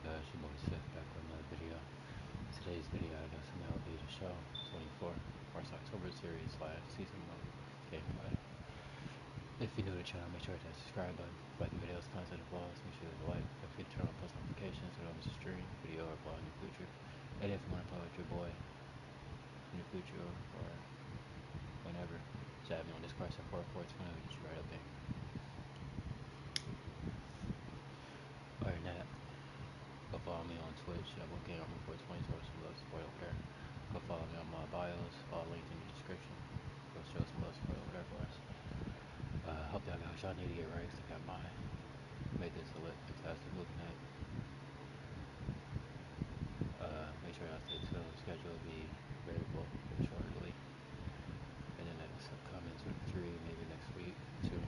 guys, your boy Seth back with another video. Today's video I got some MLB to show 24 March October series / season 1 gameplay. If you're new to the channel, make sure to hit that subscribe button, like the videos, content, and vlogs, make sure to like, feel free to turn on post notifications so you don't miss a stream, video, or vlog in the future. And if you want to play with your boy in the future or whenever, just add me on Discord support 420, we get you right up there. Other than that, go follow me on Twitch at WookGamer420 so some love support over there. Go follow me on my bios, all linked in the description. Go show some love support over there for us. Hope y'all got what y'all need to get right. I got mine. Made this a lit, fantastic looking at. Make sure y'all stay tuned. The schedule will be available shortly. And then next upcoming 23, maybe next week too.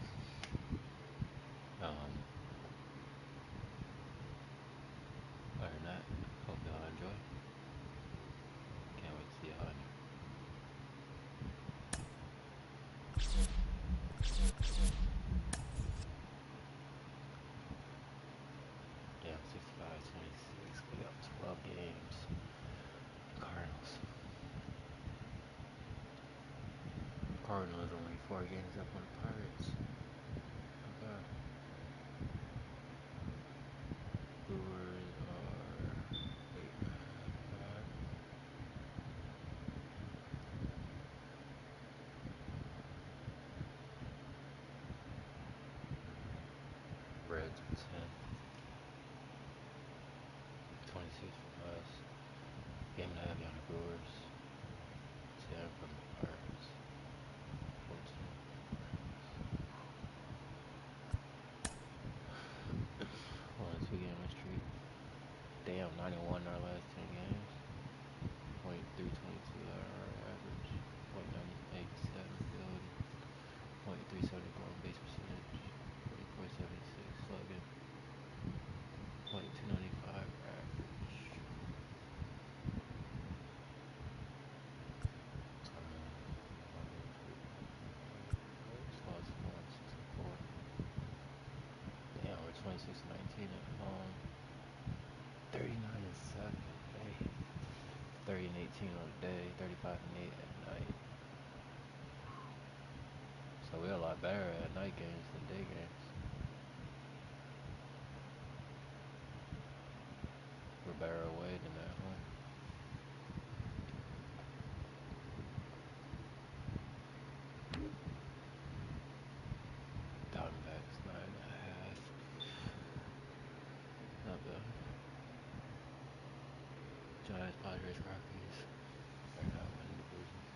Other than that, hope y'all enjoy. Can't wait to see y'all in here. Damn, 65-26. We got 12 games. Cardinals only 4 games up on the Pirates. Okay. Brewers are 8.5 back. Reds are 10. 26 from us. Game and a half on the Brewers. 10 from the Pirates. 14. On a 2-game streak. Damn, 91 in our last 10 games. .322 our average. .987 ability. .374 on base percentage. .476 slugging. .295 average. Slots 164. Damn, we're 26-19 at home. 39-7. Hey. 30-18 on the day. 35-8 at night. So we're a lot better at night games than day games. We're better away than at home. Diamondbacks 9.5. Not bad. Giants, Padres, Rockies. They're not winning divisions.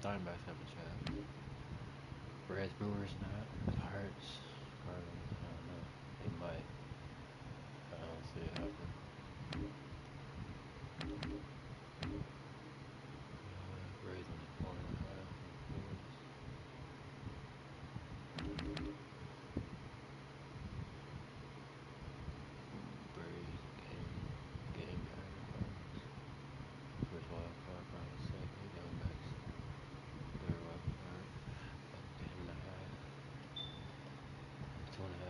Diamondbacks have a chance. Reds, Brewers not. Pirates, Cardinals, I don't know. They might. I don't see it happening. Rays on the 4.5. Braves game first wild card, Cardinals second, Diamondbacks third wild card, up 10.5. 2.5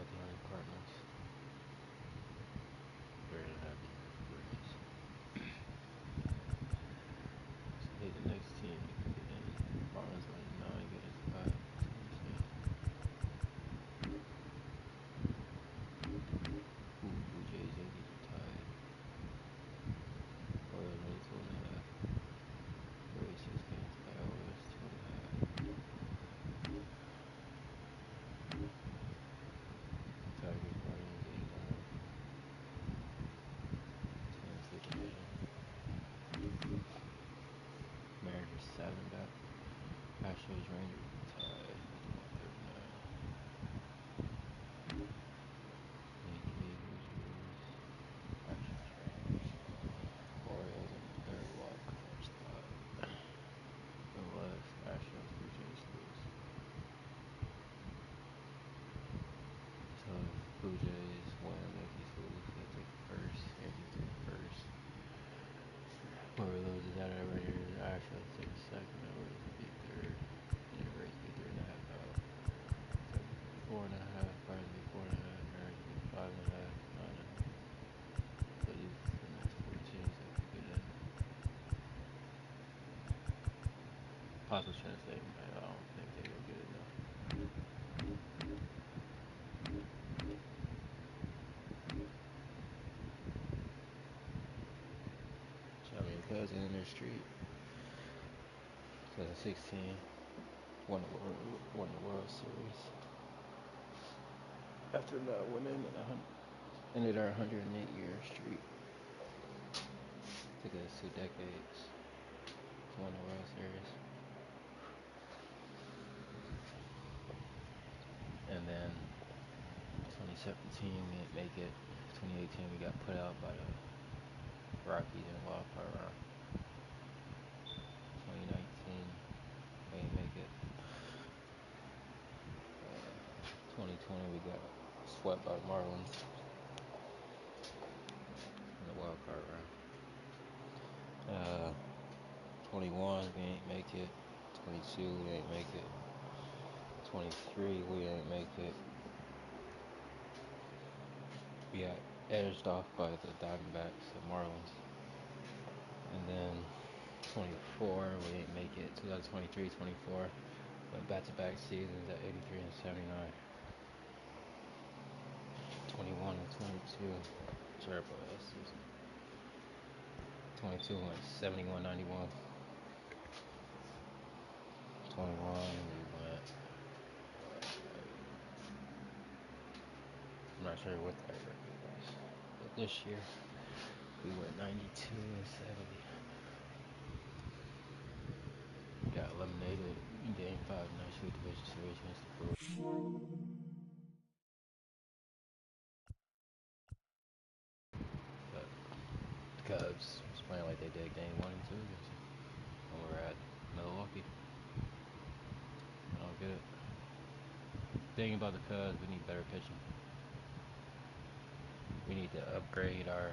Possibly Penn State, but I don't think they go get it though. Shout me a cousin in their street. 2016, won the World Series. After not winning, ended our 108-year streak. Took us 2 decades to win the World Series. And then 2017 we didn't make it. 2018 we got put out by the Rockies in the wild card round. 2019 we didn't make it. 2020 we got swept by the Marlins in the wild card round. 21 we ain't make it. 22 we ain't make it. 23 we ain't make it. We got edged off by the Diamondbacks and Marlins. And then 24 we didn't make it. 2023, 24 went back-to-back seasons at 83 and 79. 21 and 22 terrible ass season. 22 went 71, 91. 21 we went I'm not sure what that record was, but this year we went 92 and 70. Got eliminated in Game 5 of the National League Division Series against the Brewers. But the Cubs was playing like they did Game 1 and 2 against them when we were at Milwaukee. I don't get it. Thing about the Cubs, we need better pitching. We need to upgrade our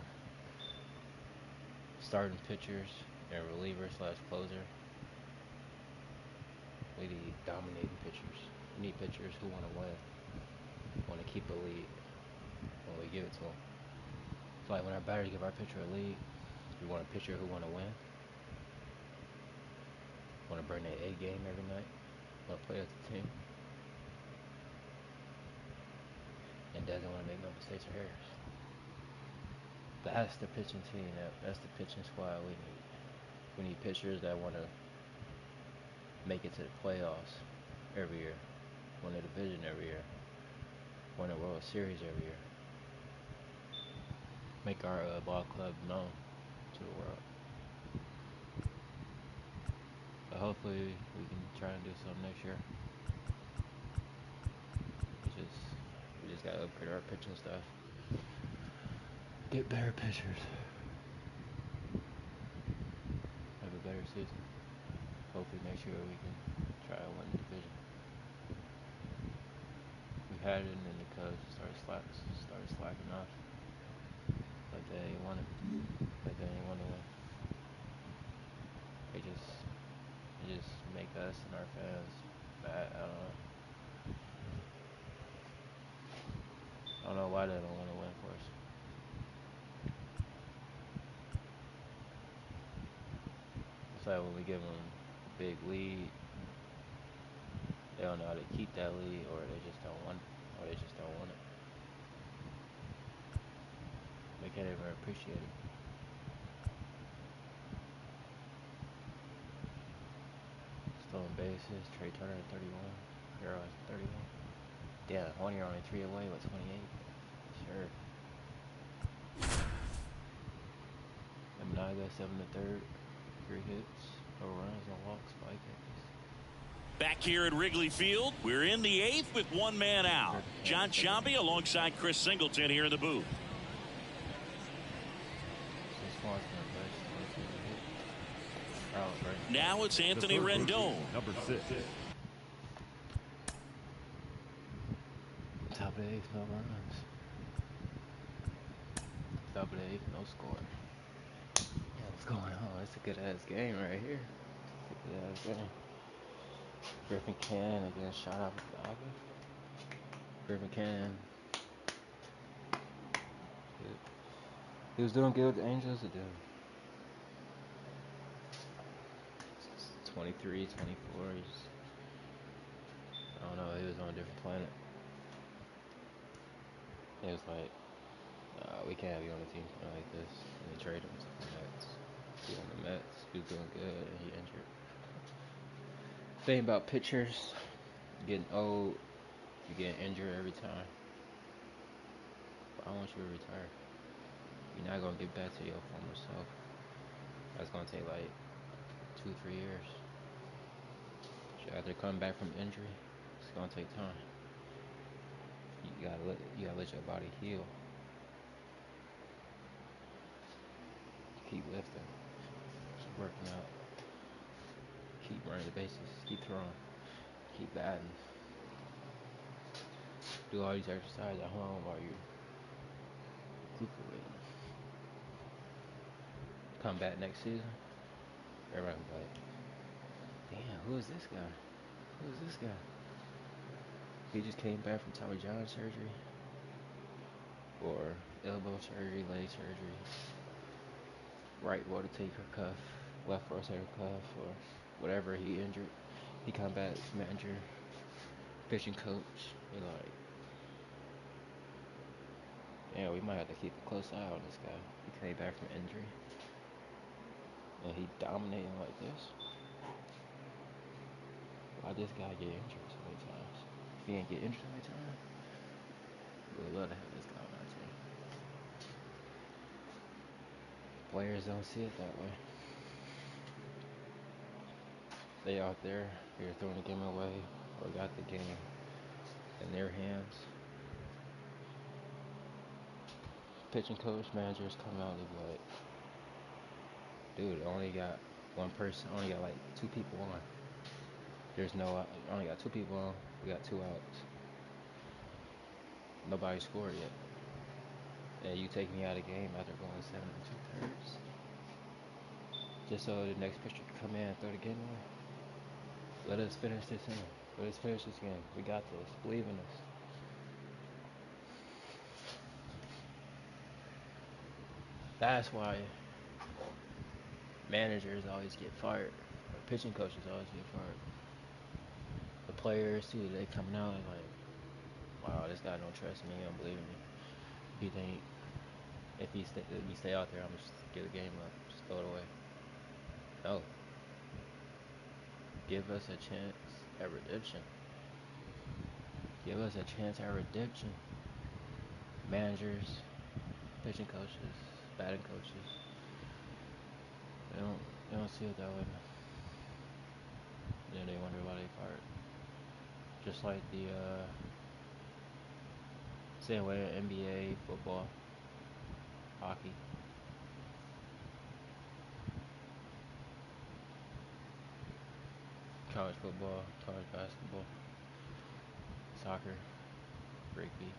starting pitchers and reliever / closer. We need dominating pitchers. We need pitchers who want to win, want to keep a lead when we give it to them. It's like when our batters give our pitcher a lead, we want a pitcher who want to win, want to bring their A game every night, want to play as a team, and doesn't want to make no mistakes or errors. That's the pitching team. That's the pitching squad we need. We need pitchers that want to make it to the playoffs every year, win a division every year, win a World Series every year. Make our ball club known to the world. But hopefully we can try and do something next year. We just gotta upgrade our pitching stuff. Get better pitchers. Have a better season. Hopefully next year we can try to win the division. We had it and then the Cubs started slacking off. Like they ain't want it. Like they ain't want to win. They just make us and our fans mad. I don't know why they don't want to win for us. It's like when we give them a big lead, they don't know how to keep that lead, or they just don't want it. They can't even appreciate it. Stolen bases, Trey Turner at 31, Hero at 31. Yeah, one year only 3 away with 28. Sure. Emanaga 7 to 3rd, 3 hits, no runs, no walks, 5 catches. Back here at Wrigley Field, we're in the 8th with one man out. John Sciambi alongside Chris Singleton here in the booth. Now it's Anthony Rendon. Number 6. Top of the 8th, no runs. Top of the 8th, no score. Yeah, what's going on? It's a good ass game right here. It's a good ass game. Griffin Cannon against Shout Out Gaga. Griffin Cannon. He was doing good with the Angels. 23, 24. I don't know. He was on a different planet. It was like, we can't have you on the team like this. And they trade him to the Mets. He on the Mets. He was doing good, and he injured. Thing about pitchers, getting old, you get injured every time. But I want you to retire. You're not gonna get back to your former self. That's gonna take like 2-3 years. You either come back from injury, it's gonna take time. You gotta let your body heal. Keep lifting, keep working out, keep running the bases, keep throwing, keep batting. Do all these exercises at home while you're recuperating. Come back next season, everybody will be like, damn, who is this guy? Who is this guy? He just came back from Tommy John surgery, or elbow surgery, leg surgery, right rotator cuff, left rotator cuff, or whatever he injured. He come back from injury. Pitching coach, you're like, yeah, we might have to keep a close eye on this guy. He came back from injury, and he dominating like this. Why this guy get injured so many times? If he ain't get injured so many times, we would love to have this guy on our team. Players don't see it that way. They out there, either throwing the game away or got the game in their hands. Pitching coach, managers come out and be like, dude, only got one person, only got like 2 people on. There's no, only got 2 people on, we got 2 outs. Nobody scored yet. And you take me out of the game after going 7 2/3. Just so the next pitcher can come in and throw the game away. Let us finish this inning. Let us finish this game. We got this. Believe in us. That's why managers always get fired. Or pitching coaches always get fired. The players too, they coming out and like, wow, this guy don't trust me, he don't believe in me. He think if we stay out there, I'm just get the game up, just throw it away. No. Give us a chance at redemption. Give us a chance at redemption. Managers, pitching coaches, batting coaches, they don't see it that way. Then they wonder why they fired. Just like the same way in NBA, football, hockey. College football, college basketball, soccer, rugby.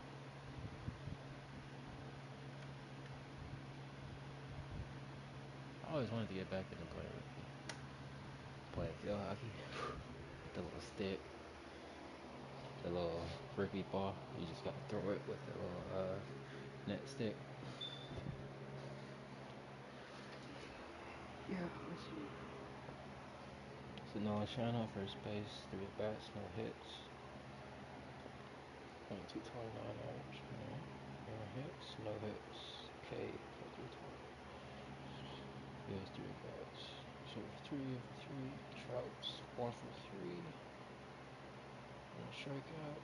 I always wanted to get back into playing rugby. Playing field hockey. The little stick. The little rugby ball. You just gotta throw it with the little net stick. Yeah, let's see. So Noah Shano, first base, 3 at bats, no hits. 229 average. No hits, no hits. K, 320. He has 3 at bats. So 3 of 3. Trouts, 1 for 3. And a strikeout.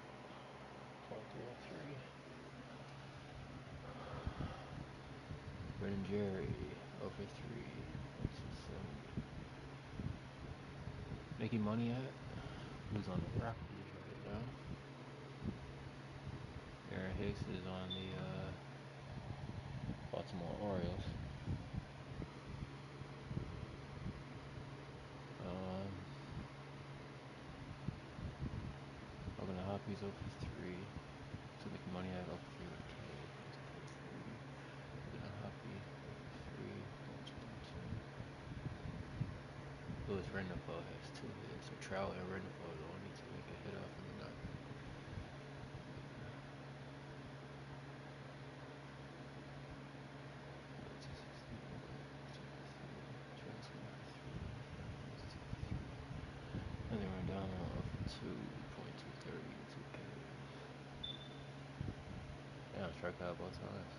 0.3 of 3. Brendan Jerry, 0 for 3. 170. Making money at? Who's on the Rockies right now? Aaron Hicks is on the Baltimore Orioles. Logan Hoppy's 0 for 3. So making money at 0 for 3 with a K. Logan Hoppy, 0 for 3. 122. Louis Randolph has 2 hits. So Trout and Randolph are the only 2 that can hit off from the ninth. Damn, struck out both times.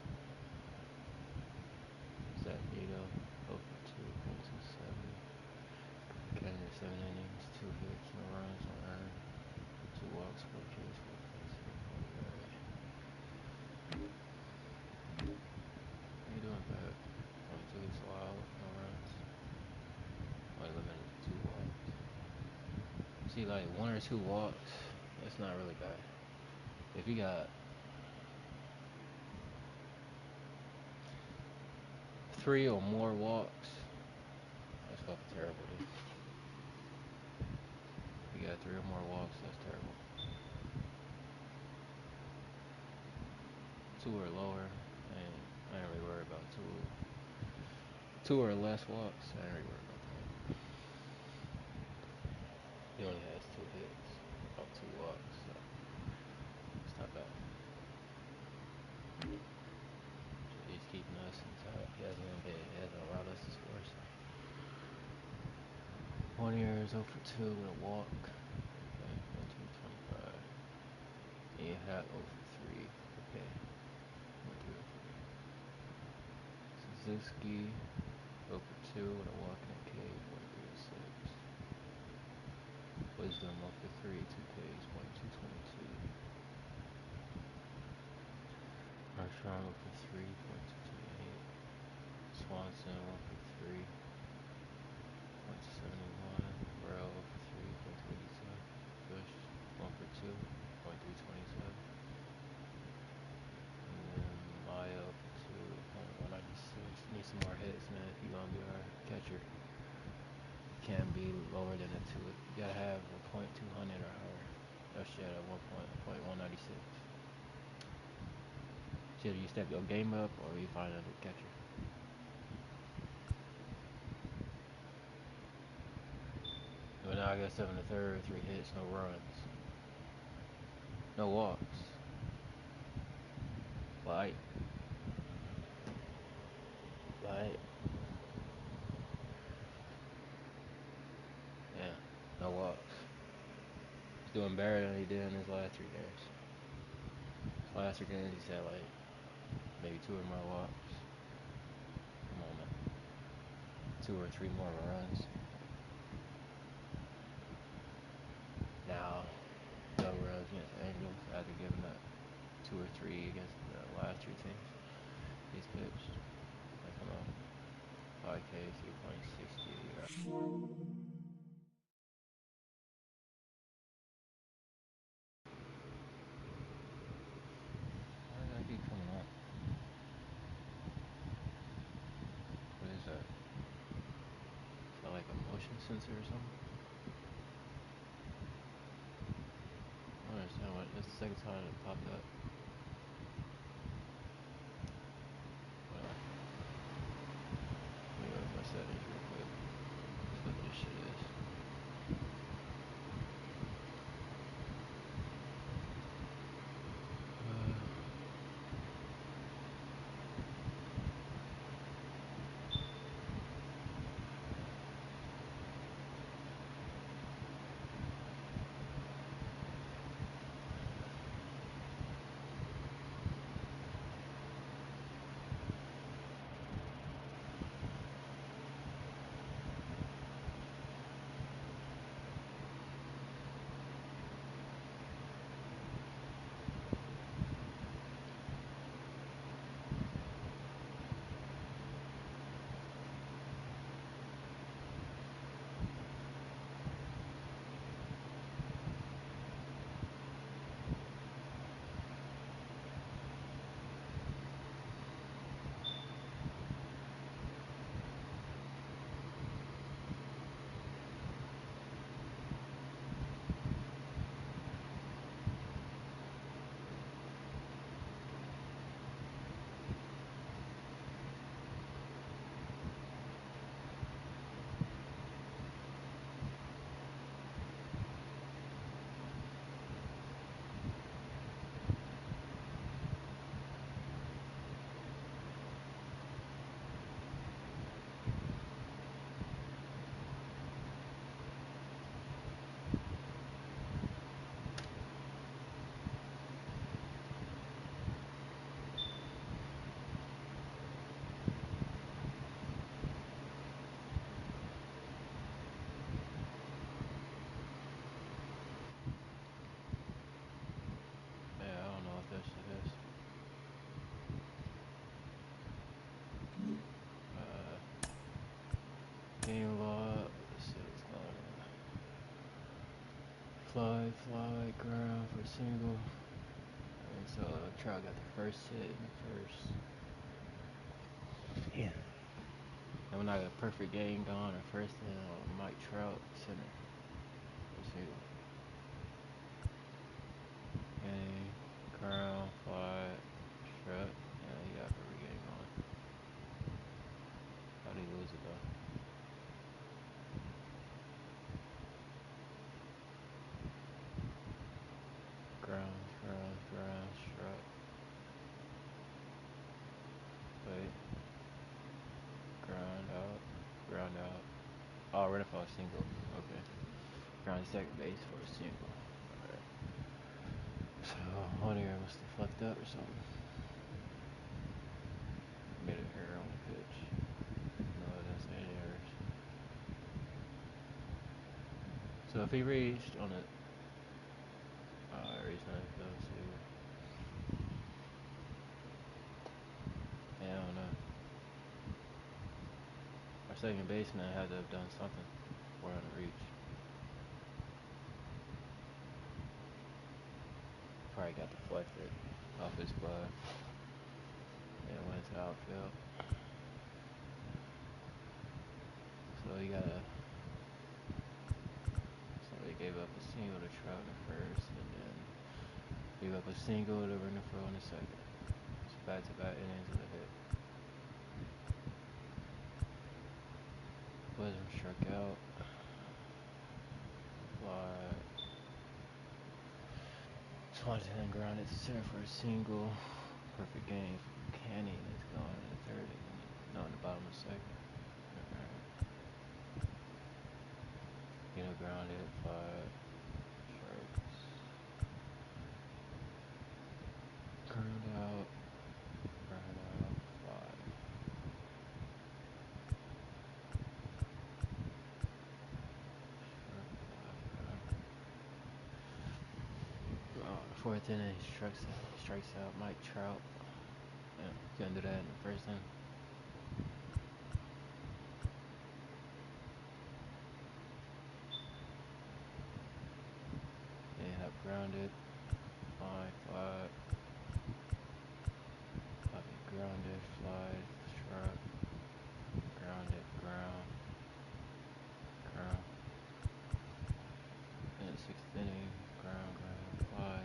Zach Neto, 0 for 2, .27. Canada 7 innings, 2 hits, no runs, no earned, 2 walks, 4 Ks, 4.6, 1 ERA. You doing bad? Only 2 hits allowed, no runs. Only limited to 2 walks. See, like 1 or 2 walks, that's not really bad. If you got 3 or more walks, that's fucking terrible, dude. If you got 3 or more walks, that's terrible. 2 or lower, and I ain't really worried about 2 or less walks. I ain't really worried about that. He only has 2 hits, about 2 walks, so it's not bad. He's keeping us in top. He hasn't allowed us to score. So. 1 year is 0 for 2 with a walk. Okay, 1, 2, 25. And you have 0 for 3. Okay, 1, 3, 0 for 3. Suzuki, 0 for 2 with a walk and a K, 1, 3, 6. Wisdom, 0 for 3, 2 Ks, 1, 2, 22. Armstrong, 0 for 3, 0.228. Swanson, 1 for 3, 0.71. Burrell, 0 for 3, 0.82. Bush, 1 for 2, 0.327. And then Maya, 0 for 2, 196. Need some more hits, man, if you're gonna be our catcher. Can't be lower than a 2. You gotta have a .200 or higher. That shit at 1.196. Shit, you step your game up or you find a catcher. But now I got 7 to 3rd, 3 hits, no runs. No walks. Light. Yeah, no walks. He's doing better than he did in his last 3 games. His last 3 games he's had like maybe 2 or more walks. Come on, man. 2 or 3 more runs. Now, no runs against Angels after giving up 2 or 3 against the last 3 teams he's pitched. Like, come on. 5K, 3.60. Why did that keep coming up? What is that? Is that like a motion sensor or something? I don't understand what. That's the second time it popped up. Well, let me go to my settings real quick. See what this shit is. fly, ground for single. And so Trout got the first hit in the first. Yeah. And when I got a perfect game gone at first, Mike Trout center for single. Game, ground, fly, Trout. Yeah, he got a perfect game going. How'd he lose it though? Ground, Trout. Wait. Ground out. Oh, running for a single. Okay. Ground second base for a single. Alright. So, one ear must have fucked up or something. Made an error on the pitch. No, that's any errors. So if he reached on it, reached on it though, single. Yeah, I don't know. Our second baseman had to have done something for him to reach. Probably got deflected off his glove. And went to outfield. So he gave up a single to Trout in the first, and then gave up a single to Renfroe in the second. It's back-to-back innings with a hit. Wasn't struck out. Fly. Swanson grounded to center for a single. Perfect game. Canning is going in the third. No, in the bottom of the second. Grounded. Fly. Strikes. Ground out. Fly. Fourth inning, strikes out Mike Trout. Yeah, couldn't do that in the first inning. They have grounded, fly, grounded, fly, Trout, grounded, ground. In the sixth inning, ground, fly.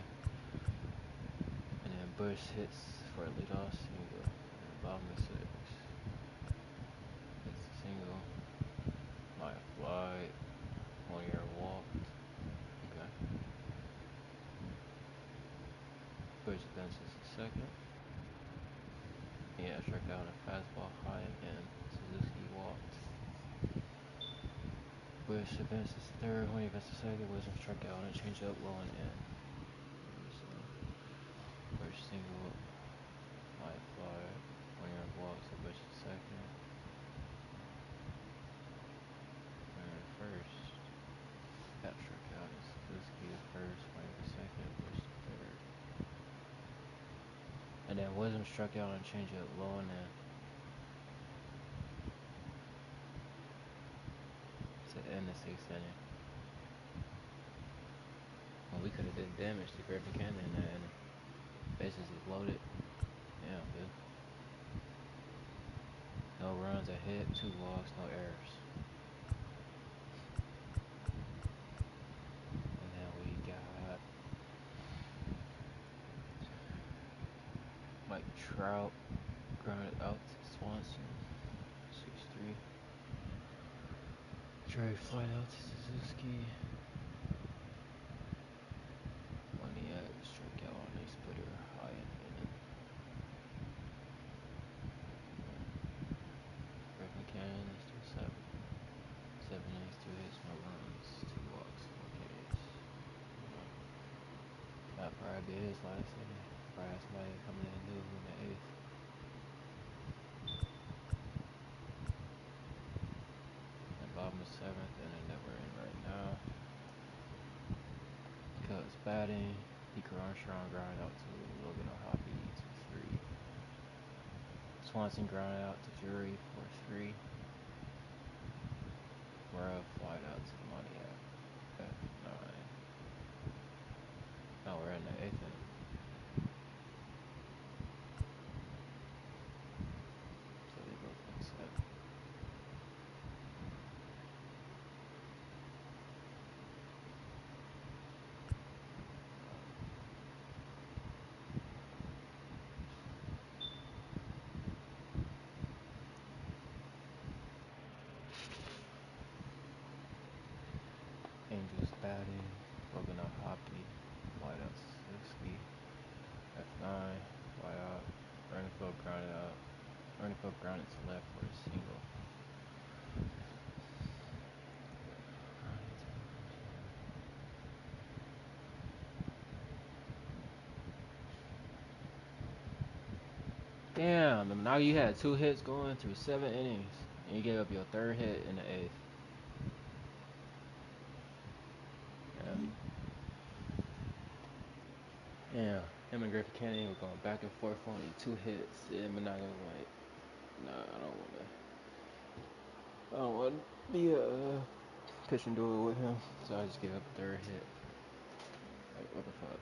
And then Bush hits for a leadoff single in the bottom of six. Hits a single. Like a fly. 1 yard walked. Okay. Bush advances to second. Yeah, struck out a fastball high again. Suzuki walked. Bush advances to third. When he advances to second, Wisdom struck out and changed up low and in. So, Bush single. High fly. 1 yard walk. So Bush to second. First, got struck out as Suzuki to first, Wayne to second, Bush to third. And then Wisdom struck out and changed it low and in. To end the sixth inning. Well, we could have did damage to Griffin Cannon in that inning. Bases is loaded. Yeah, good. No runs, a hit, 2 walks, no errors. And then we got Mike Trout grounded out to Swanson, 6-3. Trey flight out to Suzuki. Moniak struck out on a splitter high in the inning. Griffin Cannon is still 7 innings, 2 hits, no runs, 2 walks, no Ks. That probably be his last inning. Probably have somebody coming in new in the 8th. And bottom of 7th inning that we're in right now. Cubs batting. Hector Armstrong grounded out to Logan O'Hoppe, 2-3. Swanson grounded out to Drury, 4-3. We're flied out to Moniak at 9. Now we're in the 8th inning. So they both been set. Angels batting, broken up hockey, wide out 60, F9, wide out, Ernfield grounded out, Ernfield grounded to left for a single. Damn, now you had 2 hits going through 7 innings, and you gave up your 3rd hit in the 8th. Yeah, him and Griffin Kennedy were going back and forth for only 2 hits. And Monaga was like, nah, I don't want to be a pitching duel with him. So I just gave up 3rd hit. Like, what the fuck?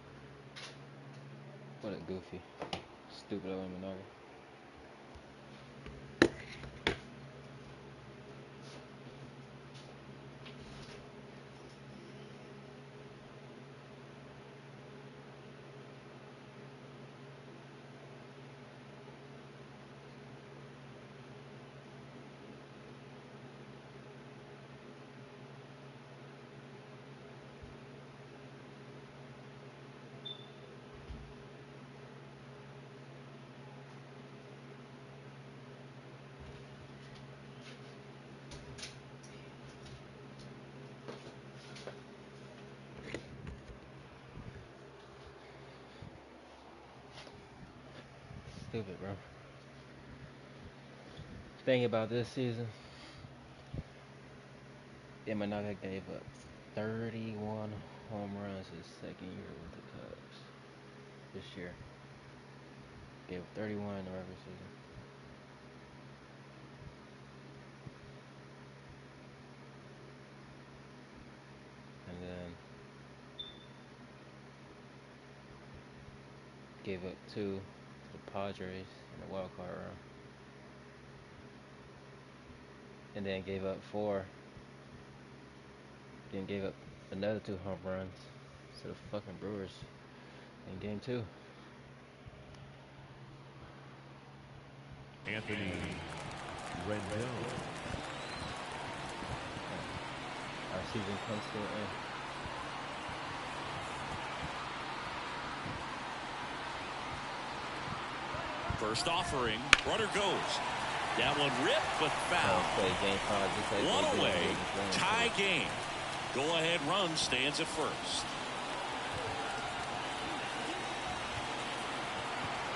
What a goofy, stupid old Monaga. Stupid, bro. Thing about this season, Monaga gave up 31 home runs his 2nd year with the Cubs. This year, gave up 31 in the regular season. And then gave up 2 to the Padres in the wild card round. And then gave up 4. Then gave up another 2 home runs to the fucking Brewers in game 2. Anthony Rendell. Our season comes to an end. First offering, runner goes. That one ripped, but foul. Game 5, just like 1 away, tie game. Go-ahead run stands at first.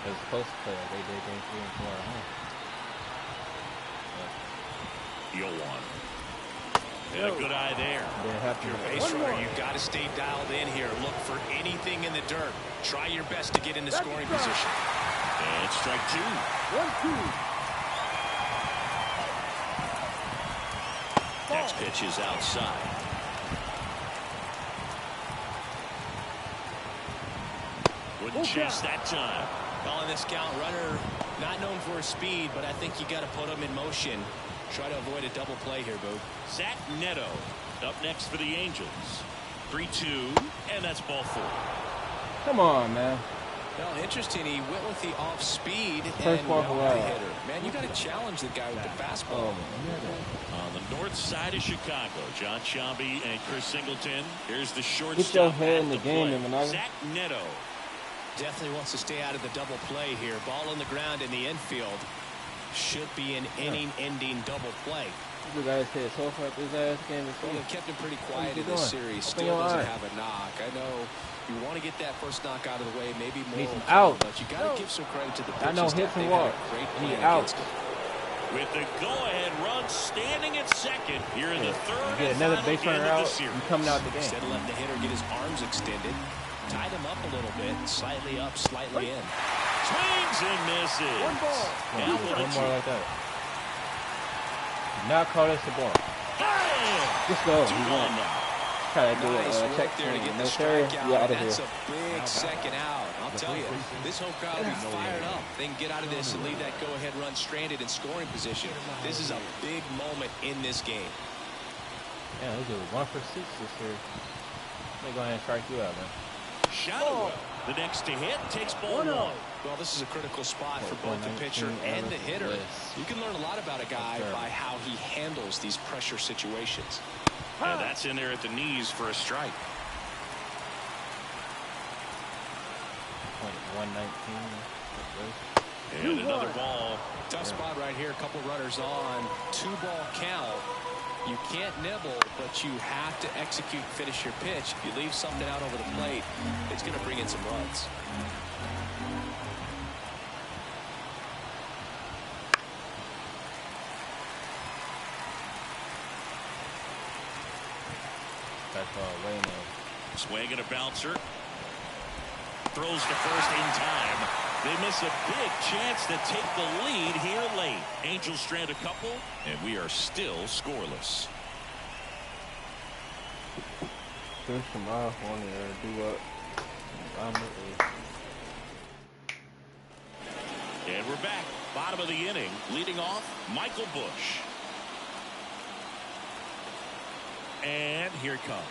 They were supposed to play like they did game 3 and 4 at home. Yoan. And a good eye there. If you're a base runner, you've got to stay dialed in here. Look for anything in the dirt. Try your best to get in the scoring position. And strike 2. 1-2. Next pitch is outside. Wouldn't chase that time. Calling this count, runner not known for his speed, but I think you got to put him in motion. Try to avoid a double play here, Boo. Zach Neto up next for the Angels. 3-2, and that's ball 4. Come on, man. No, interesting. He went with the off speed First and ball the for what? hitter. Man, you got to challenge the guy with the fastball. On the north side of Chicago, John Sciambi and Chris Singleton. Here's the Get your shortstop head at in the the game, plate. Monaga. Zach Neto. Definitely wants to stay out of the double play here. Ball on the ground in the infield. Should be an inning-ending double play. You guys hit so far up his ass game before. Well, kept him pretty quiet in doing? this series. Open Still your doesn't eye. have a knock. I know you want to get that first knock out of the way. Maybe more Need some will come, out. but you got to give some credit to the pitching I know, hit staff. some They've had walk. a great Need plan out. against him. With the go-ahead run standing at second here in the third You get and another final base game runner of out, the series. you coming out the game. Instead of letting the hitter get his arms extended, tied him up a little bit, slightly up, slightly in. Swings and misses. One ball. Down One 1-2. more like that. Do not call this the ball. Got him. Let's go. 2-1 now. try to do Nice a work check there to swing. get No, the sir. strikeout. You out of That's here. a big second out. I'll tell you, this home crowd will be fired up. They can get out of this and leave that go-ahead run stranded in scoring position. This is a big moment in this game. Yeah, they do 1 for 6 this year. They go ahead and strike you out, man. Shot the next to hit takes ball 1. Well, this is a critical spot for both the pitcher and the hitter. You can learn a lot about a guy by how he handles these pressure situations. And that's in there at the knees for a strike. 119. And another ball. Tough spot right here. A couple runners on. 2-ball count. You can't nibble, but you have to execute, finish your pitch. If you leave something out over the plate, it's going to bring in some runs. That's way now. Swing and a bouncer. Throws to first in time. They miss a big chance to take the lead here late. Angels strand a couple, and we are still scoreless. Finish them off on it or do what? And we're back. Bottom of the inning. Leading off, Michael Bush. And here it comes.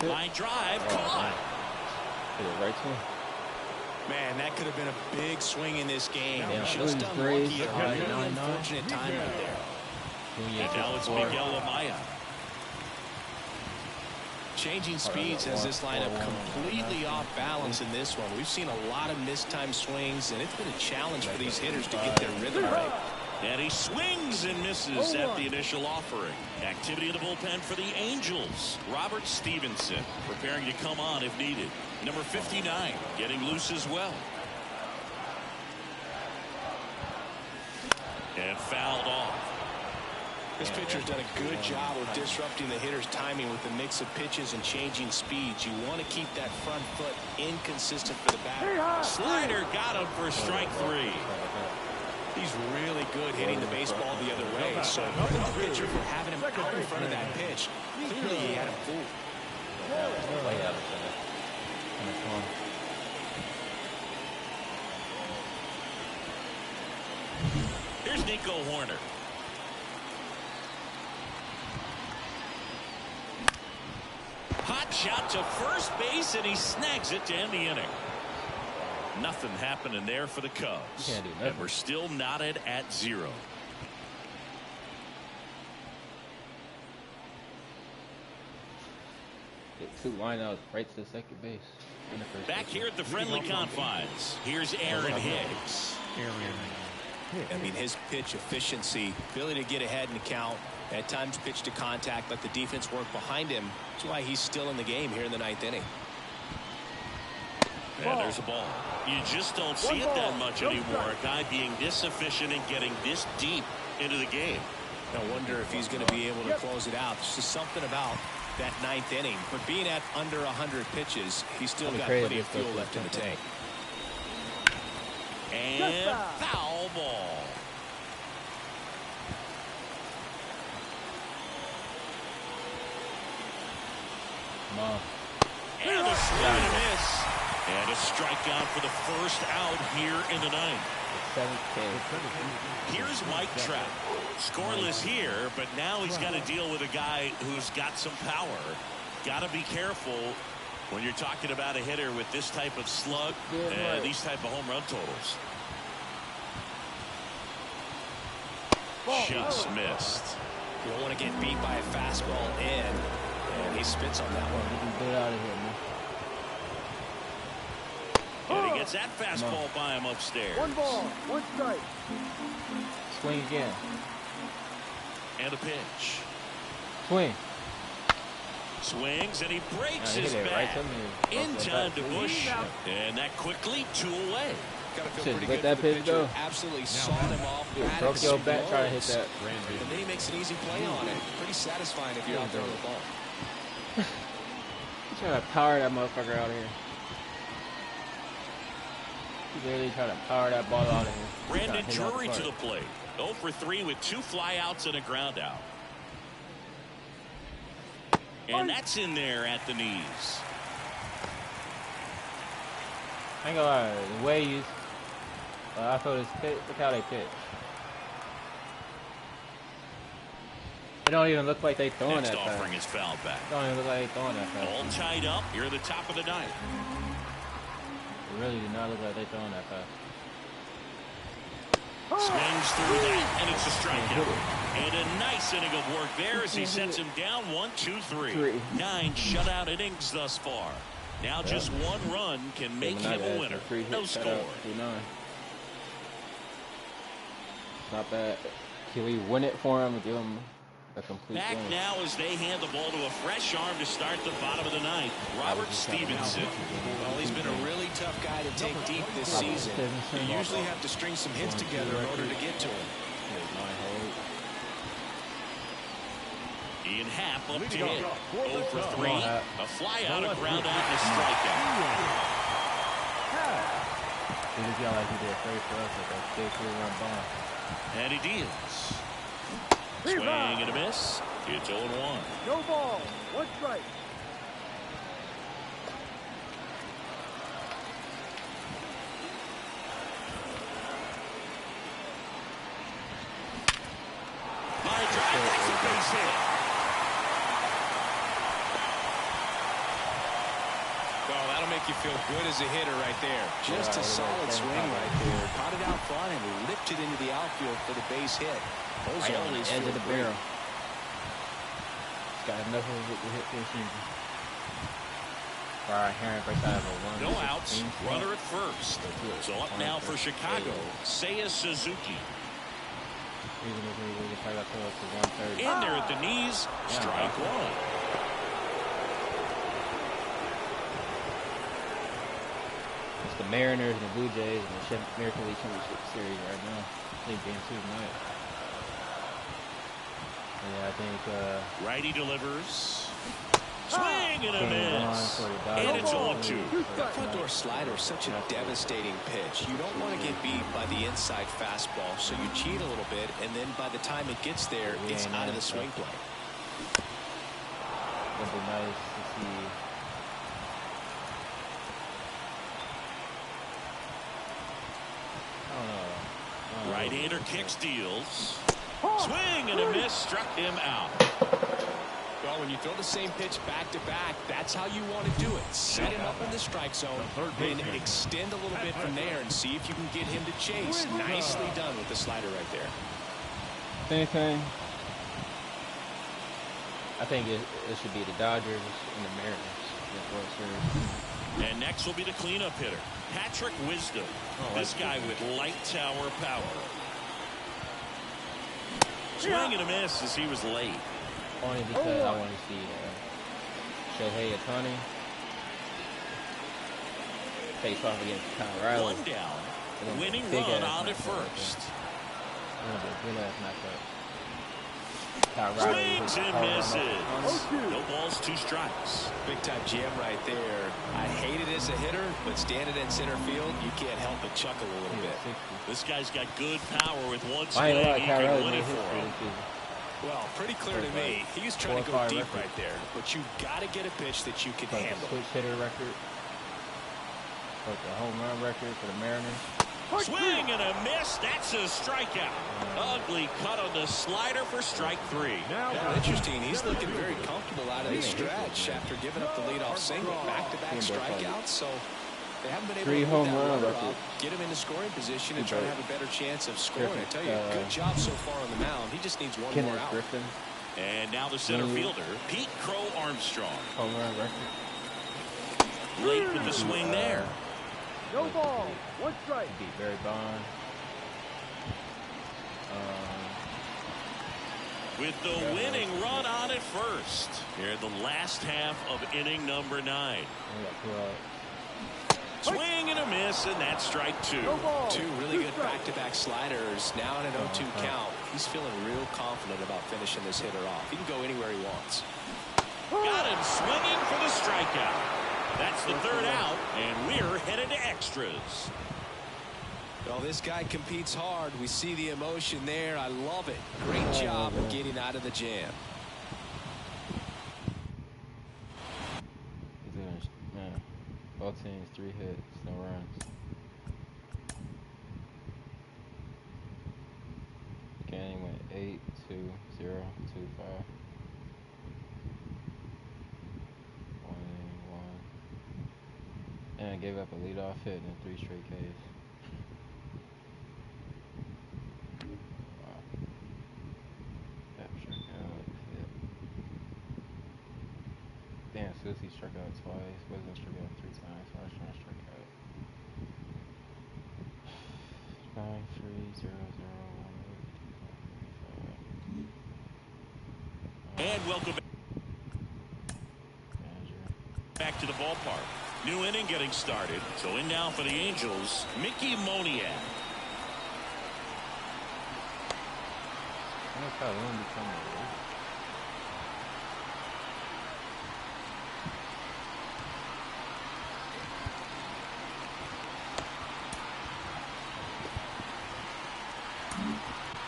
Line drive, caught. Right to him. Man, that could have been a big swing in this game. Yeah, Just it was unlucky. great. A really unfortunate time right there. And now it's Miguel Amaya. Changing speeds has this lineup completely off balance in this one. We've seen a lot of mistimed swings, and it's been a challenge for these hitters to get their rhythm right. And he swings and misses at the initial offering. Activity in the bullpen for the Angels. Robert Stevenson preparing to come on if needed. Number 59 getting loose as well. And fouled off. This pitcher's done a good job of disrupting the hitter's timing with a mix of pitches and changing speeds. You want to keep that front foot inconsistent for the batter. Slider got him for strike 3. He's really good hitting the baseball the other way. So credit the pitcher for having him out in front of that pitch. Clearly he had him fooled. Way out of center. Here's Nico Horner. Hot shot to first base, and he snags it to end the inning. Nothing happening there for the Cubs. You can't do nothing. And we're still knotted at 0. Get 2 lineouts right to the second base. Back here at the friendly confines. Here's Aaron Hicks. I mean, his pitch efficiency, ability to get ahead in the count, at times pitch to contact, let the defense work behind him. That's why he's still in the game here in the 9th inning. And there's a ball. You just don't see it that much anymore. A guy being this efficient and getting this deep into the game. I wonder if he's going to be able to close it out. There's just something about that 9th inning. But being at under 100 pitches, he's still got plenty of fuel left in the tank. And foul ball. Come on. And a swing and a miss. And a strikeout for the first out here in the 9th. 7K. Here's Mike Trout. Scoreless here, but now he's got to deal with a guy who's got some power. Got to be careful when you're talking about a hitter with this type of slug and these type of home run totals. Just missed. You don't want to get beat by a fastball in. And he spits on that one. Get out of here, man. And he gets that fastball by him upstairs. 1 ball, 1 strike. Swing again. And a pitch. Swing. Swings and he breaks Hit his it bat. right to me. In time to Bush. And that quickly 2 away. Got to feel Shit, pretty let good that for the pitch pitcher. go. Absolutely sawed him off. Broke your back trying to hit that. And then he makes an easy play on it. Pretty satisfying if you're out there on the ball. He's trying to power that motherfucker out of here. He's literally trying to power that ball out of here. Brandon Drury to the plate. 0 for 3 with 2 flyouts and a ground out. And that's in there at the knees. I ain't gonna lie, the way you, I feel this pitch, look how they pitch. It don't even look like they throwing Next that fast. offering is fouled back. It don't even look like they throwing that fast. All tied up here at the top of the ninth. It really do not look like they throwing that fast. Swings through that, and it's a strikeout. And a nice inning of work there as he sets him down 1, 2, 3. 9 shutout innings thus far. Now just one run can make him a winner. No score. Not bad. Can we win it for him and give him a complete Back game? now as they hand the ball to a fresh arm to start the bottom of the ninth. Robert Stevenson. Well, he's been a really tough guy to take deep this season. You usually have to string some hits together in order to get to him. Ian Happ up to hit. 0 for 3. A fly out, a ground out, and a strikeout. He just got like he did afraid for us with that big 3-run bomb. And he deals. Swing and a miss. It's 0-1. No ball. 1 strike. Line drive, that's a base hit. Well, that'll make you feel good as a hitter right there. Just a solid swing right there. Caught it out front and lifted into the outfield for the base hit. Those Right on the always edge feel of the great. barrel. He's got enough of it to hit this season. Alright, Heron first out of a 1. No outs. Runner at first. So up now for Chicago, Seiya Suzuki. Even if we probably got to 130. In there at the knees. Strike 1. It's the Mariners and the Blue Jays in the American League Championship Series right now. I think game 2 tonight. Yeah, I think Righty delivers. Swing and a miss. And it's 0-2. That front door slider is such a devastating pitch. You don't want to get beat by the inside fastball, so you cheat a little bit, and then by the time it gets there, it's out of the swing play. It'd be nice to see. I don't know. Right-hander kicks, deals. Swing and a miss, struck him out. Well, when you throw the same pitch back-to-back, that's how you want to do it. Set him up in the strike zone, then extend a little bit from there and see if you can get him to chase. Nicely done with the slider right there. Anything? I think it should be the Dodgers and the Mariners. World Series. And next will be the cleanup hitter, Patrick Wisdom. This guy with light tower power. Swing and a miss as he was late. Only because I want to see Shohei Ohtani face off against Kyle Riley. 1 down. Winning run on at first. It'll be a good ass matchup. Swings and misses. No balls, 2 strikes. Big time jam right there. I hate it as a hitter, but standing in center field, you can't help but chuckle a little bit. This guy's got good power with one I ain't swing. like He Kyle can Riley win made it his for him. Well, pretty clear to me. He's trying to go deep right there, but you've got to get a pitch that you can handle. Switch hitter record. Like the home run record for the Mariners. Swing and a miss. That's a strikeout. Ugly cut on the slider for strike 3. Yeah, interesting. He's looking very comfortable out of the stretch after giving up the leadoff single. Back-to-back strikeouts, so they haven't been able to move that runner up, get him into scoring position, and try to have a better chance of scoring. I tell you, good job so far on the mound. He just needs one more out. Griffin. And now the center fielder, Pete Crow Armstrong. Home run record. Late with the swing there. No ball. 1 strike. Beat Barry Bonds. With the winning run on at first. Here in the last half of inning number 9. Swing and a miss, and that's strike 2. Two really good back-to-back sliders. Now in an 0-2 count. He's feeling real confident about finishing this hitter off. He can go anywhere he wants. Got him swinging for the strikeout. That's the 3rd out, and we're headed to extras. Well, this guy competes hard. We see the emotion there. I love it. Great job of getting out of the jam. innings, 3 hits, no runs. Canning went 8, 2, 0, 2, 5. 1 inning, 1. And gave up a leadoff hit and 3 straight Ks. Wow. That struck out. Hit. Damn, Susie struck out twice. Wasn't struck out 3 times. So I was trying to strike out. 9, 3, 0, 0, 1, 8, 5. And welcome back to the ballpark. New inning getting started. So in now for the Angels, Mickey Moniak.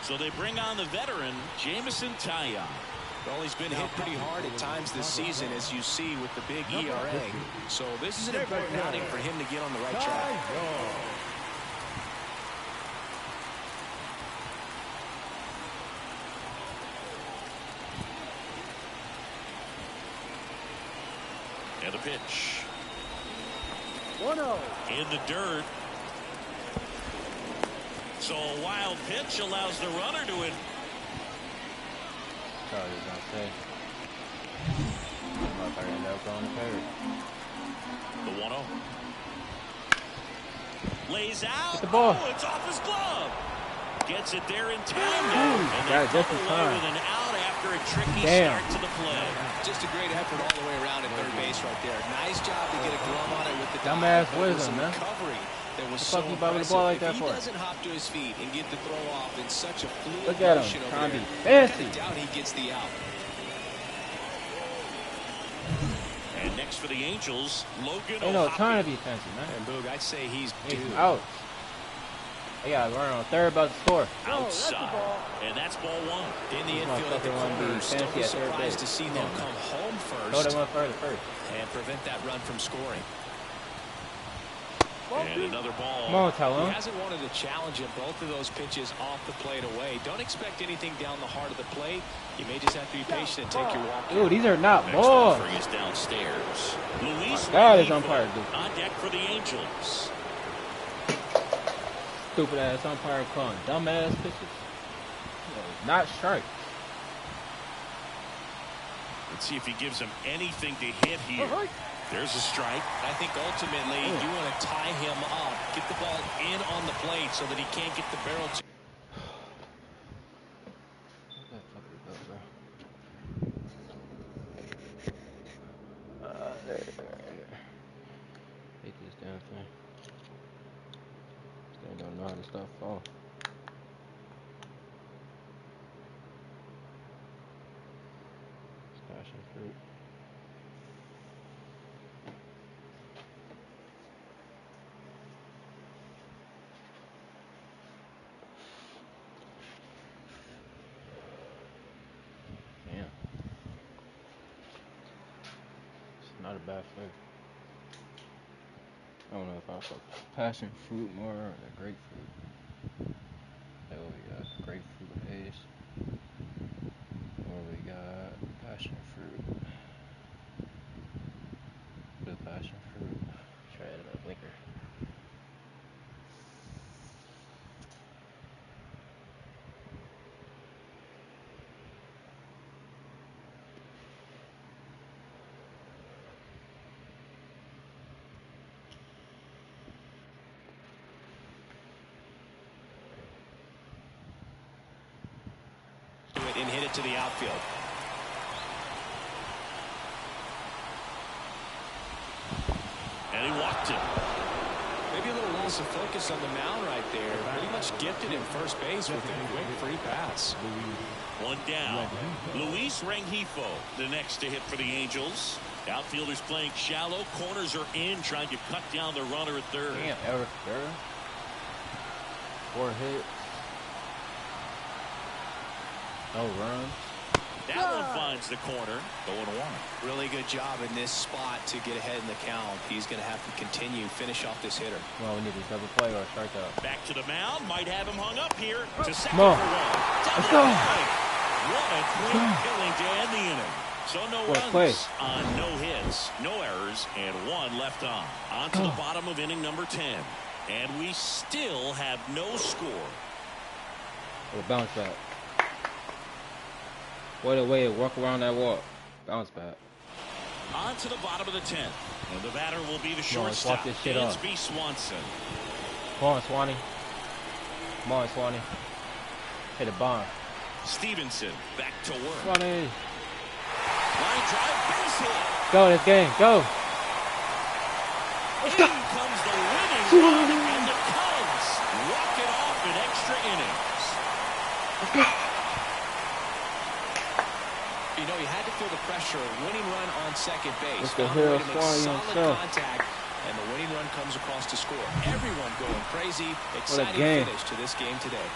So they bring on the veteran, Jameson Taillon. Well, he's been hit pretty hard at times this season, as you see with the big ERA. So this is an important outing for him to get on the right track. And the pitch. 1-0. In the dirt. So a wild pitch allows the runner to it. That's all I was going to say. Motherfucker ended up going to third. The 1-0. Lays out. Get the ball. Oh, it's off his glove. Gets it there in time. Ooh, got it just in time. With an out after a tricky Damn. start to the play. Just a great effort all the way around at third base right there. Nice job to get a glove on it with the dumbass dive. wisdom, man. Recovery that was The so fuck you bobbing the impressive. ball like If that he for? doesn't hop to his feet and get the throw off in such a fluid Look at him, motion over trying to there, be fancy. I doubt he gets the out. And next for the Angels, Logan Ain't no O'Hoppe. time to be fancy, man. And Boog, I'd say he's He's due. out. They got a runner on third, about to score. Outside. And that's ball 1. In the This infield at the motherfucker wanna be corner, still fancy be at third surprised base. to see them come home Throw first that one further first. and prevent that run from scoring. And another ball. Come on, He Talon. hasn't wanted to challenge him. Both of those pitches off the plate away. Don't expect anything down the heart of the plate. You may just have to be patient and take your walk. Dude, these are not Next balls. offering is downstairs. Luis God, his Rengifo umpire dude. on deck for the Angels. Stupid ass umpire calling dumbass pitches. No, not strike. Let's see if he gives him anything to hit here. There's a strike. I think ultimately you want to tie him up, get the ball in on the plate so that he can't get the barrel to. Hate this damn thing. This thing don't know how to stop falling. Passion fruit. Damn. It's not a bad flavor. I don't know if I fuck passion fruit more or the grapefruit. Hell, we got grapefruit haze. Or we got passion fruit. The passion fruit. Try it in a blinker. And hit it to the outfield. And he walked him. Maybe a little loss of focus on the mound right there. Pretty much gifted in first base with a quick free pass. One down. Luis Rengifo, the next to hit for the Angels. Outfielders playing shallow. Corners are in, trying to cut down the runner at third. Damn, Eric Berra. 4 hits. No runs. That one finds the corner. 0-1. Really good job in this spot to get ahead in the count. He's going to have to continue, finish off this hitter. Well, we need a double play or a strikeout. Back to the mound. Might have him hung up here. To second Come on. for one. Let's go. What a quick killing to end the inning. So no runs on no hits, no errors, and one left on. On to the bottom of inning number 10. And we still have no score. What a bounce back. What a way to walk around that walk. Bounce back. On to the bottom of the 10th. And the batter will be the shortstop. Dansby Swanson. Come on, Swanee. Come on, Swanee. Hit a bomb. Stevenson back to work. Swanee. Line drive, base hit. Go this game. Go. Let's go. Here comes the winning run, and the Cubs walk it off in extra innings. Let's go. You know, you had to feel the pressure. Winning run on second base. Let's go On the way here, to make Swanee solid himself. contact, and the winning run comes across to score. Everyone going crazy. Exciting game. finish to this game today.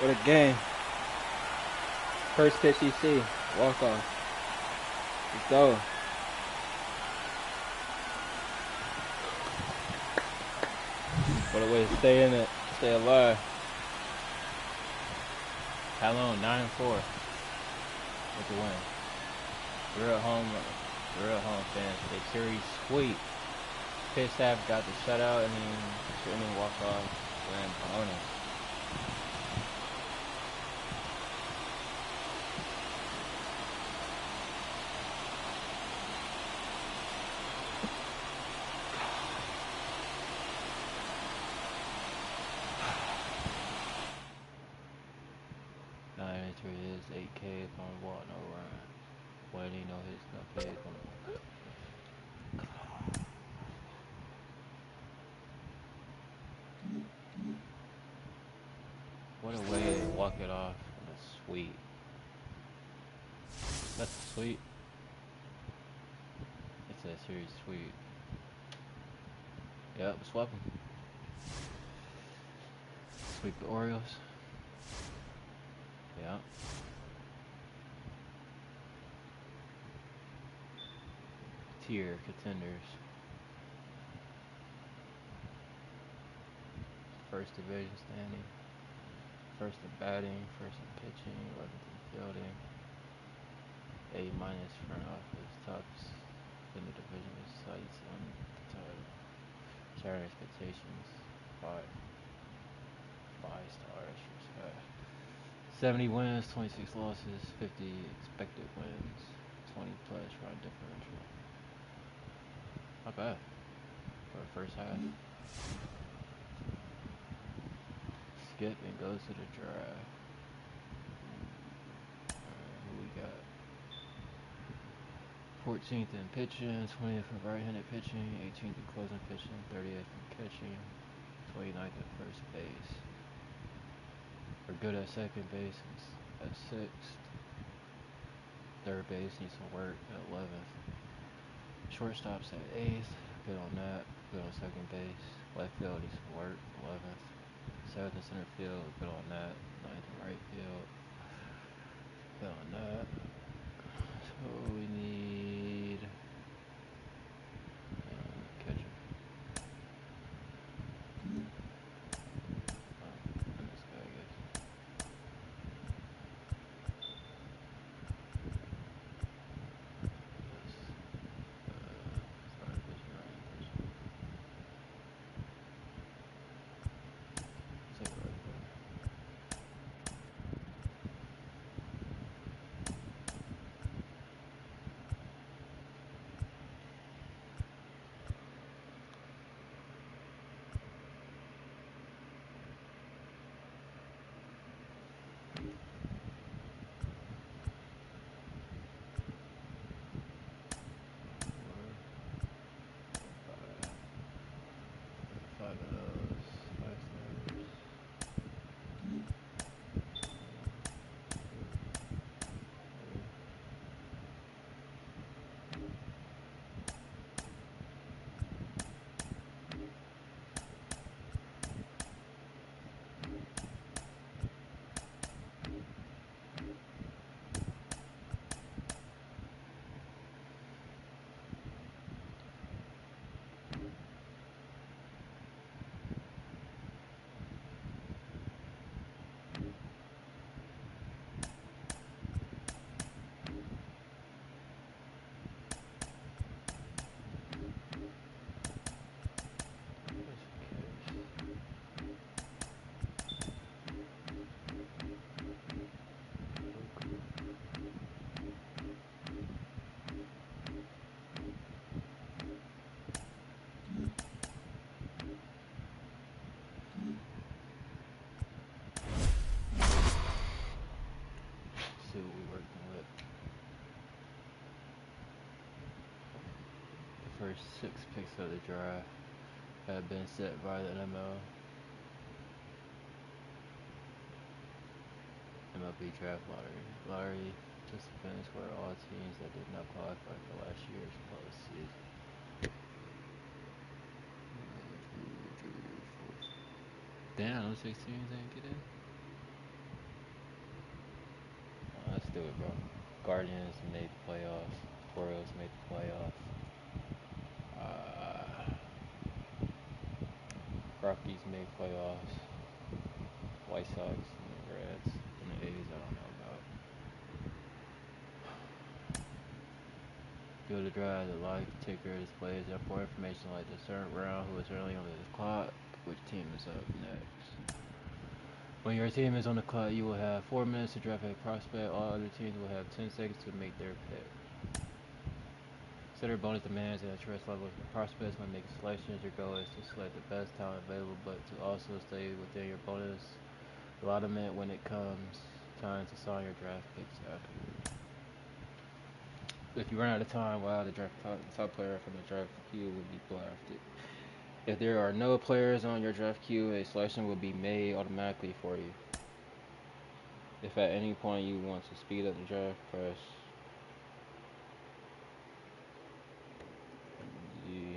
What a game. First pitch EC. Walk off. Let's go. What a way to stay in it. Stay alive. Talon 9-4. With the win. We're at home fans. The series sweep. Pitch staff got the shutout and then walk off. Win bonus. Is 8K on walk, no run. Wedding, no hits, no K. What a way to walk it off. That's sweet. That's sweet. It's a series sweet. Yep, swap them. Sweep the Orioles. Yeah. Tier contenders. First division standing. First in batting. First in pitching. 11th in fielding. A- front office. Tops in the division is sights on the title. Sharing expectations. 5 stars. Respect. 70 wins, 26 losses, 50 expected wins, 20 plus run differential. Not bad for the first half. Skip and goes to the draft. Alright, who we got? 14th in pitching, 20th in right-handed pitching, 18th in closing pitching, 30th in catching, 29th at first base. We're good at second base at 6th. Third base needs some work at 11th. Shortstop's at 8th. Good on that. Good on second base. Left field needs some work. 11th. 7th in center field. Good on that. 9th in right field. Good on that. So we need catcher. And this guy, I guess. first 6 picks of the draft have been set by the MLB draft lottery. Lottery participants were all teams that did not qualify for last year's postseason. Damn, those 6 teams didn't get in? Oh, let's do it, bro. Guardians made the playoffs. Orioles made the playoffs. Rockies made playoffs. White Sox and the Reds and the A's I don't know about. Due to the drive, the live ticker displays important information like the certain round, who is currently on the clock, which team is up next. When your team is on the clock, you will have 4 minutes to draft a prospect. All other teams will have 10 seconds to make their pick. Consider bonus demands and interest levels of prospects when making selections. Your goal is to select the best talent available, but to also stay within your bonus allotment when it comes time to sign your draft picks afterward. If you run out of time, the top player from the draft queue will be drafted. If there are no players on your draft queue, a selection will be made automatically for you. If at any point you want to speed up the draft, press Z.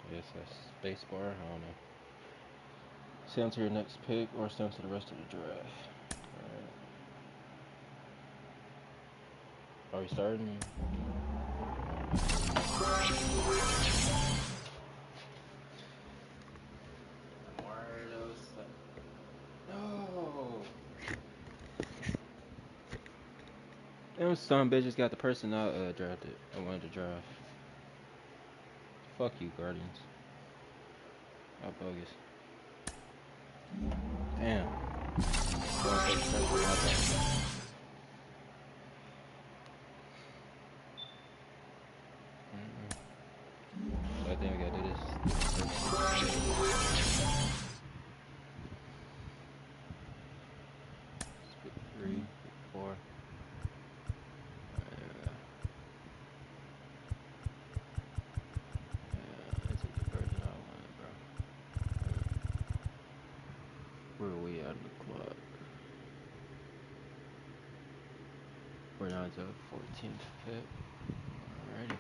I guess that's spacebar, I don't know. Send to your next pick or send to the rest of the draft. Alright. Are we starting? No! Them son bitches got the person I drafted. I wanted to draft. Fuck you, Guardians. How bogus. Damn. I think we gotta do this. Pick 3, pick 4. This is the version I wanted, bro. Where are we at the clock? We're down to the 14th pick. Alrighty.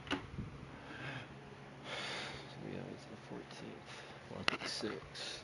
So we have to the 14th. 156.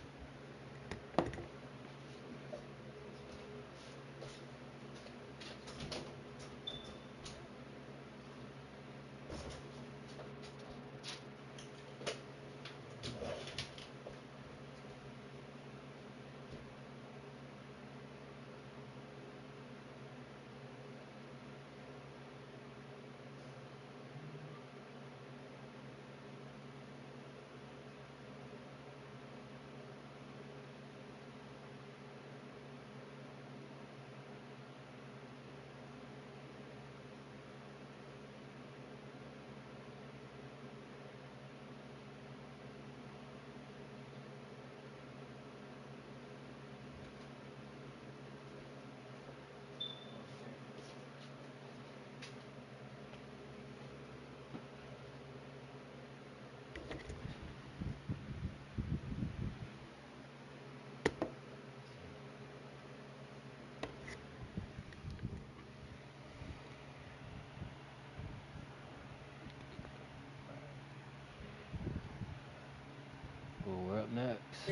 Well, we're up next.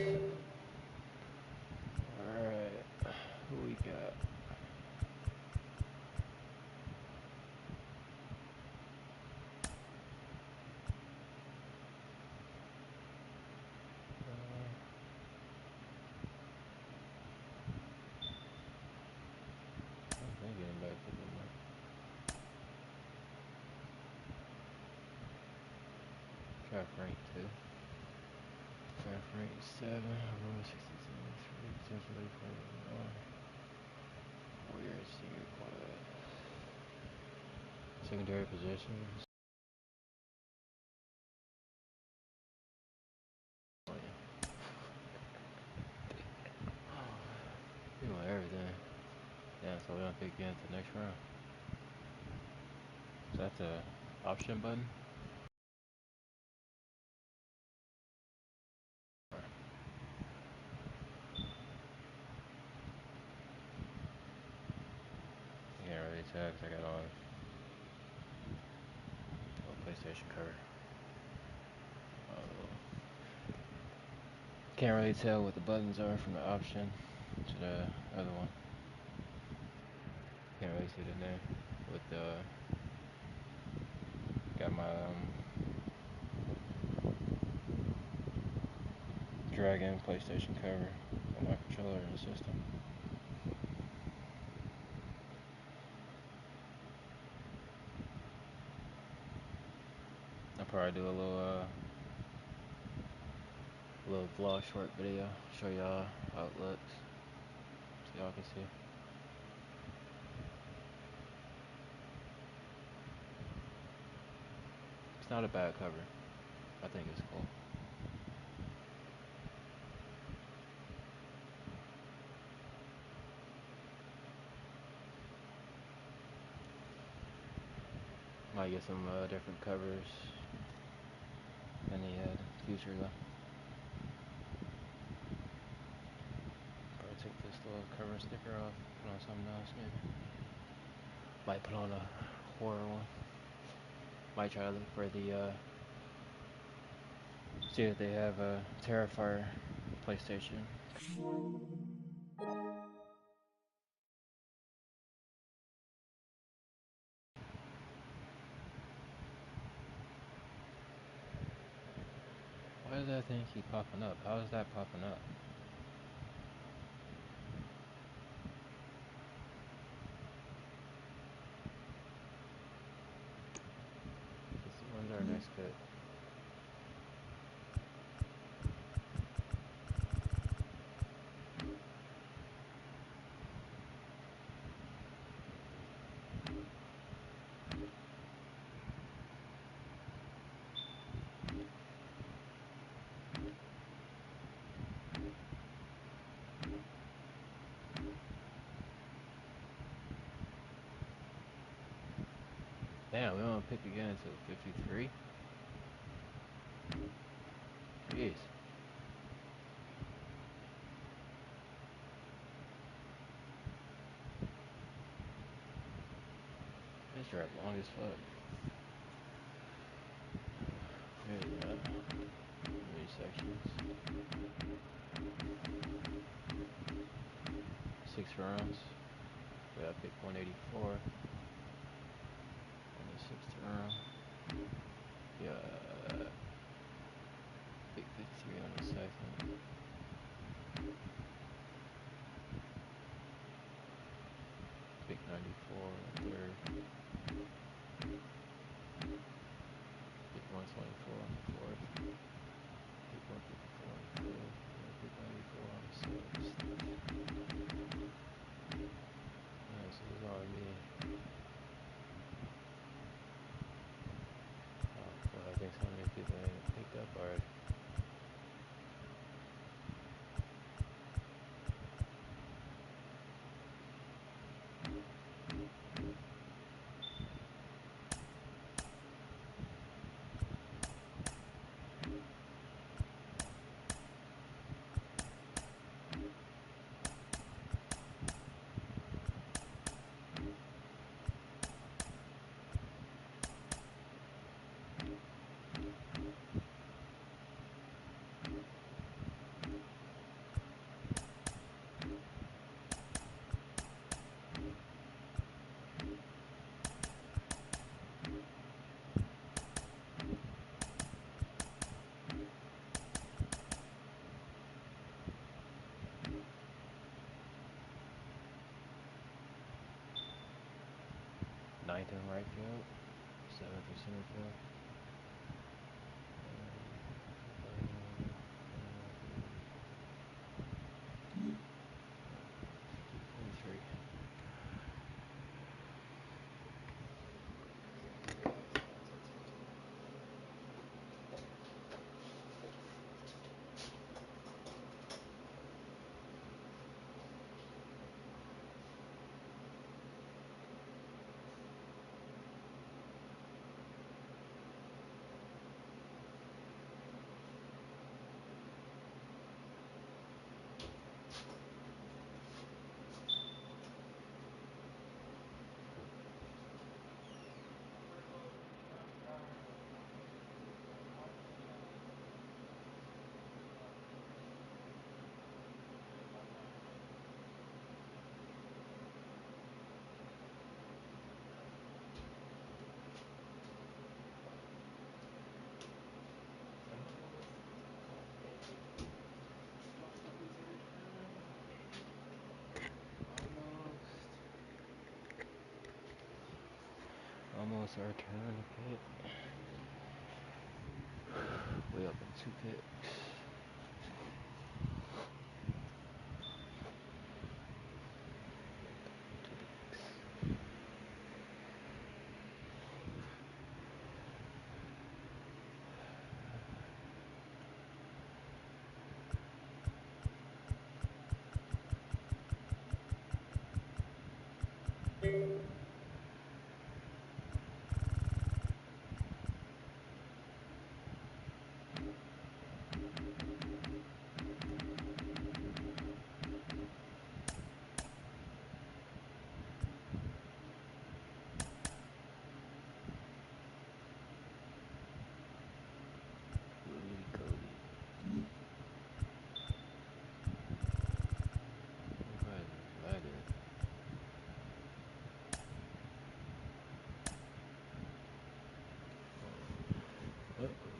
Alright. Who we got? I'm getting back to the mic. Draft rank 2. Draft rank 7. Roll 62. 3. Warriors senior class. Secondary positions. So we don't pick again to the next round. Is that the option button? I can't really tell because I got on a PlayStation cover. Can't really tell what the buttons are from the option to the other one. Can't really see the name with the got my Dragon PlayStation cover on my controller and system. I'll probably do a little vlog short video, show y'all how it looks, so y'all can see. It's not a bad cover. I think it's cool. Might get some different covers in the future though. Probably take this little cover sticker off, put on something else maybe. Might put on a horror one. Might try to look for the see if they have a Terrifier PlayStation. Why does that thing keep popping up? How is that popping up? When's our next bit? Damn, we don't pick again until 53? Jeez. This drop long as fuck. Here's many sections. 6 rounds. We gotta pick 184 on the 6th round. Yeah, pick 53 on the 2nd. Pick 94 on the 3rd. Pick 124 on the 4th. Pick 154 on the 5th. And pick 94 on the 6th. Yeah, so this is all me. Oh, fuck, I think so many people ain't picked up already. Ninth in right field, 7th in center field. Three. almost our turn to pick. Way up in 2 picks.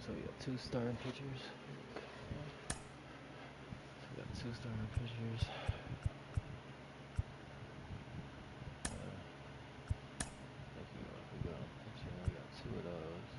So we got 2 starting pitchers. So we got 2 starting pitchers. If we go on pitching, we got 2 of those.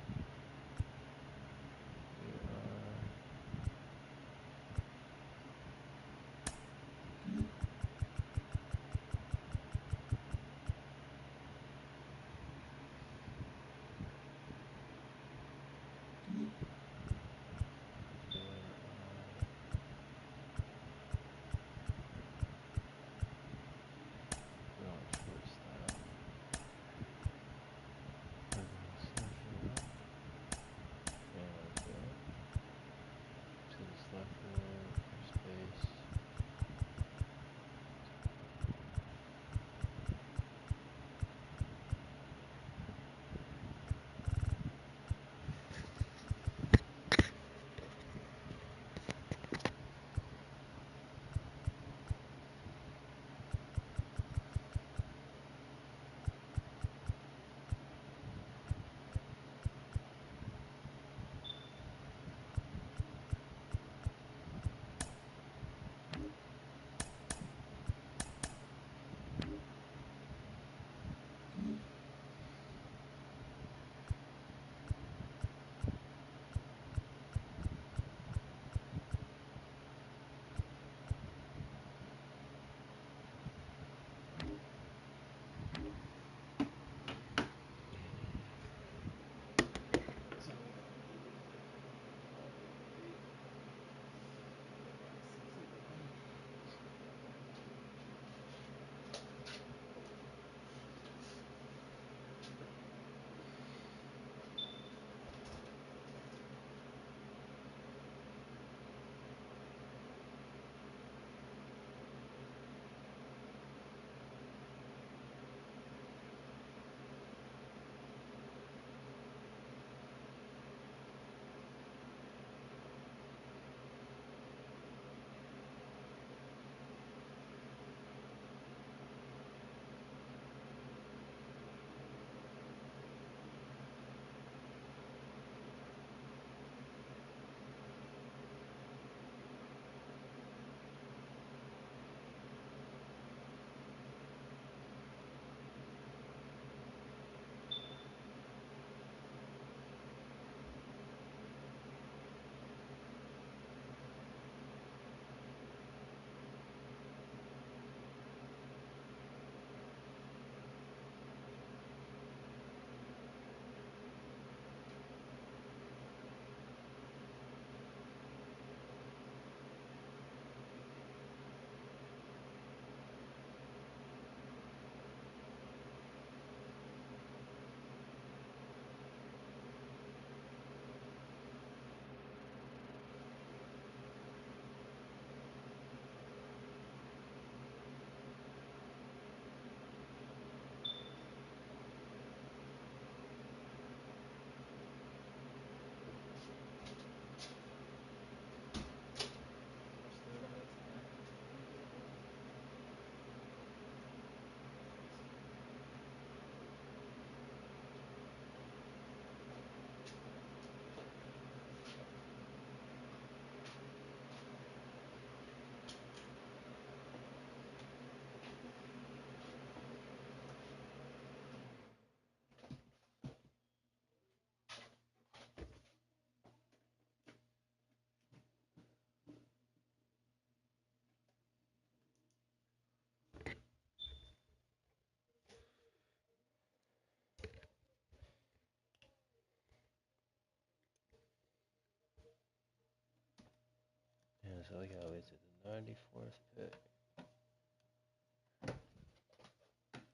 so we gotta wait to the 94th pick.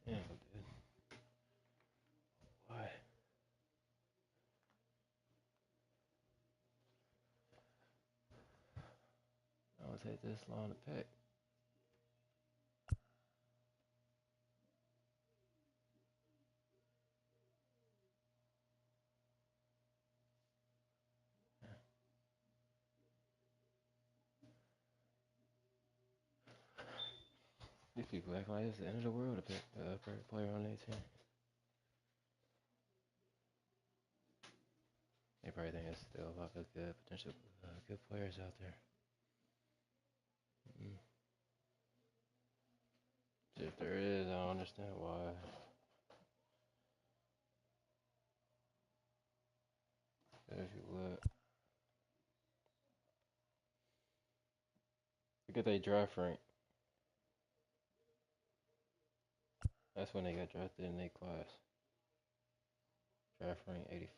Damn, dude. Why? I don't take this long to pick. These people act like it's the end of the world to pick a player on their team. They probably think there's still a lot of good potential good players out there. If there is, I don't understand why. If you look at their draft rank. That's when they got drafted in their class. Draft rank 85.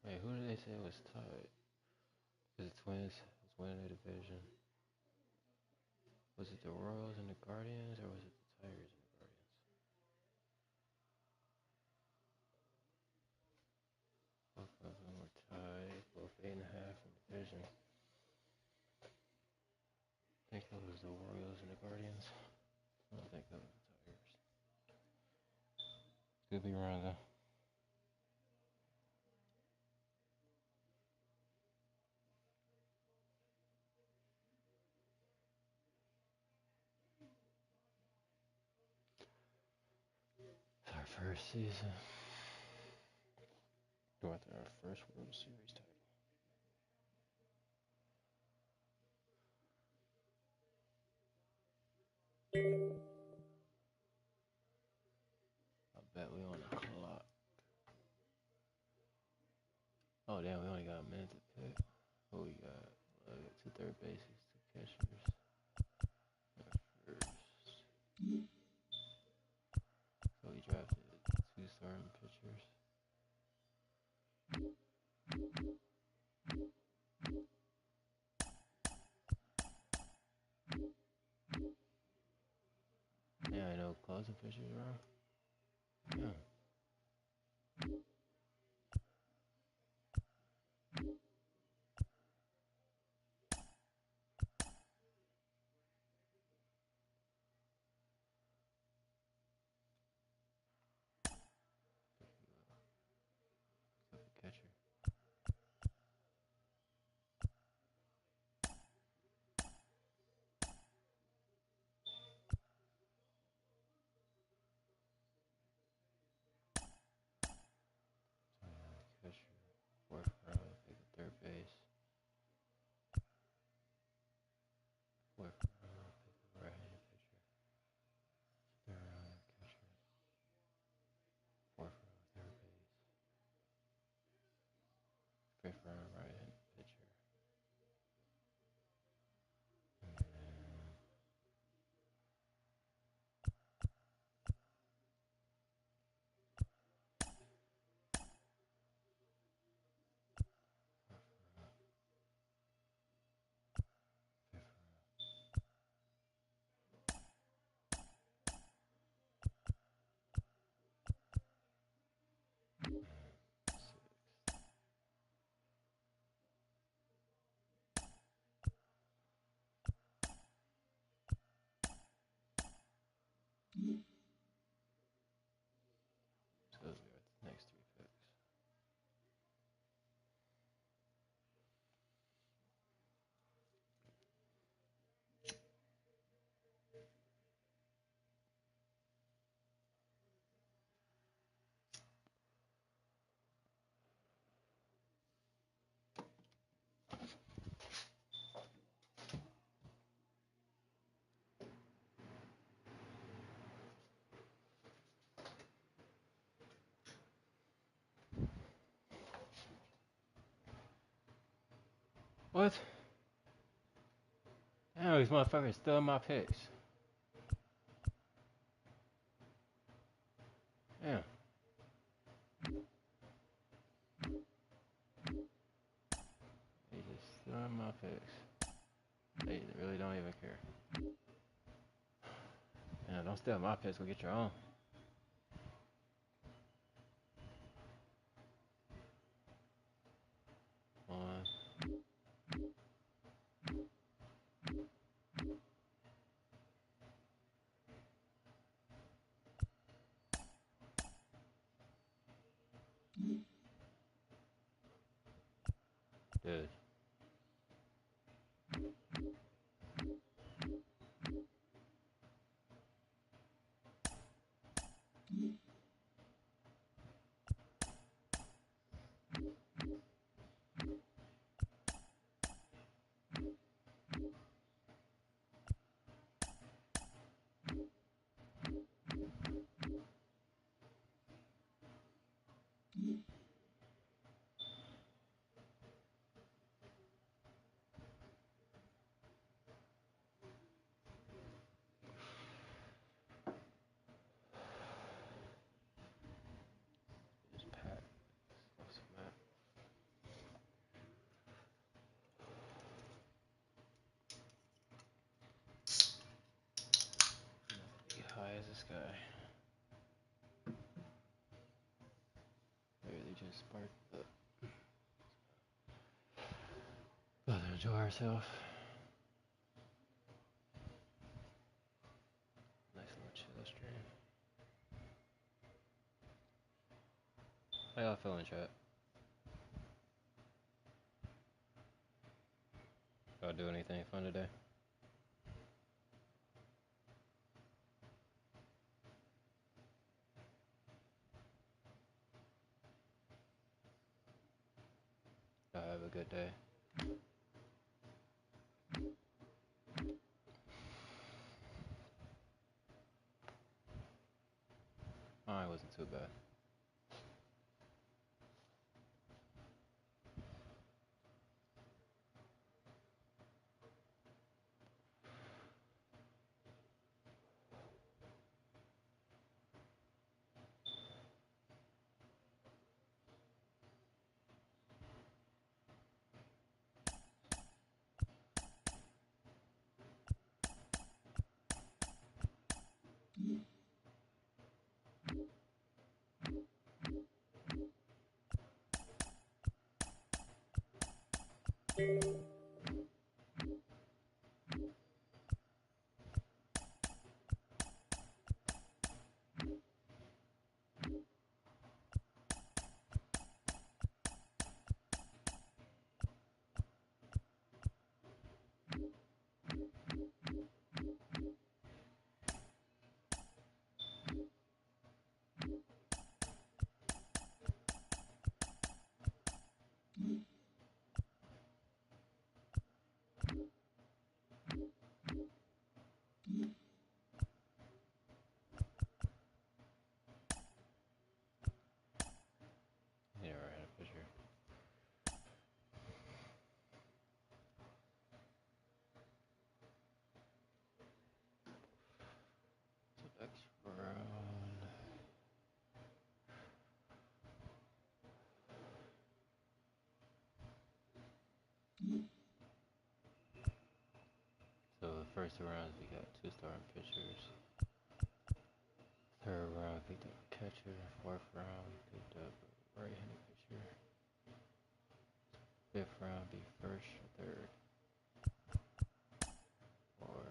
Wait, who did they say was tied? Was the Twins was winning the division? Was it the Royals and the Guardians, or was it the Tigers and the Guardians? Both of them were tied, both 8.5 in the division. I think it was the Royals and the Guardians. I don't think that was the Tigers. Could be wrong though. It's our first season. Go after our first World Series title. I bet we on the clock. Oh damn, we only got a minute to pick. Who we got? Two third bases, two catchers. First. So we drafted two starting pitchers. Yeah, I know closing pitchers, bro. Yeah. Catcher. Catcher. Fourth round, pick a third base. Fourth round, pick a right-handed pitcher. Third round, catcher. Fourth round, third base. Fifth round, right-handed pitcher. And then What? Damn, these motherfuckers still in my picks. Yeah. They just still in my picks. They really don't even care. Yeah, don't steal my picks, go get your own. One. Dude. Just pack. What's the map? How high is this guy? Barely just sparked up. About to enjoy ourselves. Nice little chill stream. How y'all feeling, chat? Y'all do anything fun today? Y'all have a good day. Mine wasn't too bad. Yeah, right, for sure. So next round. So the first two rounds we got 2 starting pitchers. Third round picked up a catcher. Fourth round picked up a right-handed pitcher. Fifth round be first or third. Or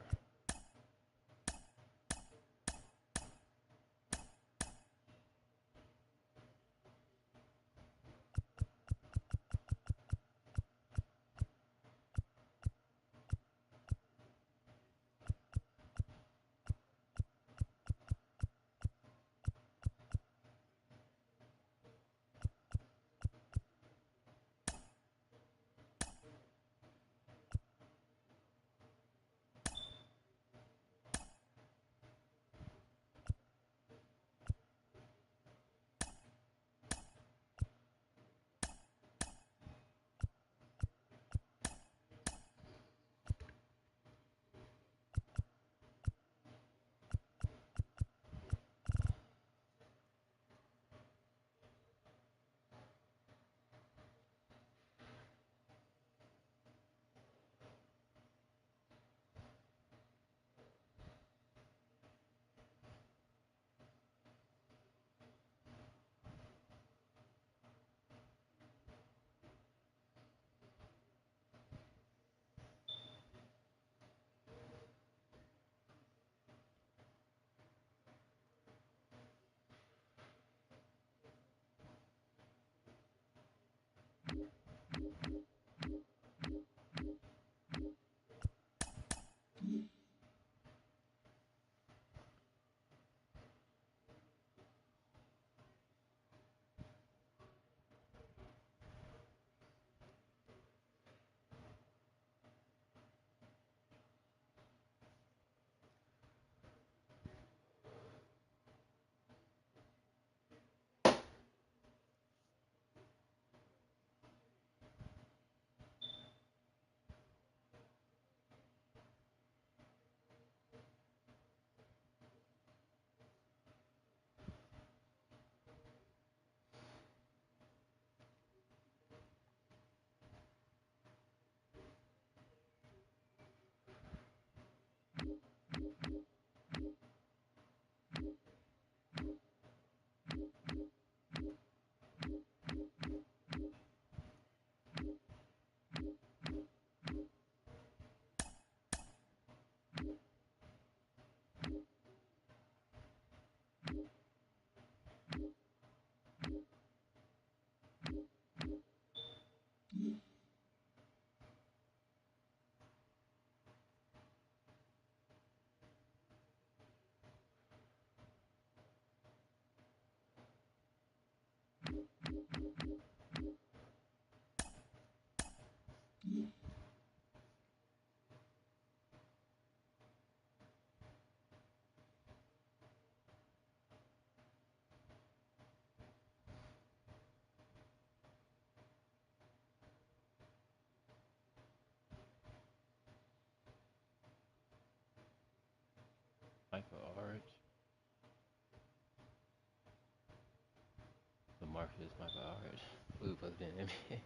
this my bad already. We were supposed to be in the NBA.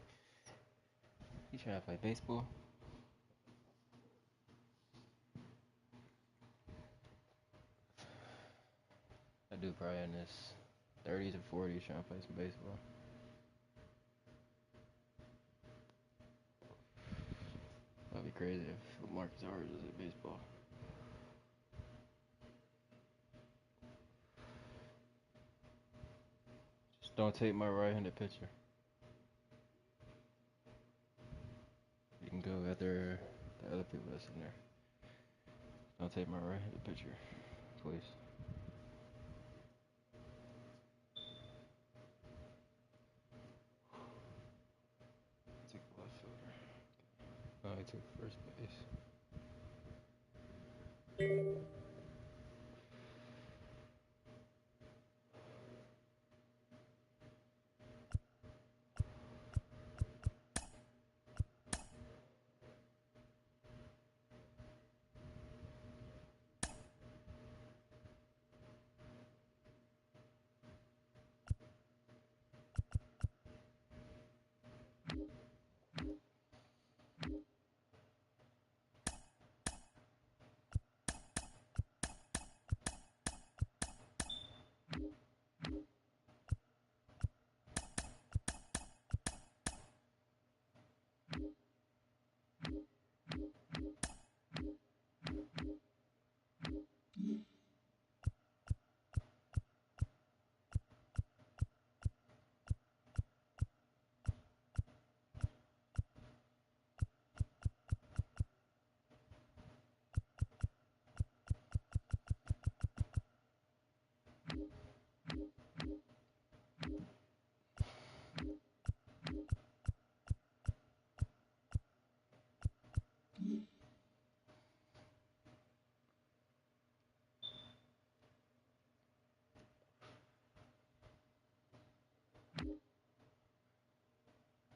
You trying to play baseball? That dude probably in his 30s or 40s trying to play some baseball. That'd be crazy if Marcus Howard was at baseball. Just don't take my right-handed pitcher. You can go after the other people that's in there. Don't take my right-handed pitcher, please. Take the left fielder. No, I took first base.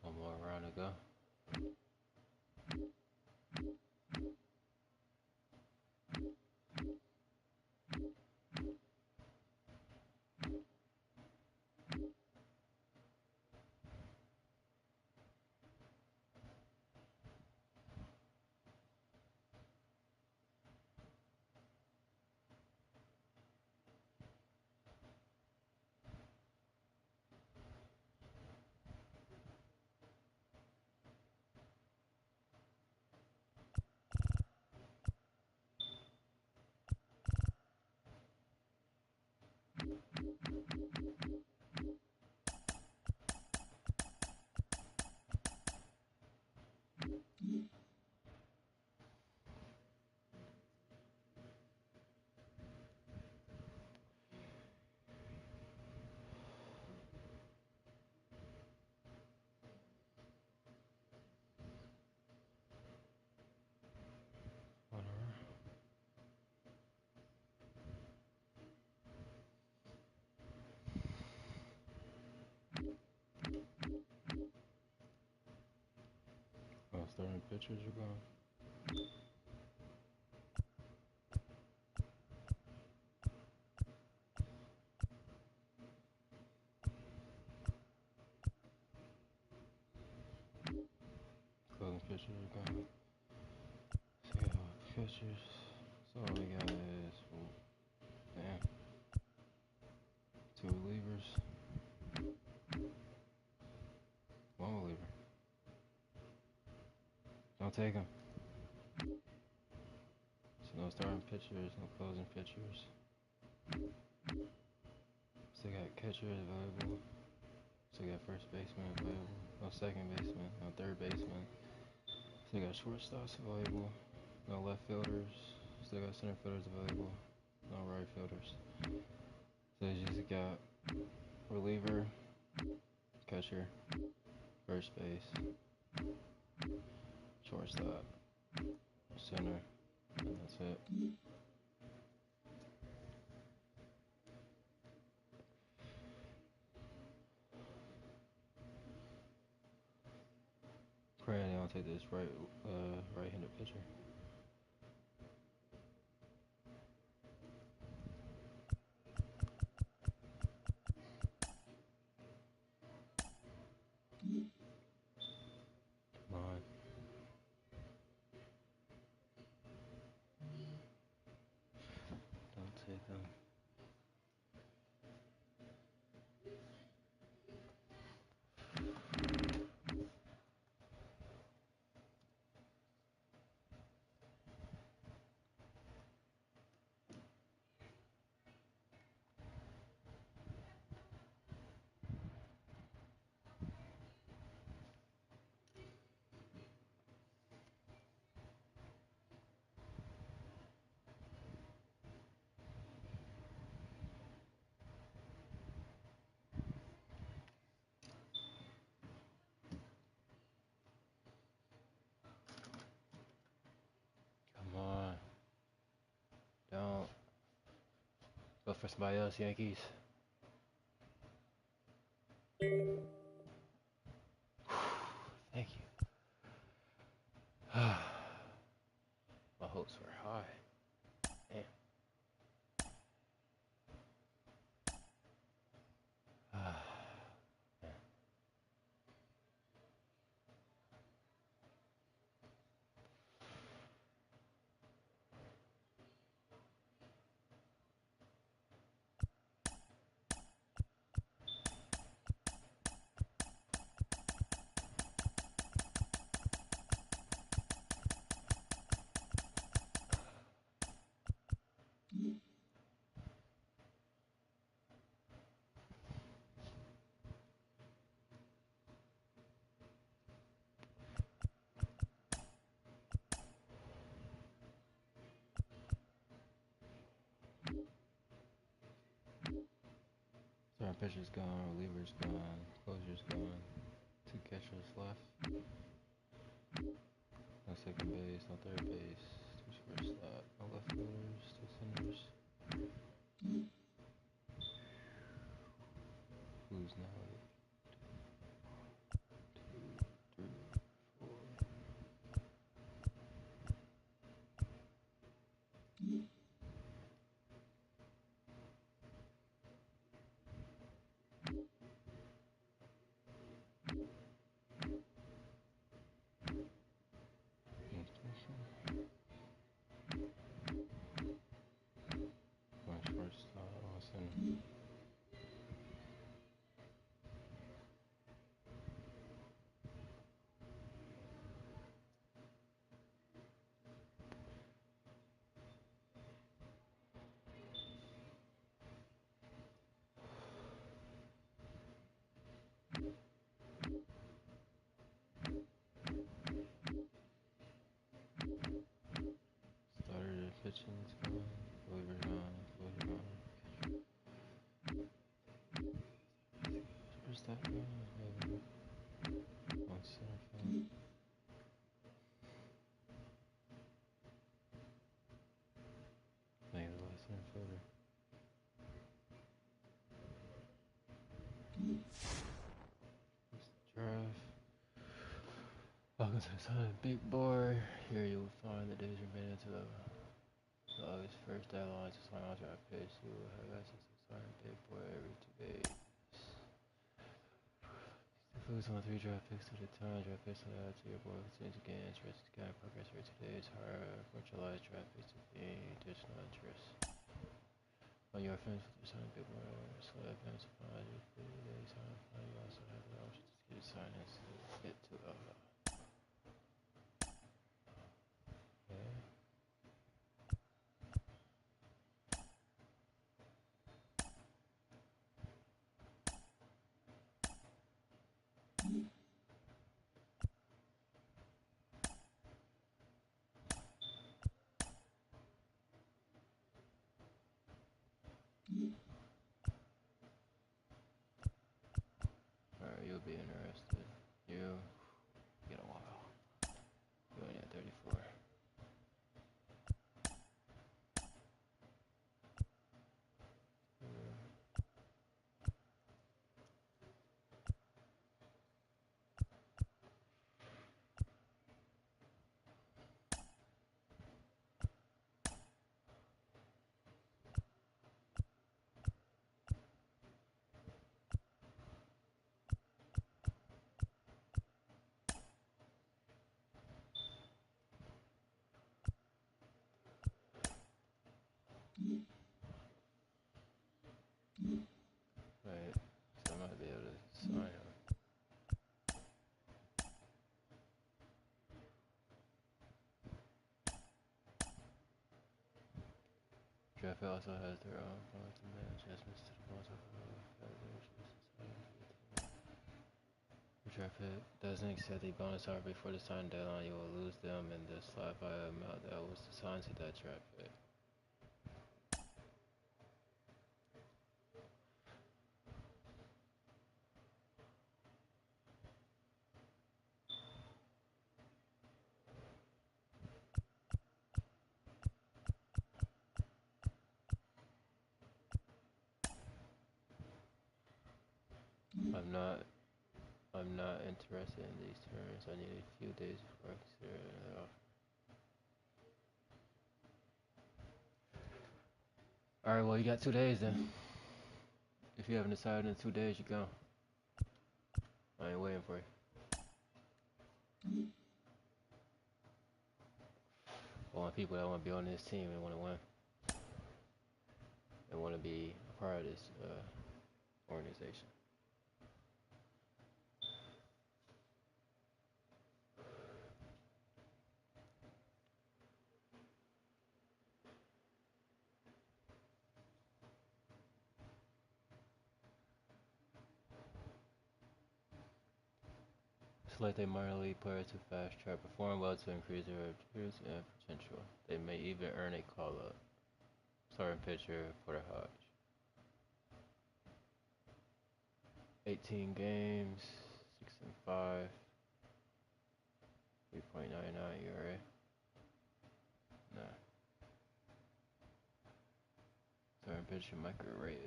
One more round to go. Oh, starting pitchers are gone. Closing pitchers are gone. See how pitchers. So all we got is, damn, 2 relievers, 1 reliever. Don't take them. So no starting pitchers, no closing pitchers. Still got catchers available. Still got first baseman available. No second baseman, no third baseman. Still got shortstops available. No left fielders. Still got center fielders available. No right fielders. So you just got reliever, catcher, first base, shortstop, center, and that's it. Praying they don't take this right-handed pitcher. for somebody else, Yankees. Thank you. My hopes were high. Damn. Starting pitcher's gone, reliever's gone, closer's gone. 2 catchers left. No second base, no third base, 2 shortstop, no left fielders, 2 centers. Who's now? 2, 3, 4. One shortstop, one center. Starter pitching's gone, reliever's gone, closer gone. Shortstop gone, one center field. Maybe the last center fielder. Draft. Welcome to the time, big boy. Here you will find the days remaining to the August 1st deadline to sign all draft picks. You will have access to sign big boy every 2 days. Focus on 3 draft picks at a time. Draft picks will add to your board. Continue to gain interest. Guide progress every 2 days. Hire for July draft picks to gain additional interest. On your friends with your sign big boy, select them to find you 3 days. You also have the option to get signings to fit to okay. Alright, you'll be interested. You get a while. You only at 34. Right, so I might be able to sign him. Draft also has their own bonus and adjustments to the bonus of the draft pick doesn't accept the bonus however before the sign deadline, you will lose them in the slot by an amount that was assigned to that draft pick. I'm not interested in these turns. I need a few days before I consider it off. Alright, well you got 2 days then. If you haven't decided in 2 days, you go. I ain't waiting for you. I want people that want to be on this team and want to win. And want to be a part of this organization. Select a minor league player to fast track, perform well to increase their appearance and potential. They may even earn a call-up. Starting pitcher, Porter Hodge. 18 games, 6-5, 3.99 ERA. Nah. Starting pitcher, Michael Reyes.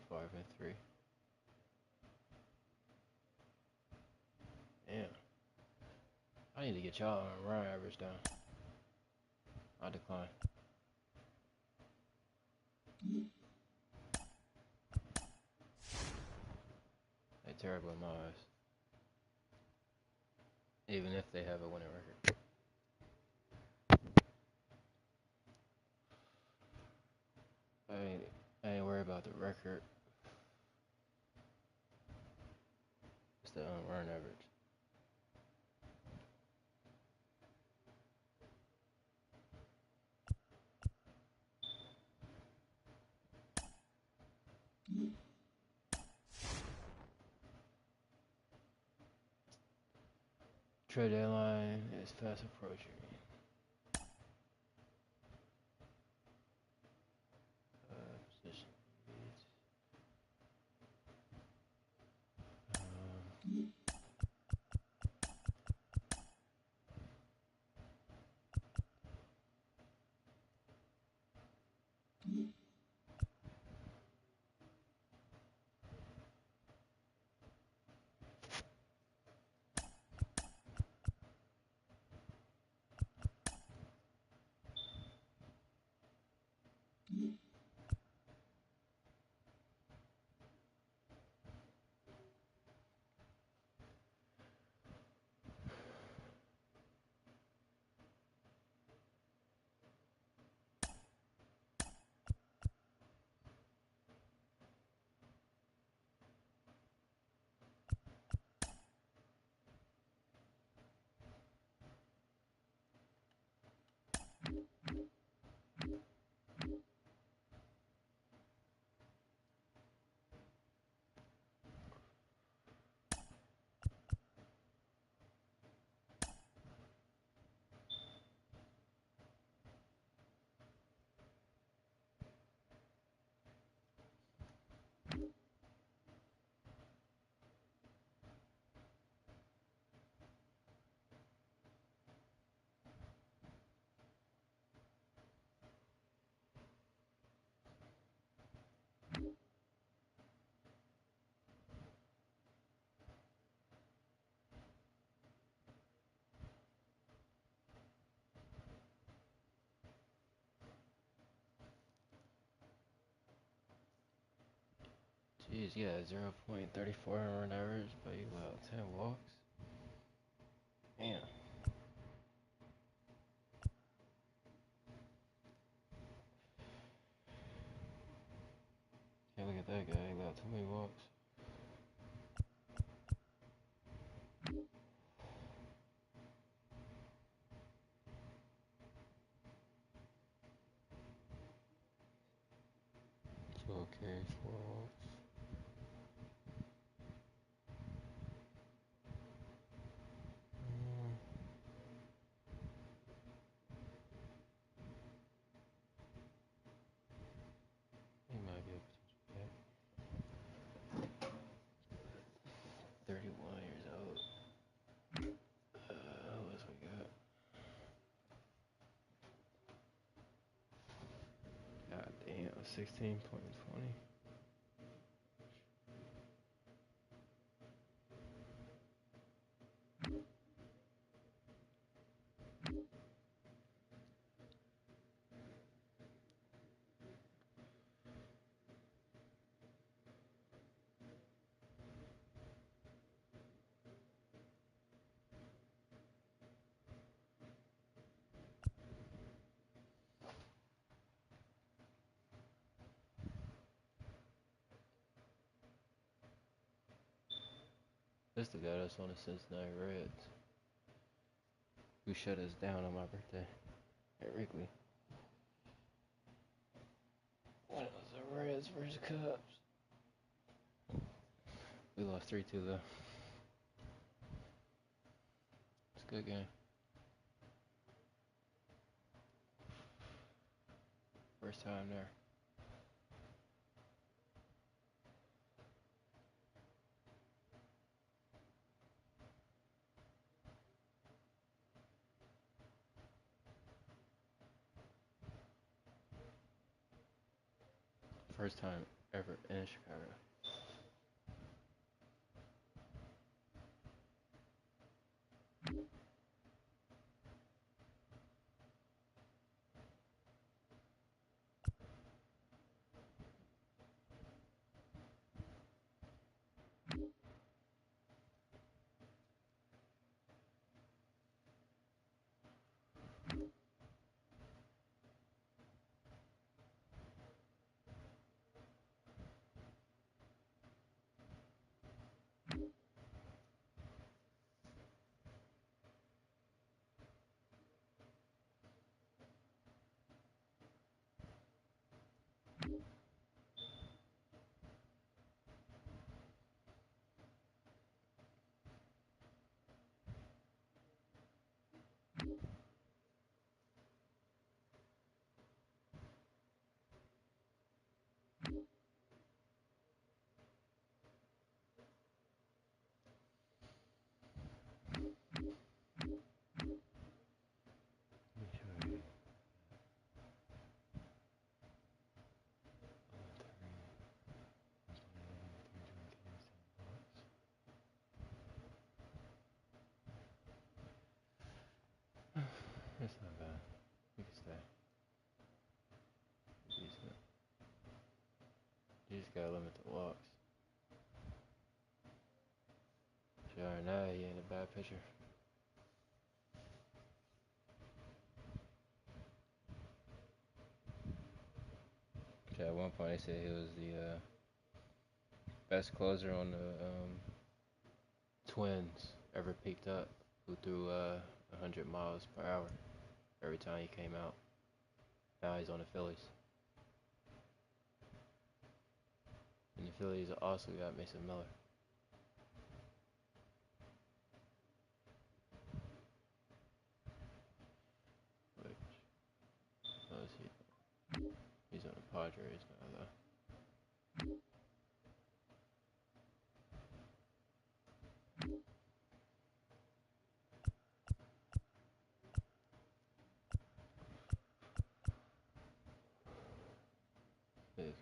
5-3. Damn. I need to get y'all on run average down. I decline. They're terrible in my eyes. Even if they have a winning record. I ain't worried about the record. It's the run average. Trade deadline is fast approaching. Position needs. Jeez, yeah, 0.34 run average, but you allowed 10 walks. Damn. Can't look at that guy, he allowed too many walks. So, okay, 4 walks. He might be a potential pick. 16.20. This the guy that's on the Cincinnati Reds, who shut us down on my birthday at Wrigley. When it was the Reds versus Cubs. We lost 3-2 though. It's a good game. First time there. First time ever in Chicago. It's not bad. You can stay. Decent. You just gotta limit the walks. Sure, now you ain't a bad pitcher. At one point, they said he was the best closer on the Twins ever picked up, who threw 100 miles per hour every time he came out. Now he's on the Phillies. And the Phillies also got Mason Miller. Which, what is he? He's on the Padres now, though.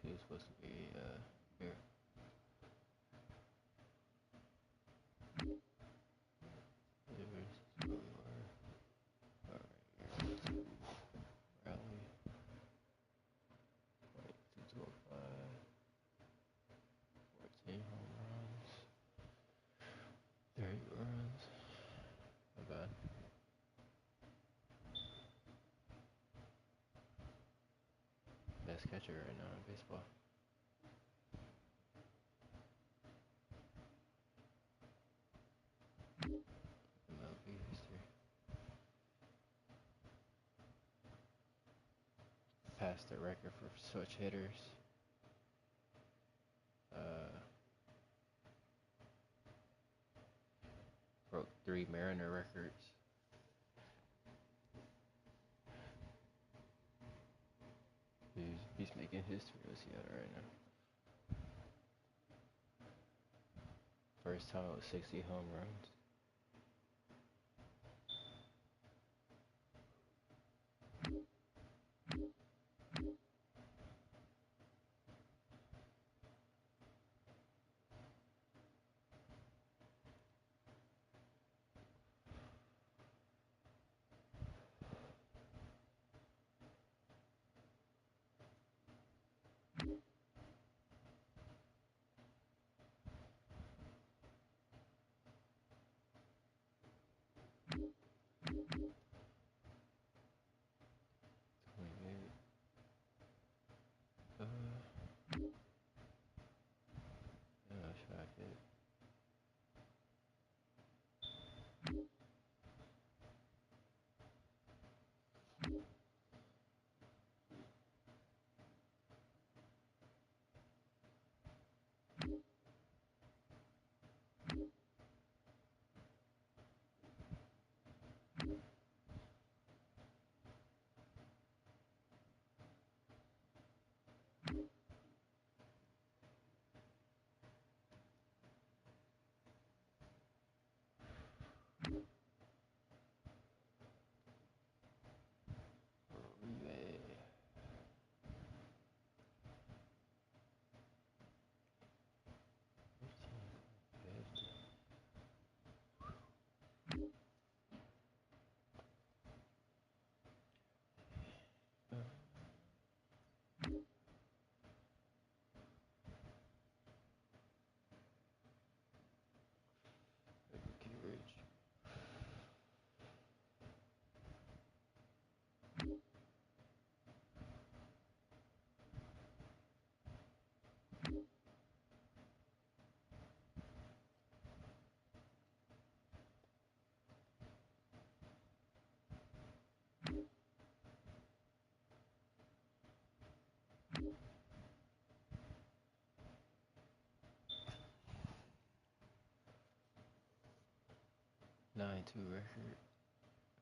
He was supposed to be here. Rally. 205. 14 home runs. 30 runs. Not bad. Best catcher right now in baseball. MLB history. Passed the record for switch hitters. Broke 3 Mariner records. He's making history with Seattle right now. First time with 60 home runs. hit. Yeah. 50. Key reach. Nine two record.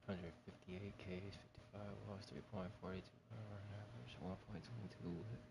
158 Ks, 55 loss, 3.42 average, 1.22 whip.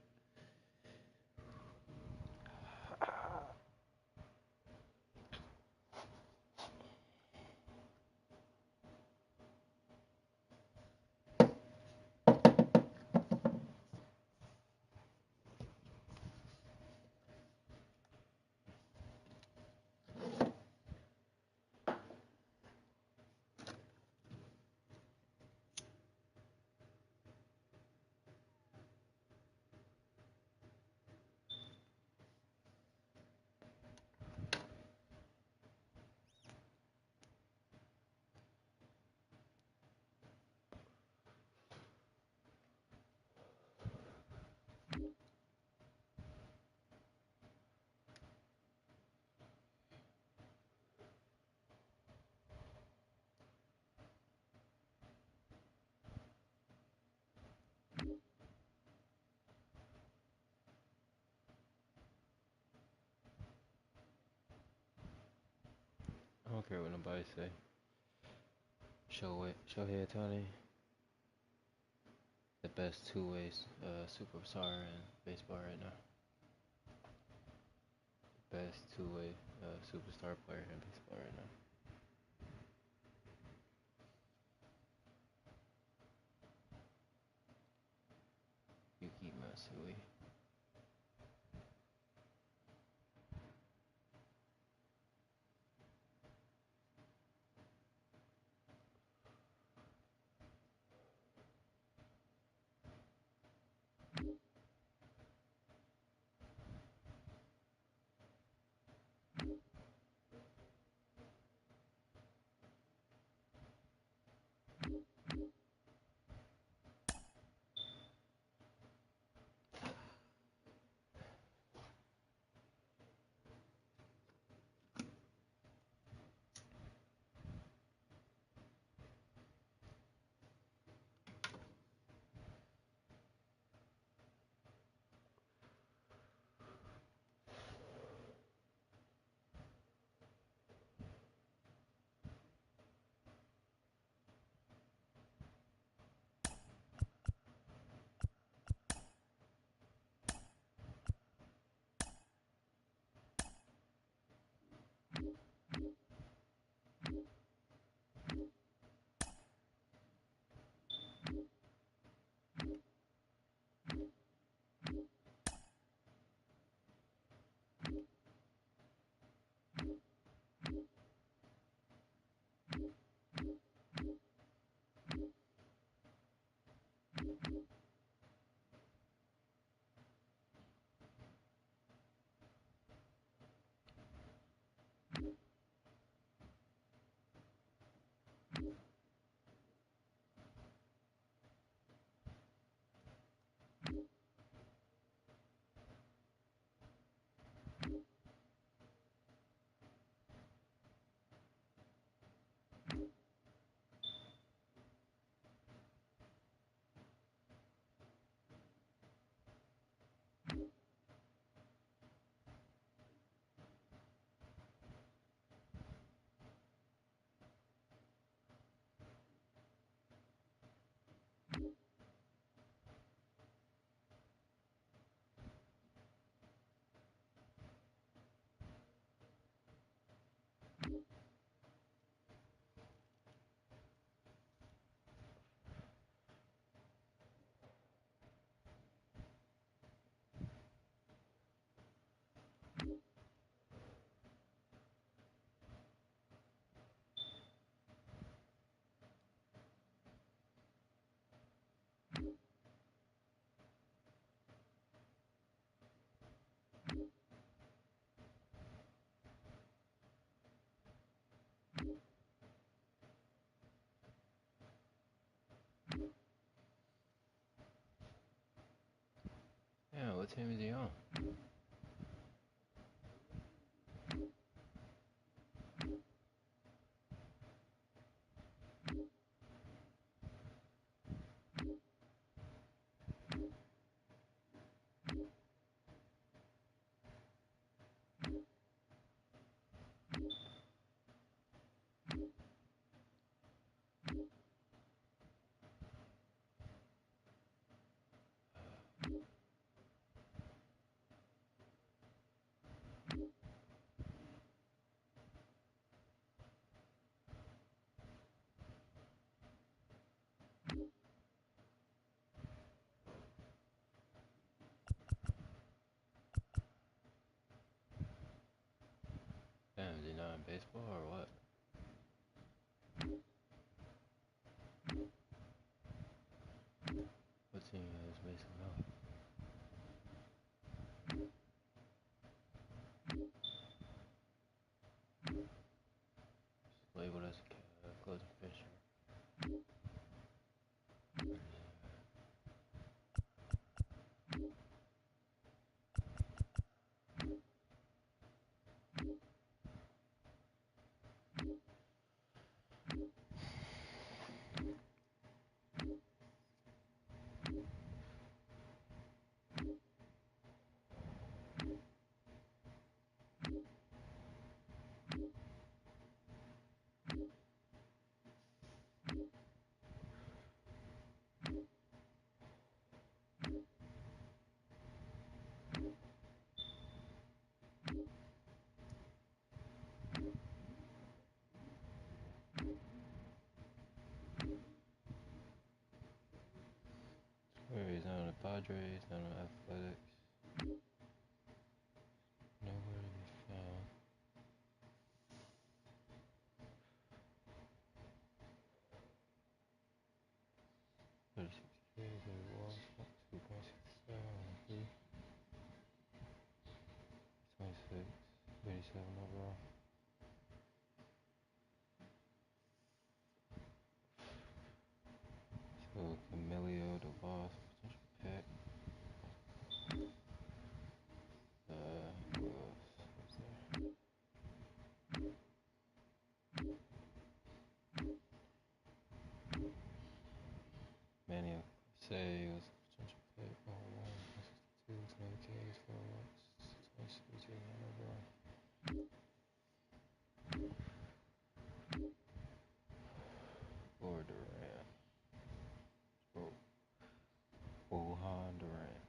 I don't care what nobody say. Shohei Ohtani, the best two-way superstar in baseball right now. Best two-way superstar player in baseball right now. Yuki Matsui. team is he on? Damn, is he not in baseball or what? What team is Mason Mount? Labeled as a closing pitcher. Where he's not on the Padres, not on Athletics. Nowhere to be found. $36K, 2.67, 26, 87 overall. So Camilio, the boss, potential pick. Who else was there? Manny say was a potential pick. 162, 20K, 26, 18 overall. Or Durant. Wuhan Durant.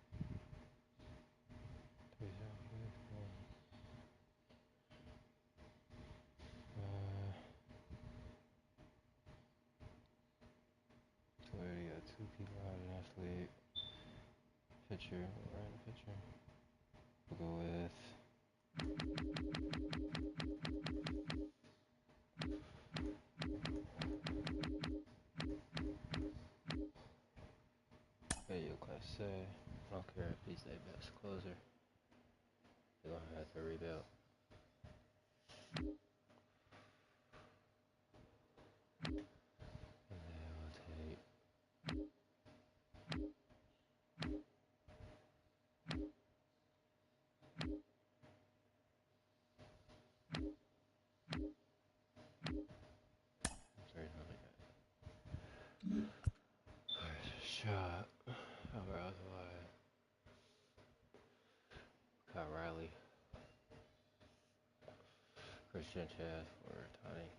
280, got two people out in athlete. Pitcher, random pitcher. We'll go with Yo Class A. I don't care if he's their best closer. They're gonna have to rebuild. And then we'll take shot. Alright, Kyle Riley. Christian Chaz for Tony.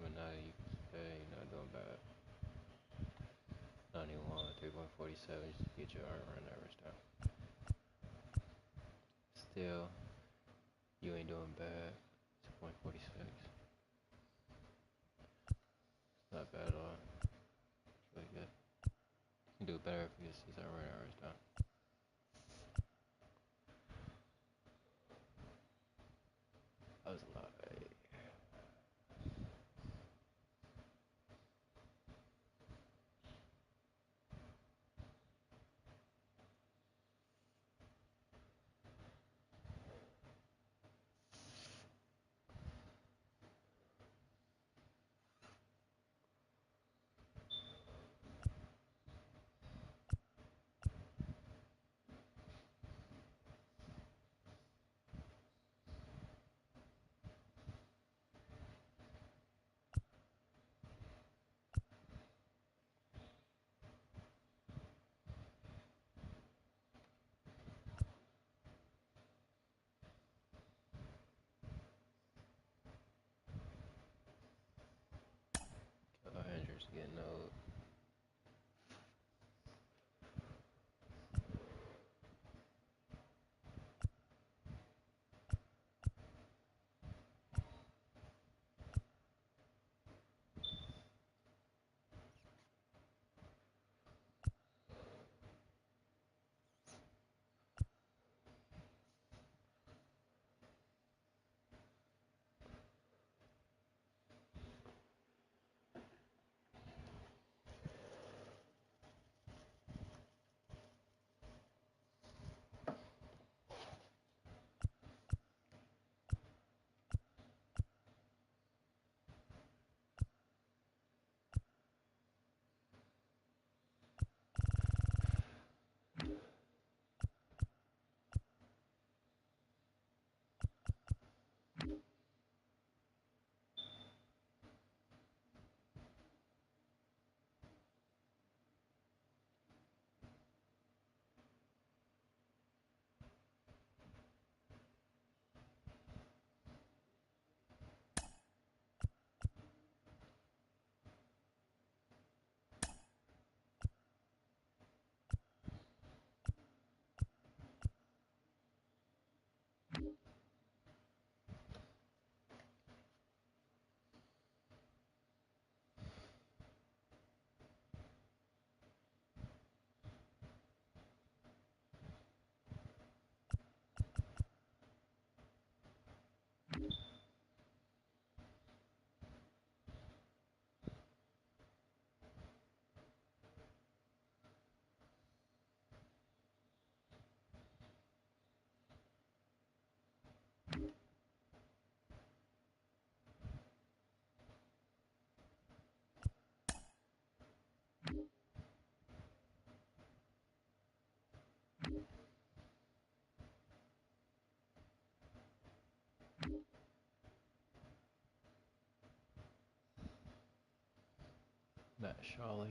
But now you hey, you're not doing bad. 91, 3.47 just to get your earned run average down. Still, you ain't doing bad. 2.46. Not bad at all. It's really good. You can do better if you get his earned run average down. Matt Shawley.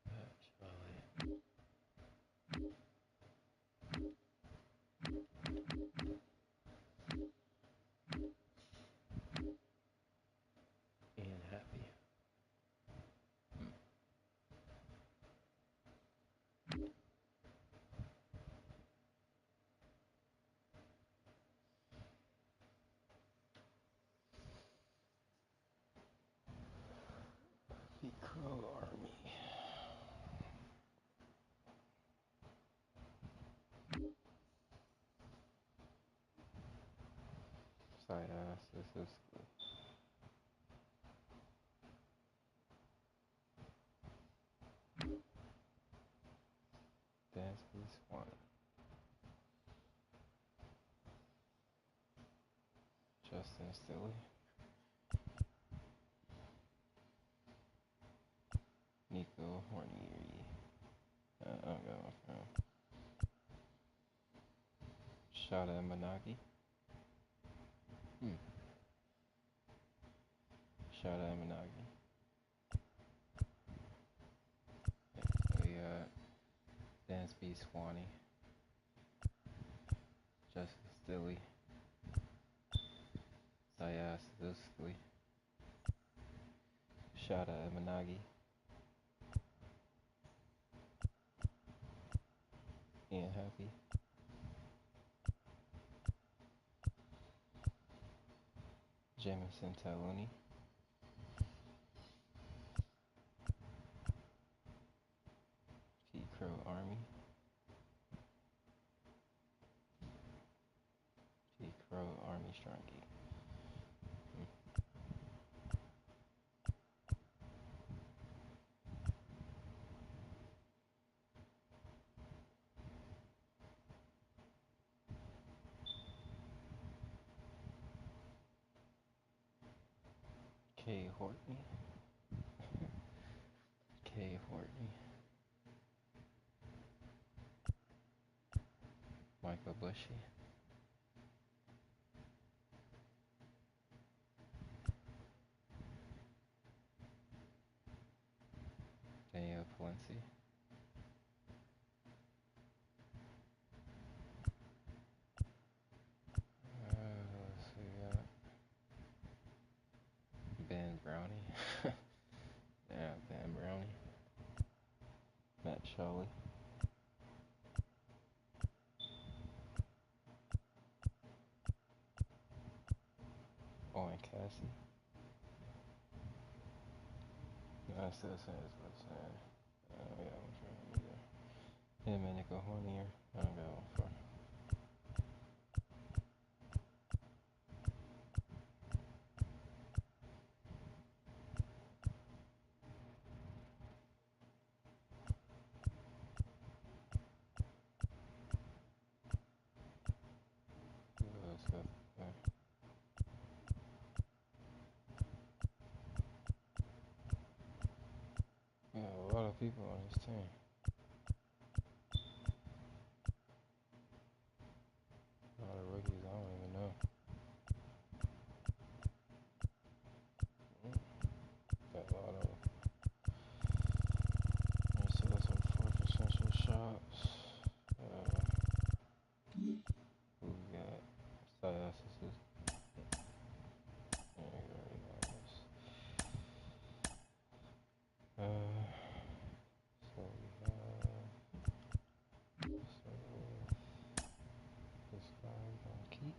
Matt Shawley. Ian Happy. The Crow Army. Side ass, this is good. Dansby Swan. Justin Stilley. Nico Hornieri. I don't got one from him. Shada Managi. Shada Managi. So we got Dansby Swanee. Justin Stilley. Sayas Zuskli. Shada Managi. Ian Happy. Jamison Taloni. P. Crow Army. P. Crow Army Strongey. K. Hortney. K. Hortney. Michael Bushy. Daniel Palencia. Let's see, we got Ben Brownie. Yeah, Ben Brownie. Matt Shawley. Owen Cassie. I still say it's what's I don't got one for him either. Him and Nico Hornier. I don't got one for him. Who else got there? We got a lot of people on this team. A lot of rookies, I don't even know. Got a lot of. So that's like 4 potential shots. Who we got? Siasis. Yeah, we already got this. So we have. So this guy we're gonna keep.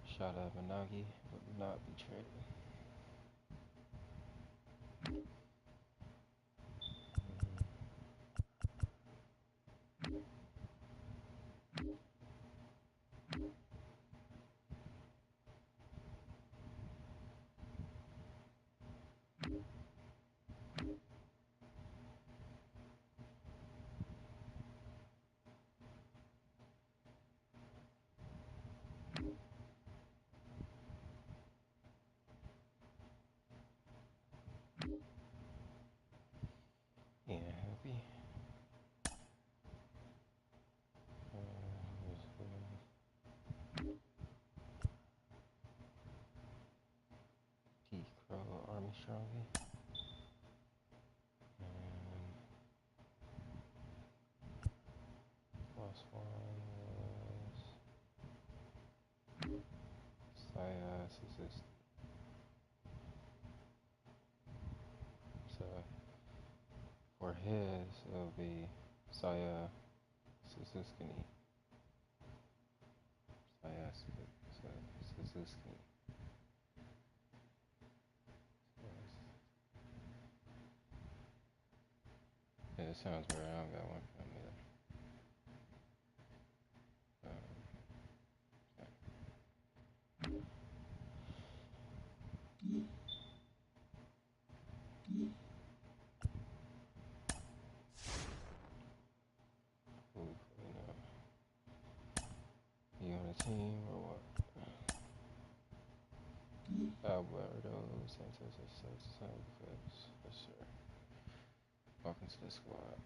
Shada Managi would not be traded. Strongly. And last one was Suzuki. So for his, it'll be Saya Suzuki. Saya Suzuki. Yeah, it sounds weird. I don't got one from either. You on a team or what? Alberto Santos is yes, sir. Welcome to the squad.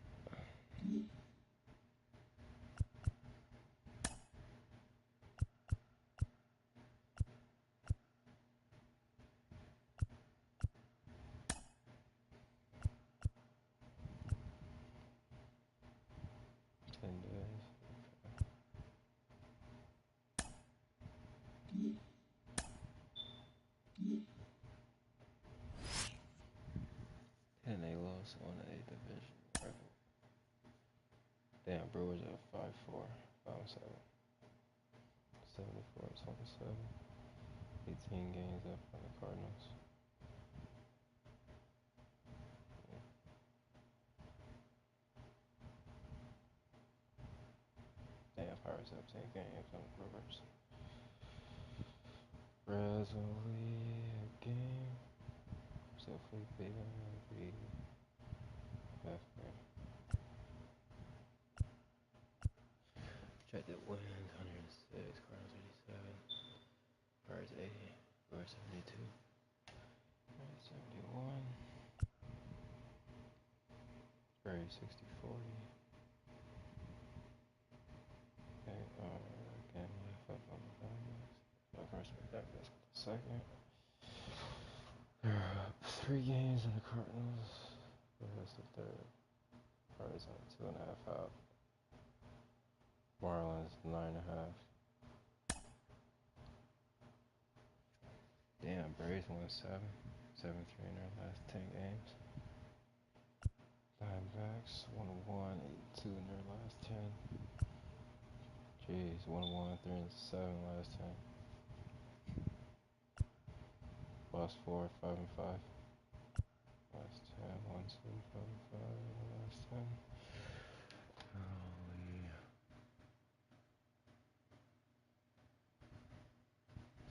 10 days. 10 they lost on the 8th division. Damn, Brewers at 5-4, 5-7, 74-27, 18 games up on the Cardinals. Damn, Pirates up 10 games on the Brewers. Reds only a game, so if we beat them, it'll be half game. Check the wins, 106, Cardinals 87, Pirates 80, Brewers 72, Reds 71, Braves 60-40. Okay, again, left up on the Diamondbacks. My first pick back, that's the second. They're up 3 games in the Cardinals. That's the third. Pirates on 2.5 out. Marlins 9.5. Damn, Braves won 7-3 in their last 10 games. Diamondbacks 1-1, 8-2 in their last 10. Jeez, 1-1, 3-7 last 10. Lost 4, 5-5. Last 10, 1, 2, 5-5 last 10. Holy.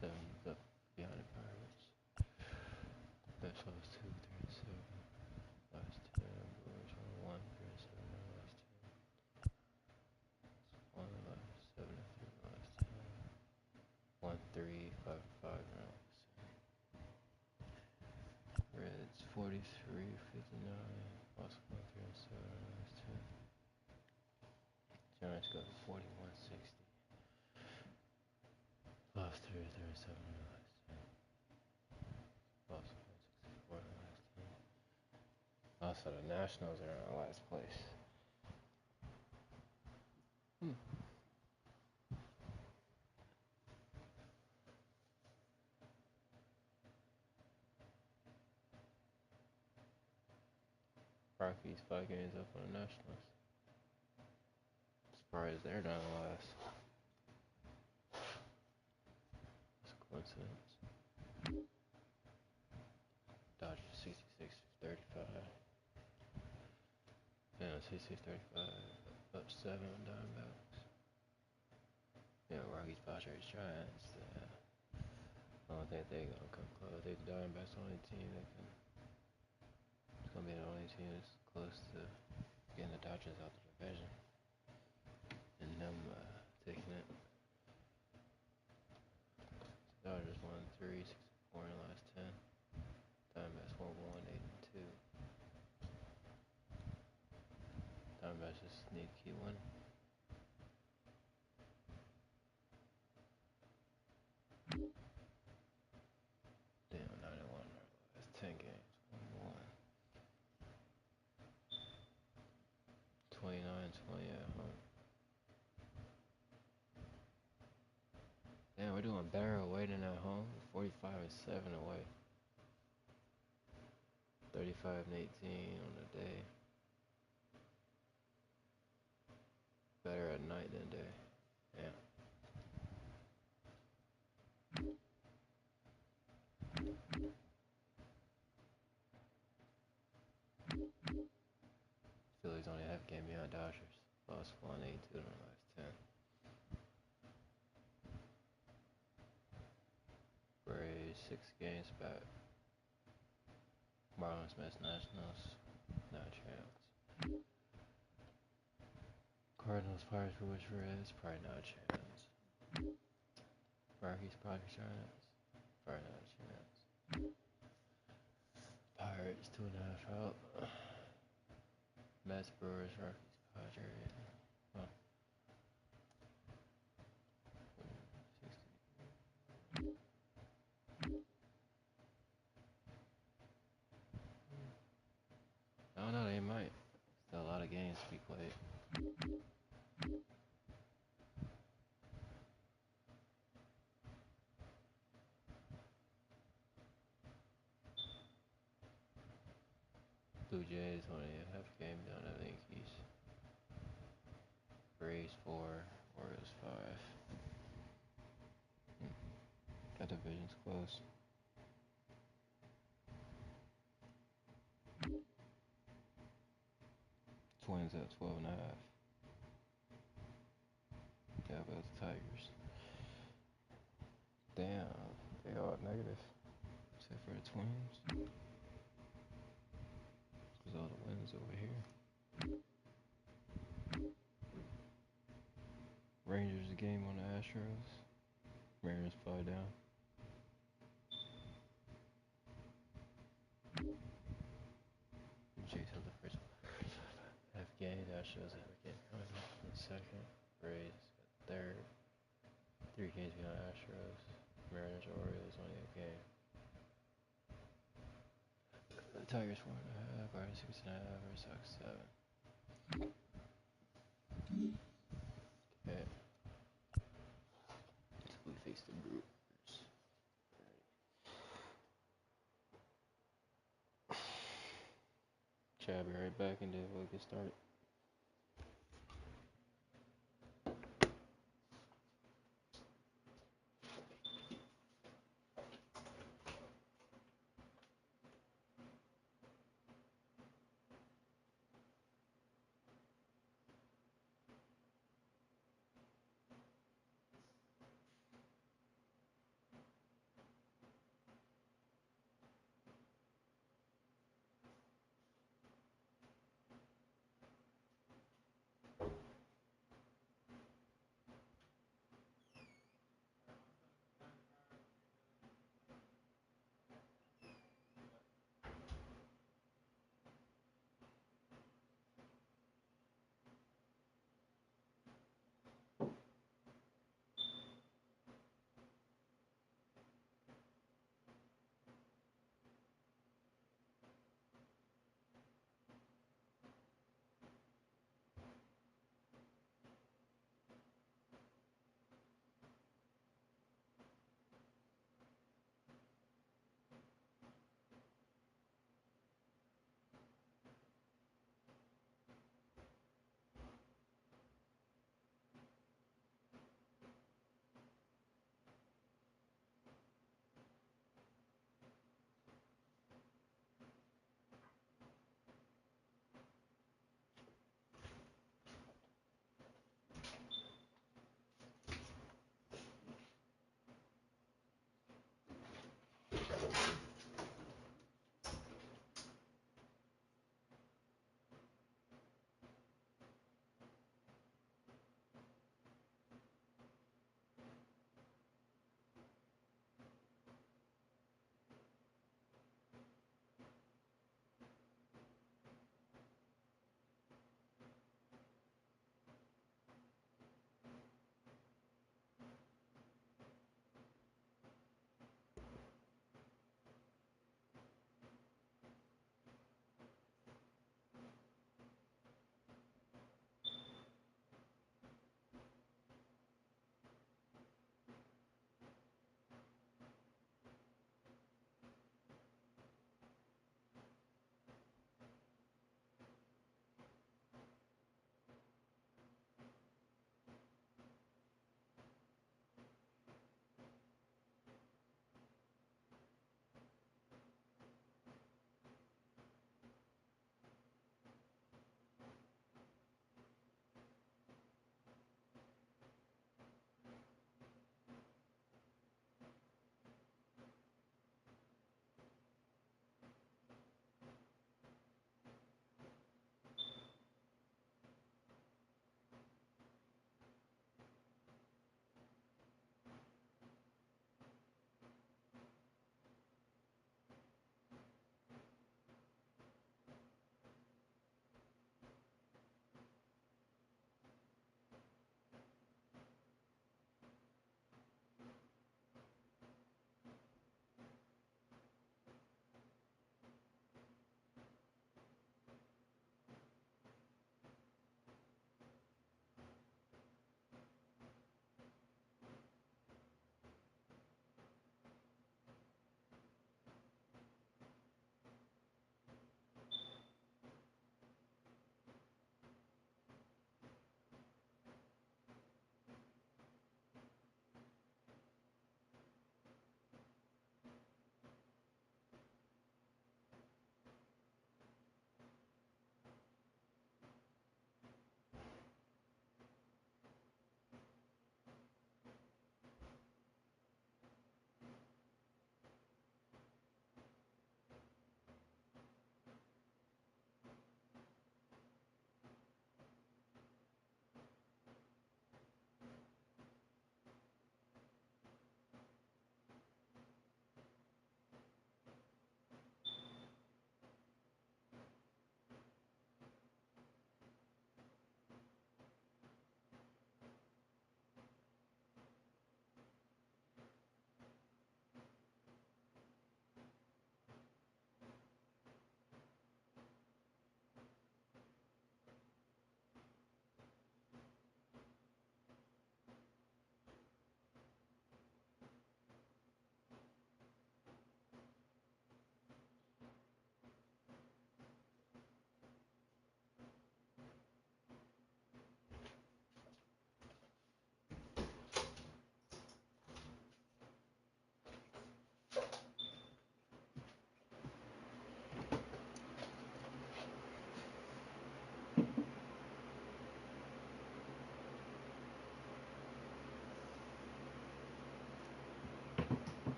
7 up behind the Pirates. Best was 2, 3-7. Last 10, Brewers 1, 3-7 last 10. 1 last 7-3 last 10. 1-3, 5-5 last 10. Reds 43, 59. Lost 1, 3-7 last 10. Giants got 41, 60. Lost 3, 37 last 10. Lost 1, 64 last 10. Also, the Nationals are in last place. Rockies 5 games up on the Nationals. Surprised they're not last. That's a coincidence. Dodgers 66-35. Yeah, 66-35. Up 7 on Diamondbacks. Yeah, Rockies, Padres, Giants. I don't think they're gonna come close. I think the Diamondbacks the only team that can. It's gonna be the only team that's close to getting the Dodgers out the division and them taking it. Dodgers won 3, 6-4 in the last 10. Diamondbacks won 1, 8-2. Diamondbacks just need to keep winning. Damn, 9-1 in our last 10 games. 29-20 at home. Damn, we're doing better away than at home. 45-7 away. 35-18 on the day. Better at night than day. Yeah. Phillies only have a game behind Dodgers. Lost 182 in the last 10. Braves 6 games back. Marlins missed Nationals. Not a chance. Cardinals Pirates Brewers Reds. Probably not a chance. Rockies Padres Giants. Probably not a chance. Pirates 2.5 out. Mets Brewers Rockies Padres. Huh. 60. I don't know, they might. Still a lot of games to be played. Blue Jays only have a game down at Yankees. Braves 4, Orioles 5. That division's close. Twins at 12.5. Yeah, but it's Tigers. Damn, they all negative. Except for the Twins. Because all the wins over here. Rangers a game on the Astros. Mariners 5 down. Jays have the first half game. The Astros have a game coming up in the second. Rays got third. 3 games behind Astros. Mariners Orioles only a game. The Tigers 4.5. Guardians 6.5. Red Sox 7. Okay. We face the Brewers. Chad, be right back and then we'll get started.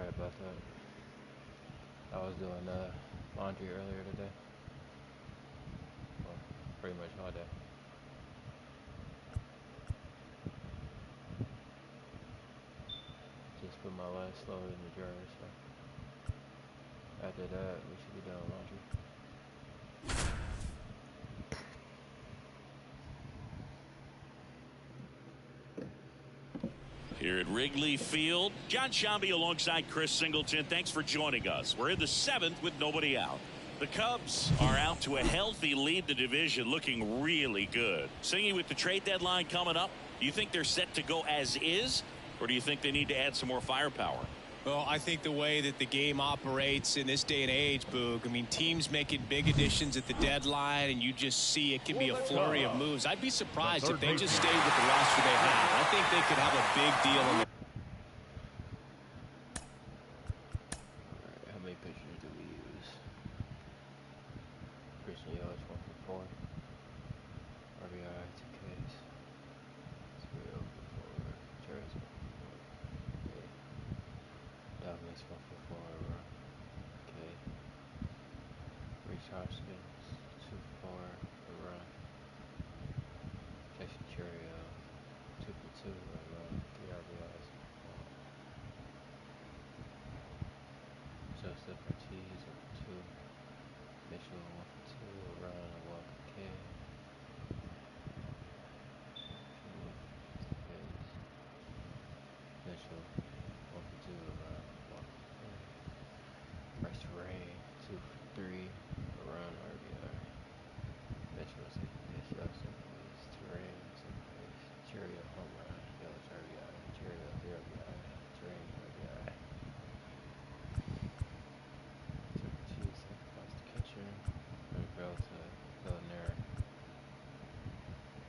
Sorry about that. I was doing laundry earlier today. Well, pretty much all day. Just put my last load in the dryer, so after that we should be done laundry. Here at Wrigley Field, John Shambi alongside Chris Singleton. Thanks for joining us. We're in the 7th with nobody out. The Cubs are out to a healthy lead the division, looking really good. Singy, with the trade deadline coming up, do you think they're set to go as is, or do you think they need to add some more firepower? Well, I think the way that the game operates in this day and age, Boog, I mean, teams making big additions at the deadline, and you just see it can be a flurry of moves. I'd be surprised if they just stayed with the roster they have. I think they could have a big deal in the Alright, how many pitchers do we use? Christian Yelich 1 for 4. RBI 2 Ks. 3 0 for 4. Cherries 1 for 4. Okay. Dominic 1 for 4. Okay. Reese Hoskins 2 for 4. A run. Jason Churio 2 for 2. A run. 3 RBIs. Joseph Ortiz 1 for 2. Mitchell 1 for 2. A run. A walk. K. Mitchell 1 for 2. A run. A walk. Bryce Ray 2 for 3. A run. RBI. Mitchell second base. Yo second base. Terrain second base. Churio home run. Yelich RBI. Churio 3 RBI. Terrain RBI. Took Ortiz sacrificed the catcher. Pretty bro to Villanera.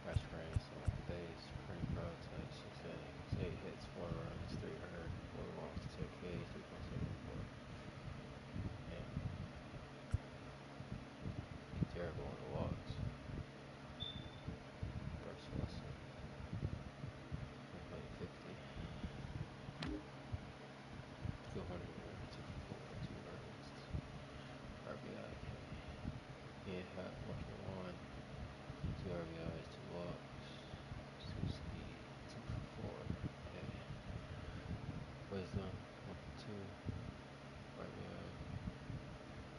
Bryce Ray second base. Pretty bro to 6 innings. 8 hits, 4 runs, 3 earned, 4 walks, 2 Ks, 3.74. And terrible on the walks. Bryce Wilson. He played 50. 200, 2 for 4, 2 runs, RBI. He had 1 for 1, 2 RBIs, 2 walks, Suzuki 2 for 4. Okay. Wisdom 1 for 2, RBI.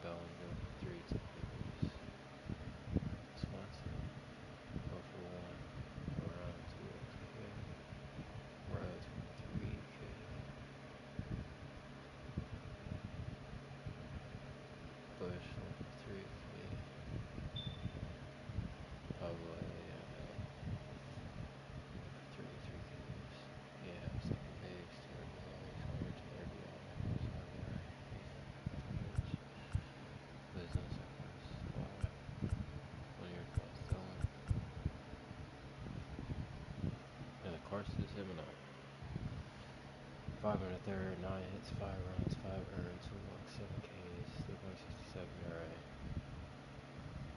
Bellinger 3, 2 Ks. Swanson 0 for 1, a run, 2 K. Reds 3 K. Bush 1 for 3 K. Pablo 3 Ks. Yeah, second base, 2 RBIs, Hunter 2 RBI, Wilson RBI, Ethan Wisdom second spot, 1 year plus Dylan. And of course this him or not. 5 in the third, 9 hits, 5 runs, 5 earned, 2 walks, 7 Ks, 3.67 ERA.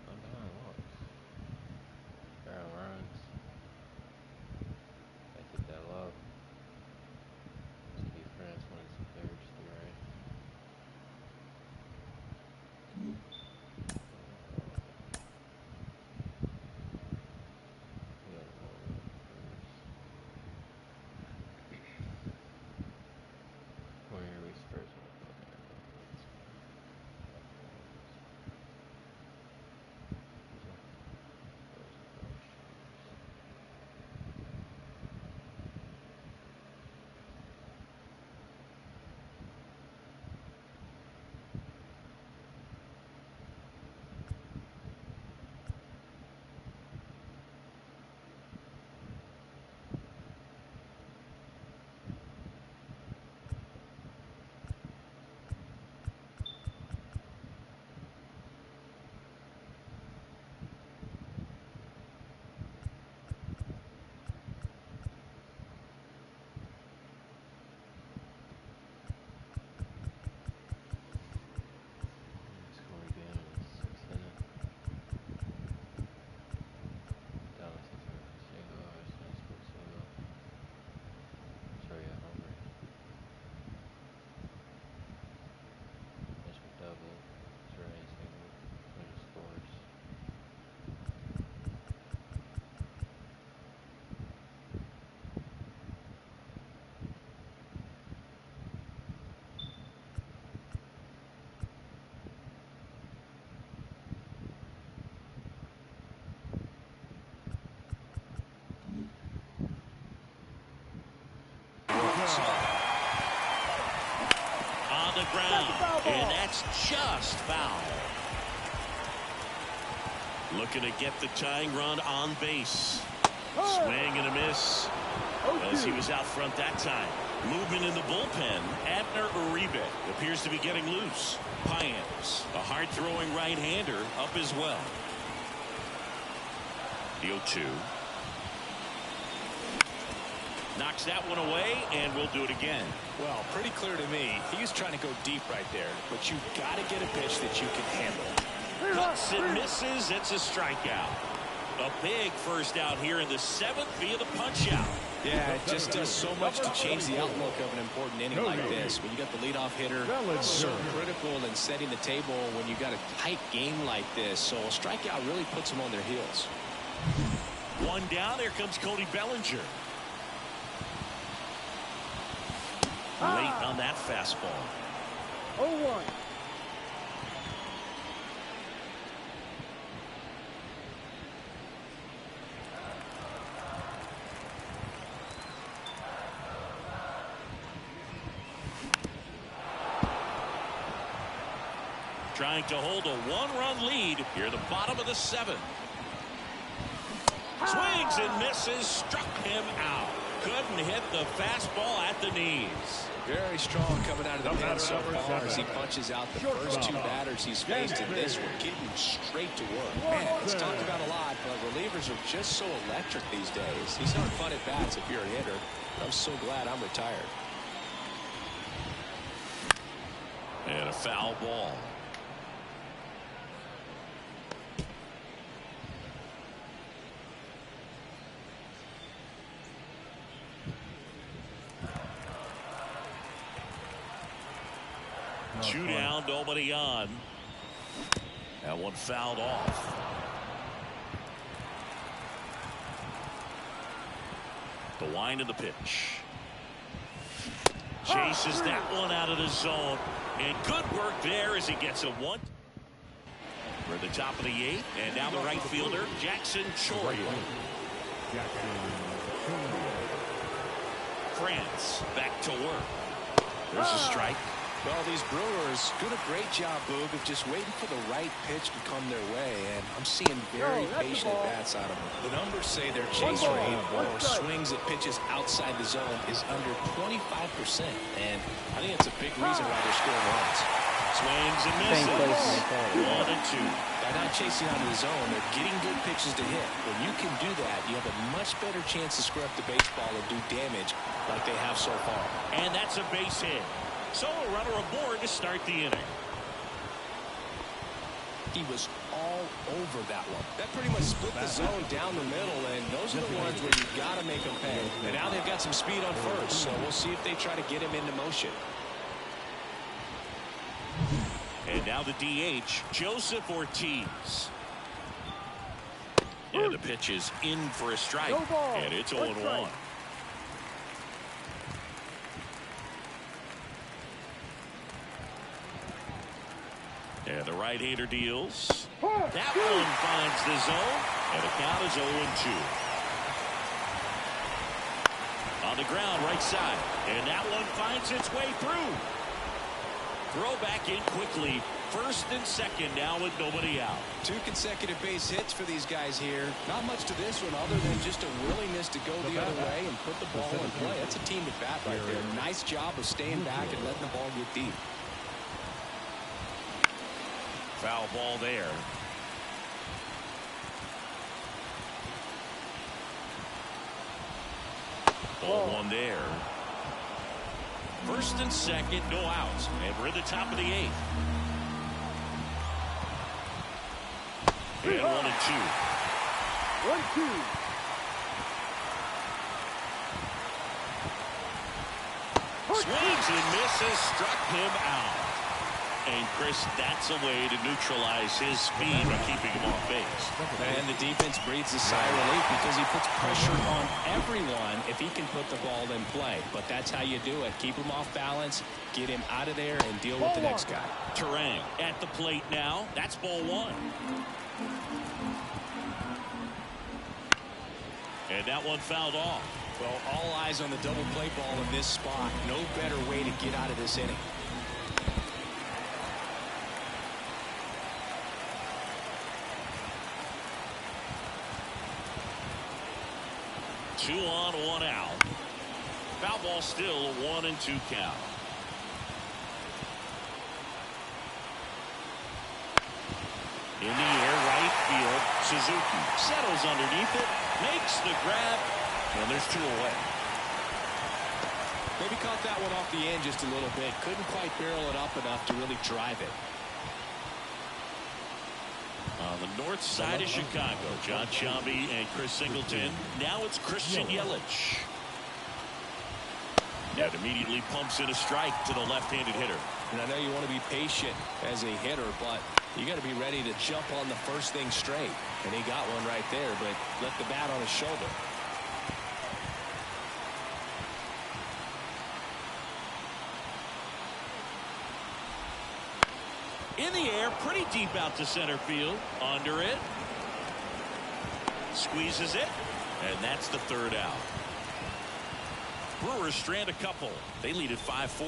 I'm behind walks. Barrel runs. I keep that low. CD France 1 and 2/3 ERA. We got a roll first. 1 year reach first one. ground. And that's just foul. Looking to get the tying run on base. Swing and a miss as he was out front that time. Movement in the bullpen. Abner Uribe appears to be getting loose. Payans, a hard-throwing right-hander, up as well. The 0-2. Knocks that one away, and we'll do it again. Well, pretty clear to me. He's trying to go deep right there, but you've got to get a pitch that you can handle. Cuts and misses. It's a strikeout. A big first out here in the 7th via the punch out. Yeah, it just does so much to change the outlook of an important inning like this. When you got the leadoff hitter, so critical in setting the table when you got a tight game like this. So a strikeout really puts them on their heels. One down. Here comes Cody Bellinger. Late on that fastball. 0-1. Trying to hold a one-run lead here at the bottom of the 7th. Swings and misses. Struck him out. Couldn't hit the fastball at the knees. Very strong coming out of the pen so far as he punches out the first 2 batters he's faced in this one, getting straight to work. Man, it's talked about a lot, but relievers are just so electric these days. These aren't fun at bats if you're a hitter. I'm so glad I'm retired. And a foul ball. Two down, nobody on. That one fouled off. The wind of the pitch. Chases that one out of the zone. And good work there as he gets a 1. We're at the top of the 8th. And now the right fielder, Jackson Chourio. France back to work. There's a strike. Well, these Brewers doing a great job, Boog, of just waiting for the right pitch to come their way, and I'm seeing very patient at-bats out of them. The numbers say their chase rate or swings at pitches outside the zone is under 25%, and I think it's a big reason why they're scoring runs. Swings and misses. 1 and 2. By not chasing out of the zone, they're getting good pitches to hit. When you can do that, you have a much better chance to square up the baseball and do damage like they have so far. And that's a base hit. So a runner aboard to start the inning. He was all over that one. That pretty much split the zone down the middle, and those are the ones where you've got to make them pay. And now they've got some speed on first, so we'll see if they try to get him into motion. And now the DH, Joseph Ortiz. And the pitch is in for a strike, and it's 0-1. And the right-hander deals. That one finds the zone, and the count is 0-2. On the ground, right side, and that one finds its way through. Throw back in quickly. First and second now with nobody out. 2 consecutive base hits for these guys here. Not much to this one other than just a willingness to go the other way and put the ball in play. That's a team at bat right there. Nice job of staying back and letting the ball get deep. Foul ball there. Ball 1 there. First and second, no outs. And we're at the top of the 8th. And 1 and 2. 1-2. Swings and misses, struck him out. And Chris, that's a way to neutralize his speed by keeping him off base. And the defense breathes a sigh of relief because he puts pressure on everyone if he can put the ball in play. But that's how you do it. Keep him off balance, get him out of there, and deal with the next guy. Terang at the plate now. That's ball 1. And that one fouled off. Well, all eyes on the double play ball in this spot. No better way to get out of this inning. 2 on, 1 out. Foul ball still, a 1-2 count. In the air, right field. Suzuki settles underneath it, makes the grab, and there's 2 away. Maybe caught that one off the end just a little bit. Couldn't quite barrel it up enough to really drive it. On the north side of Chicago, John Sciambi and Chris Singleton. Now it's Christian Yelich. That immediately pumps in a strike to the left-handed hitter. And I know you want to be patient as a hitter, but you got to be ready to jump on the first thing straight. And he got one right there, but left the bat on his shoulder. In the air, pretty deep out to center field. Under it. Squeezes it. And that's the 3rd out. Brewers strand a couple. They lead at 5-4.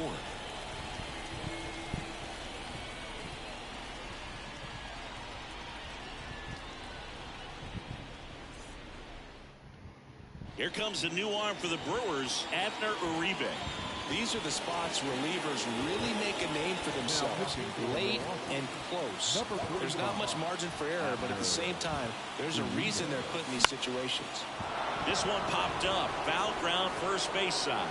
Here comes a new arm for the Brewers, Abner Uribe. These are the spots relievers really make a name for themselves. Late and close. There's not much margin for error, but at the same time, there's a reason they're put in these situations. This one popped up. Foul ground, first base side.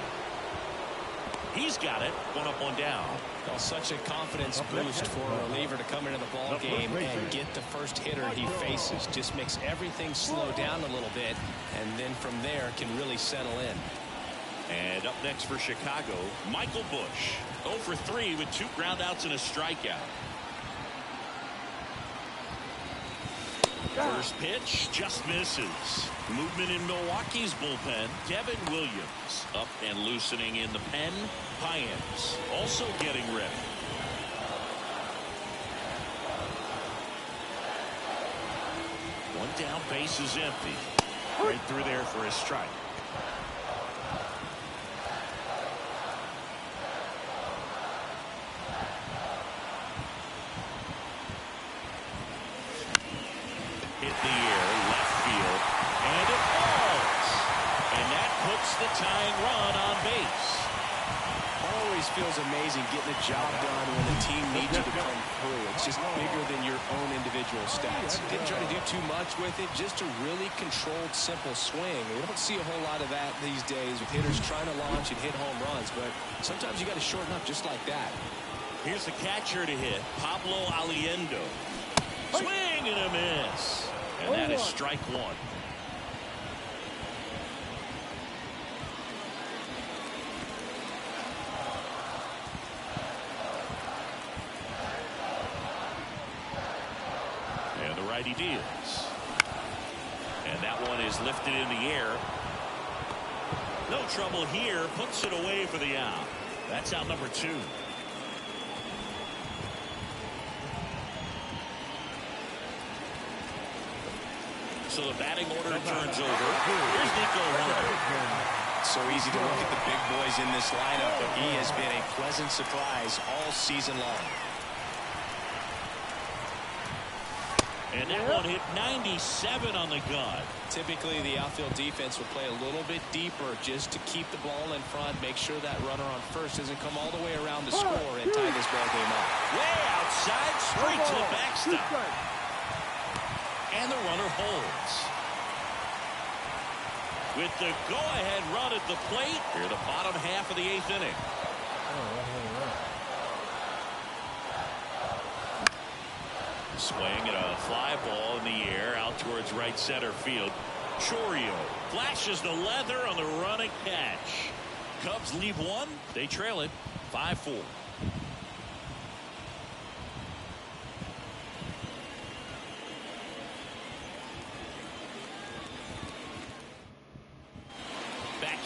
He's got it. 1 up, 1 down. Well, such a confidence boost for a reliever to come into the ball game and get the first hitter he faces. Just makes everything slow down a little bit, and then from there can really settle in. And up next for Chicago, Michael Busch. 0 for 3 with 2 groundouts and a strikeout. First pitch just misses. Movement in Milwaukee's bullpen. Devin Williams up and loosening in the pen. Payens also getting ready. One down, base is empty. Right through there for a strike. Hit the air, left field, and it falls. And that puts the tying run on base. Always feels amazing getting a job done when the team needs you to come through. It's just bigger than your own individual stats. Didn't try to do too much with it, just a really controlled, simple swing. We don't see a whole lot of that these days with hitters trying to launch and hit home runs, but sometimes you got to shorten up just like that. Here's the catcher to hit, Pablo Aliendo. Swing and a miss. And that is strike 1. And the righty deals. And that one is lifted in the air. No trouble here. Puts it away for the out. That's out number 2. So the batting order turns over. Here's Nico Hunter. So easy to look at the big boys in this lineup, but he has been a pleasant surprise all season long. And that one hit 97 on the gun. Typically, the outfield defense will play a little bit deeper just to keep the ball in front, make sure that runner on first doesn't come all the way around to score and tie this ball game up. Way outside, straight to the backstop. And the runner holds. With the go-ahead run at the plate, here the bottom half of the 8th inning. Swing and a fly ball in the air out towards right center field. Chourio flashes the leather on the running catch. Cubs leave 1. They trail it 5-4.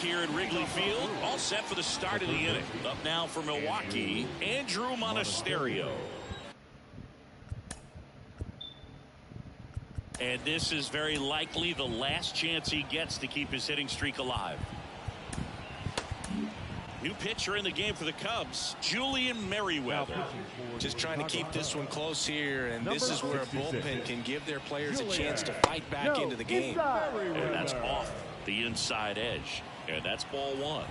Here at Wrigley Field, all set for the start of the inning. Up now for Milwaukee, Andrew Monasterio. And this is very likely the last chance he gets to keep his hitting streak alive. New pitcher in the game for the Cubs, Julian Merriweather. Just trying to keep this one close here, and this is where a bullpen can give their players a chance to fight back into the game. And that's off. the inside edge. And that's ball one.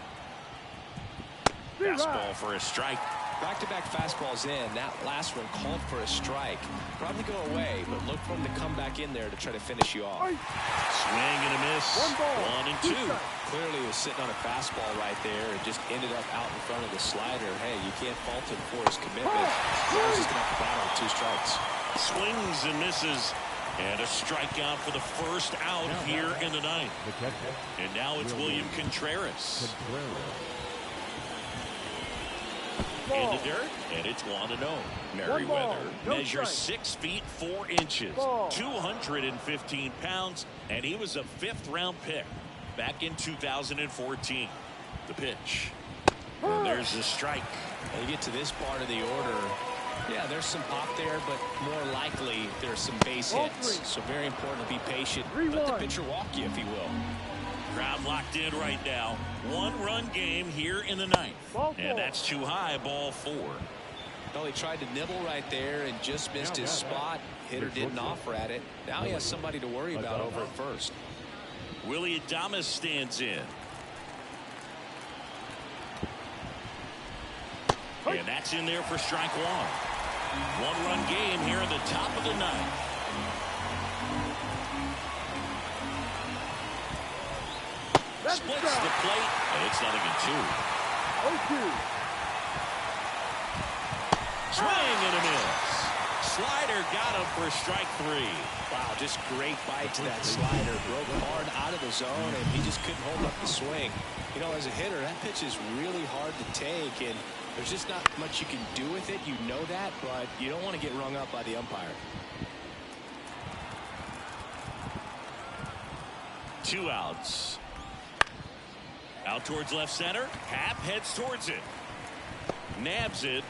Fastball for a strike. Back-to-back fastballs in. That last one called for a strike. Probably go away, but look for him to come back in there to try to finish you off. Swing and a miss. 1 and 2. Clearly he was sitting on a fastball right there and just ended up out in front of the slider. Hey, you can't fault him for his commitment. He's just going to have to battle with 2 strikes. Swings and misses. And a strikeout for the first out here in the ninth. And now it's William Contreras. In the dirt, and it's 1-0. Merriweather measures 6 feet 4 inches, 215 pounds, and he was a 5th-round pick back in 2014. The pitch. And there's the strike. When you get to this part of the order, yeah, there's some pop there, but more likely there's some base hits. So very important to be patient. Let the pitcher walk you, if he will. Crowd locked in right now. 1-run game here in the ninth. And that's too high, ball 4. Well, he tried to nibble right there and just missed his spot. Hitter didn't offer at it. Now he has somebody to worry about over at first. Willie Adames stands in. And that's in there for strike 1. 1-run game here in the top of the ninth. Splits the plate, and it's 0-2. 0-2. Swing and a miss. Slider got him for strike 3. Wow, just great bite to that slider. Broke hard out of the zone, and he just couldn't hold up the swing. You know, as a hitter, that pitch is really hard to take, and there's just not much you can do with it. You know that, but you don't want to get rung up by the umpire. 2 outs. Out towards left center. Happ heads towards it. Nabs it.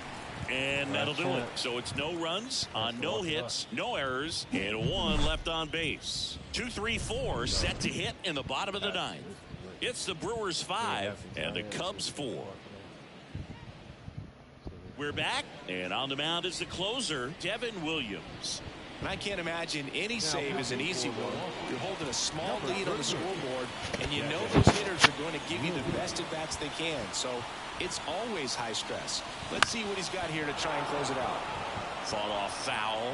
And that'll do it. So it's no runs on no hits, no errors, and 1 left on base. 2-3-4 set to hit in the bottom of the ninth. It's the Brewers 5 and the Cubs 4. We're back, and on the mound is the closer, Devin Williams. And I can't imagine any save is an easy one. You're holding a small lead on the scoreboard, and you know those hitters are going to give you the best at-bats they can. So it's always high stress. Let's see what he's got here to try and close it out. Fought off foul.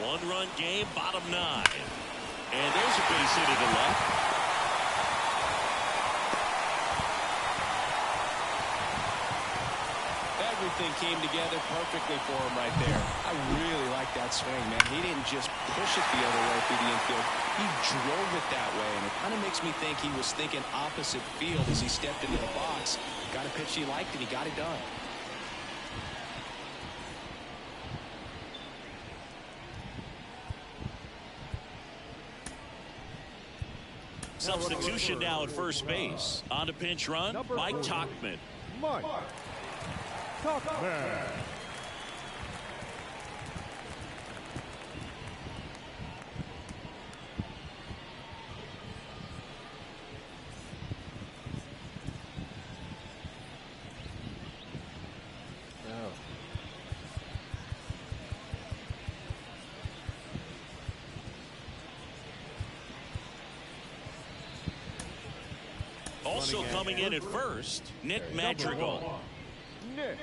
One-run game, bottom 9. And there's a base hit to the left. Everything came together perfectly for him right there. I really like that swing, man. He didn't just push it the other way through the infield. He drove it that way, and it kind of makes me think he was thinking opposite field as he stepped into the box. Got a pitch he liked, and he got it done. Substitution now at first base. On to pinch run, Mike Tauchman. Mike Tauchman. Also coming in at first, Nick Madrigal. Nick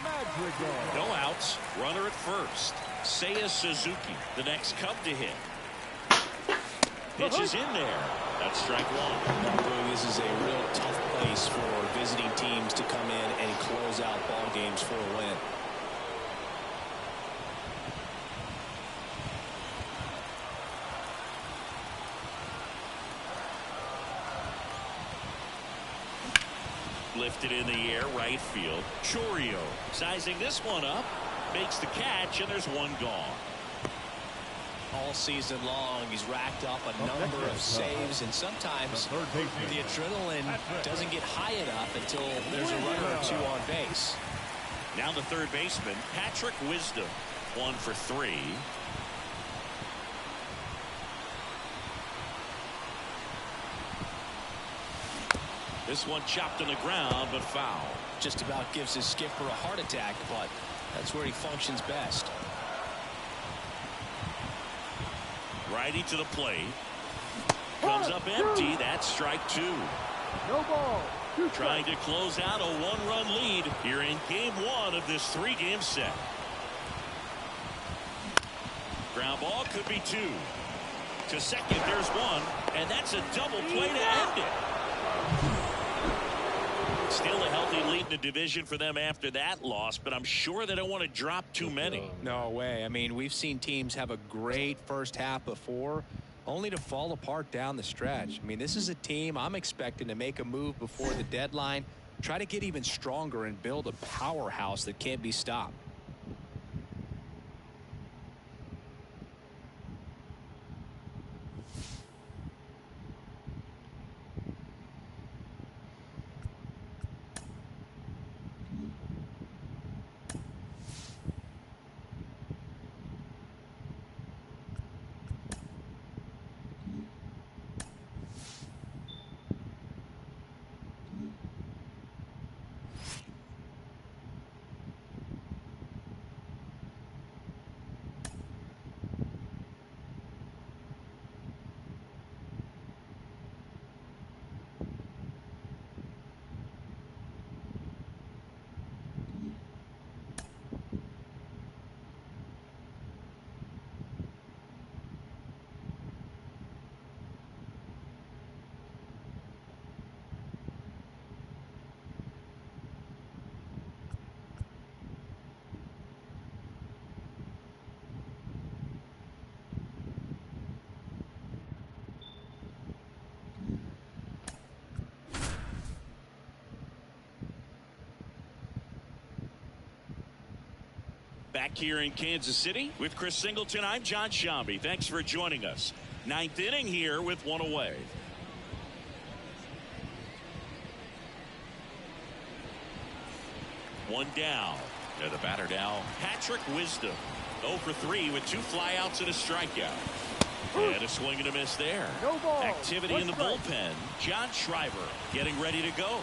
Madrigal. No outs, runner at first. Seiya Suzuki, the next Cub to hit. Pitch is in there. That's strike 1. This is a real tough place for visiting teams to come in and close out ball games for a win. Lifted in the air, right field. Chorio sizing this one up, makes the catch, and there's one gone. All season long, he's racked up a number of saves, and sometimes the adrenaline doesn't get high enough until there's a runner or 2 on base. Now the third baseman, Patrick Wisdom, 1 for 3. This one chopped on the ground, but foul. Just about gives his skipper a heart attack, but that's where he functions best. Righty to the plate. Comes up empty. That's strike 2. No ball. Trying to close out a 1-run lead here in game 1 of this 3-game set. Ground ball could be 2. To second, there's 1, and that's a double play to end it. Still a healthy lead in the division for them after that loss, but I'm sure they don't want to drop too many. No way. I mean, we've seen teams have a great first half before, only to fall apart down the stretch. I mean, this is a team I'm expecting to make a move before the deadline, try to get even stronger and build a powerhouse that can't be stopped. Back here in Kansas City with Chris Singleton, I'm John Shambi. Thanks for joining us. 9th inning here with 1 away. One down. To the batter now, Patrick Wisdom. 0 for 3 with 2 flyouts and a strikeout. And a swing and a miss there. No ball. Activity in the bullpen. John Schreiber getting ready to go.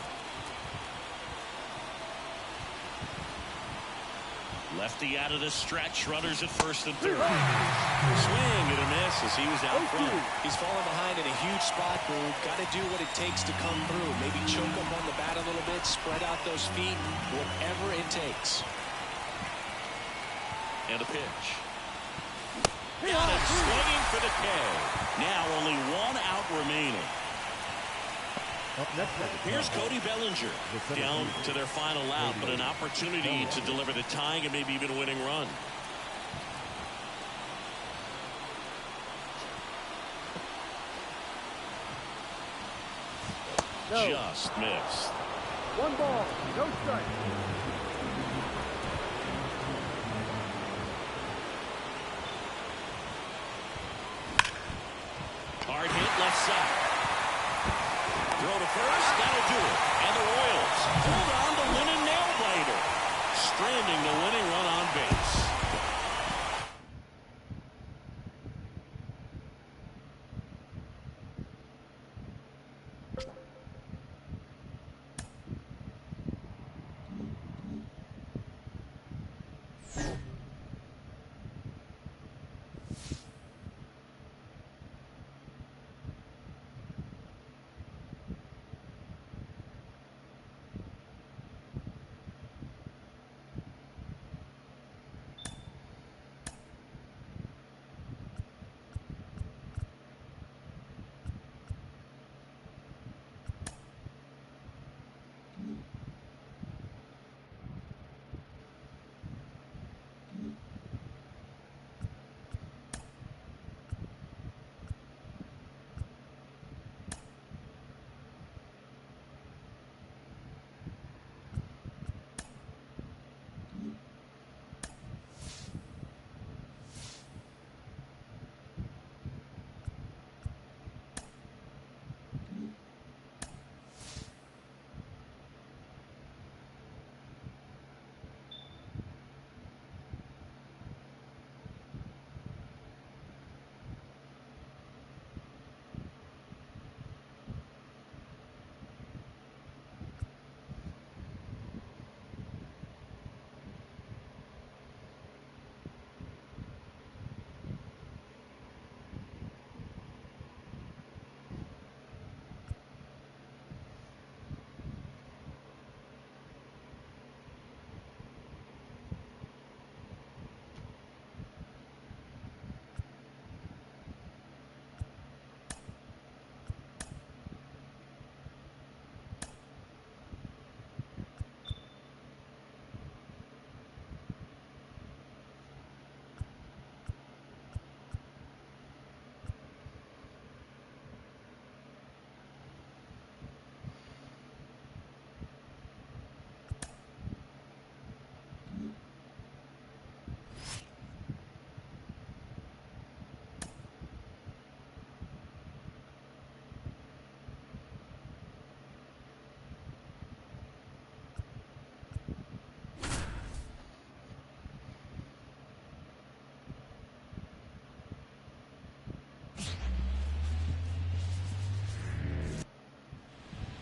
Lefty out of the stretch. Runners at first and third. Swing and a miss as he was out front. He's falling behind in a huge spot, Boog. Got to do what it takes to come through. Maybe choke up on the bat a little bit, spread out those feet, whatever it takes. And a pitch. Got him swinging for the K. Now only 1 out remaining. Here's Cody Bellinger down to their final out, but an opportunity to deliver the tying and maybe even a winning run. No. Just missed. 1 ball. No strike. Hard hit left side. Throw to first, that'll do it. And the Royals hold on to Lennon Nailbiter, stranding the winning run on base.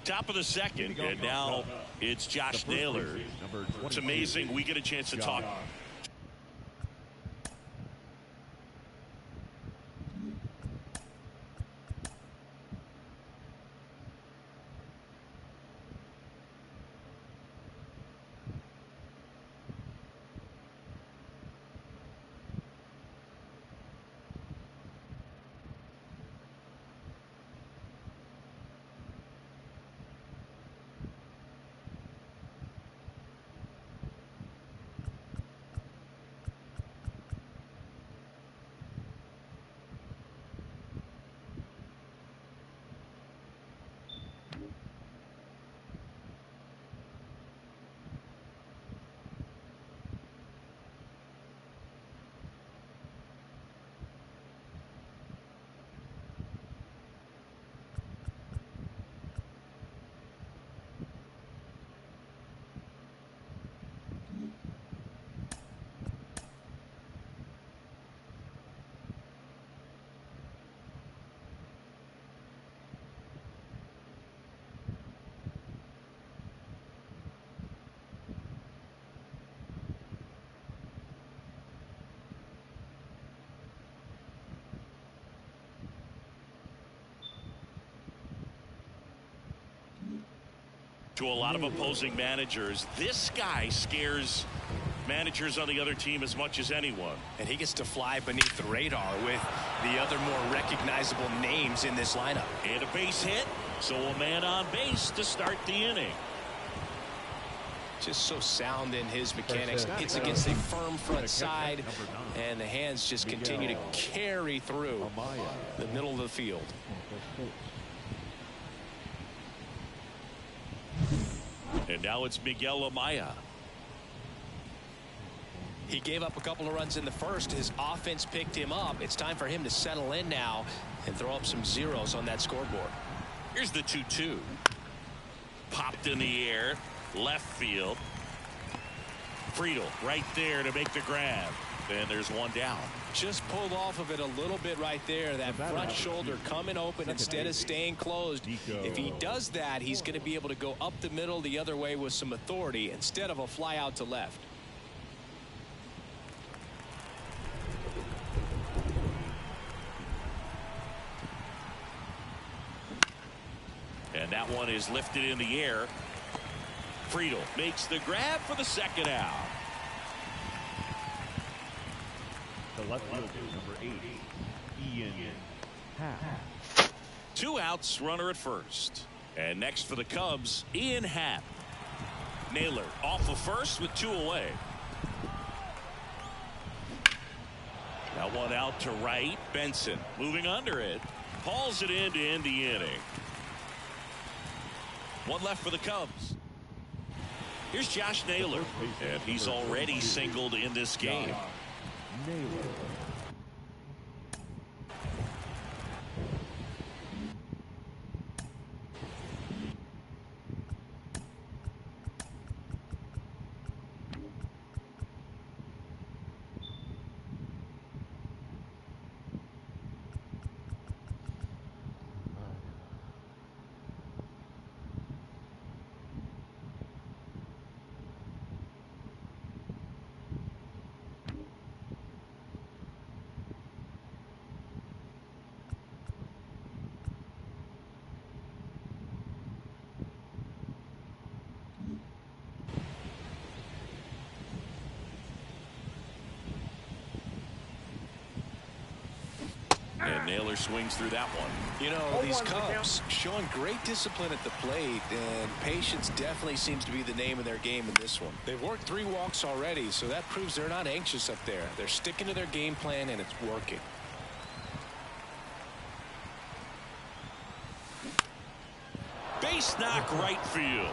Top of the second, and now it's Josh Naylor. It's amazing we get a chance to talk. To a lot of opposing managers, this guy scares managers on the other team as much as anyone. And he gets to fly beneath the radar with the other more recognizable names in this lineup. And a base hit, so a man on base to start the inning. Just so sound in his mechanics. Hits against a firm front side, and the hands just continue to carry through the middle of the field. And now it's Miguel Amaya. He gave up a couple of runs in the first. His offense picked him up. It's time for him to settle in now and throw up some zeros on that scoreboard. Here's the 2-2. Popped in the air. Left field. Friedel right there to make the grab. And there's one down. Just pulled off of it a little bit right there. That front shoulder coming open instead of staying closed. If he does that, he's going to be able to go up the middle the other way with some authority instead of a fly out to left. And that one is lifted in the air. Friedel makes the grab for the second out. The left fielder, number 8, Ian Happ. 2 outs, runner at first. And next for the Cubs, Ian Happ. Naylor off of first with 2 away. That one out to right. Benson moving under it. Hauls it in to end the inning. 1 left for the Cubs. Here's Josh Naylor, and he's already singled in this game. Naylor. And Naylor swings through that one. You know, these Cubs showing great discipline at the plate, and patience definitely seems to be the name of their game in this one. They've worked 3 walks already, so that proves they're not anxious up there. They're sticking to their game plan, and it's working. Base knock right field.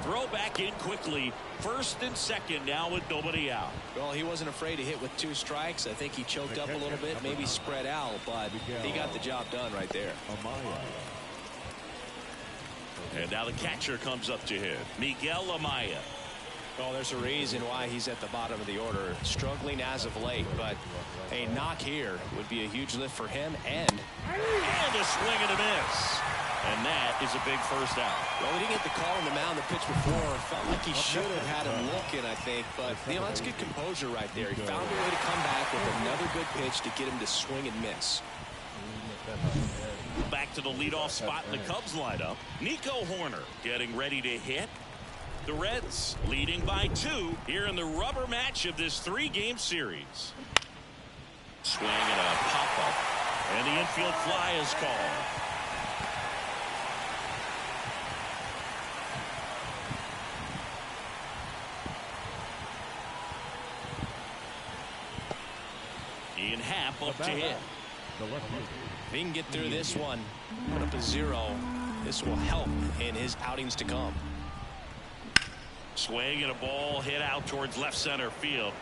Throw back in quickly. First and second now with nobody out. Well, he wasn't afraid to hit with 2 strikes. I think he choked up a little bit, maybe spread out, but he got the job done right there. And now the catcher comes up to hit. Miguel Amaya. Well, there's a reason why he's at the bottom of the order. Struggling as of late, but a knock here would be a huge lift for him and a swing and a miss. And that is a big first out. Well, he didn't get the call on the mound the pitch before. Felt like he should have had him looking, I think. But, you know, that's good composure right there. He found a way to come back with another good pitch to get him to swing and miss. Back to the leadoff spot in the Cubs lineup. Nico Horner getting ready to hit. The Reds leading by 2 here in the rubber match of this 3-game series. Swing and a pop-up. And the infield fly is called. Ian Happ up to hit. If he can get through this one, put up a 0, this will help in his outings to come. Swing and a ball hit out towards left center field.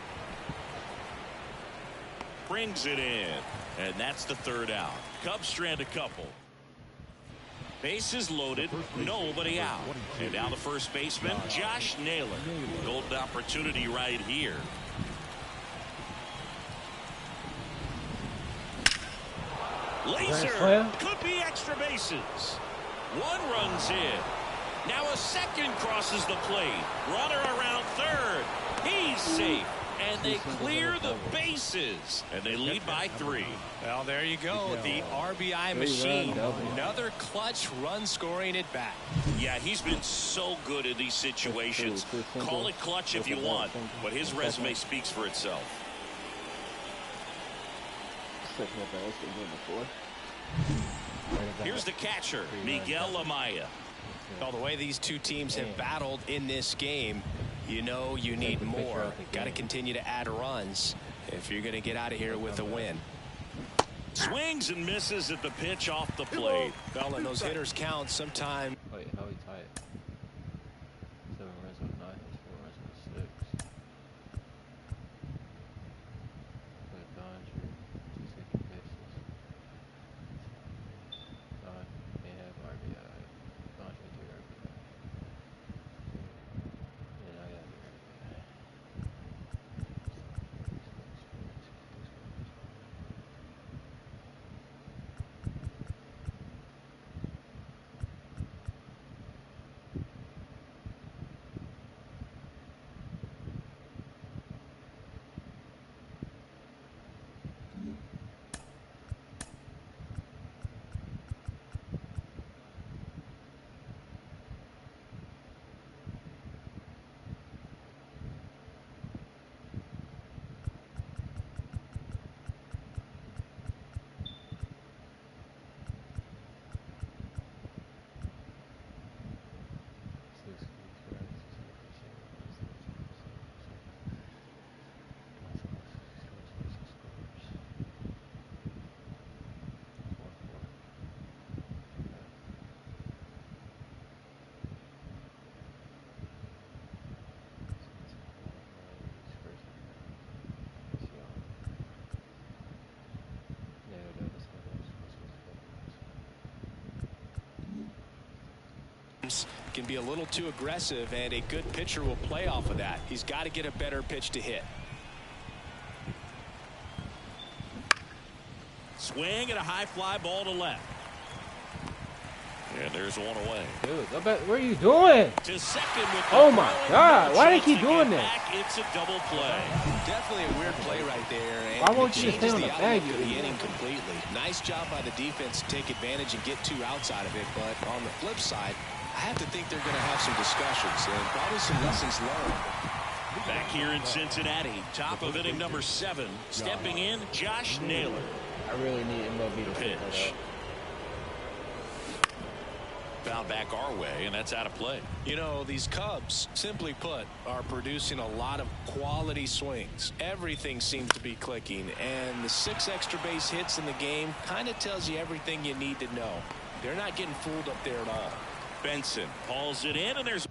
Brings it in. And that's the 3rd out. Cubs strand a couple. Bases loaded, nobody out. And now the first baseman, Josh Naylor. Golden opportunity right here. Laser could be extra bases. 1 runs in. Now a second crosses the plate. Runner around 3rd. He's safe. And they clear the bases. And they lead by 3. Well, there you go. The RBI machine. Another clutch run scoring it back. Yeah, he's been so good in these situations. Call it clutch if you want, but his resume speaks for itself. Here's the catcher, Miguel Amaya. Well, the way these two teams have battled in this game, you know you need more. Got to continue to add runs if you're going to get out of here with a win. Swings and misses at the pitch off the plate. Well, and those hitters count sometime. Wait, how we tie it? 7 runs with 9, 4 runs with 6. With Dodger, 2 second bases. They have RBI. Dodger 3 RBI. And I got the RBI. Can be a little too aggressive, and a good pitcher will play off of that. He's got to get a better pitch to hit. Swing and a high fly ball to left. And there's one away. Dude, what are you doing? To second with the oh my God! Why do they keep doing this? It's a double play. Definitely a weird play right there. And why won't you stay on the bag? Of the inning completely. Nice job by the defense to take advantage and get 2 outs out of it. But on the flip side, I have to think they're going to have some discussions and probably some lessons learned. Back here in Cincinnati, top of inning number 7, stepping in, Josh Naylor. I really need MLB to pitch. Foul back our way, and that's out of play. You know, these Cubs, simply put, are producing a lot of quality swings. Everything seems to be clicking, and the 6 extra base hits in the game kind of tells you everything you need to know. They're not getting fooled up there at all. Benson hauls it in, and there's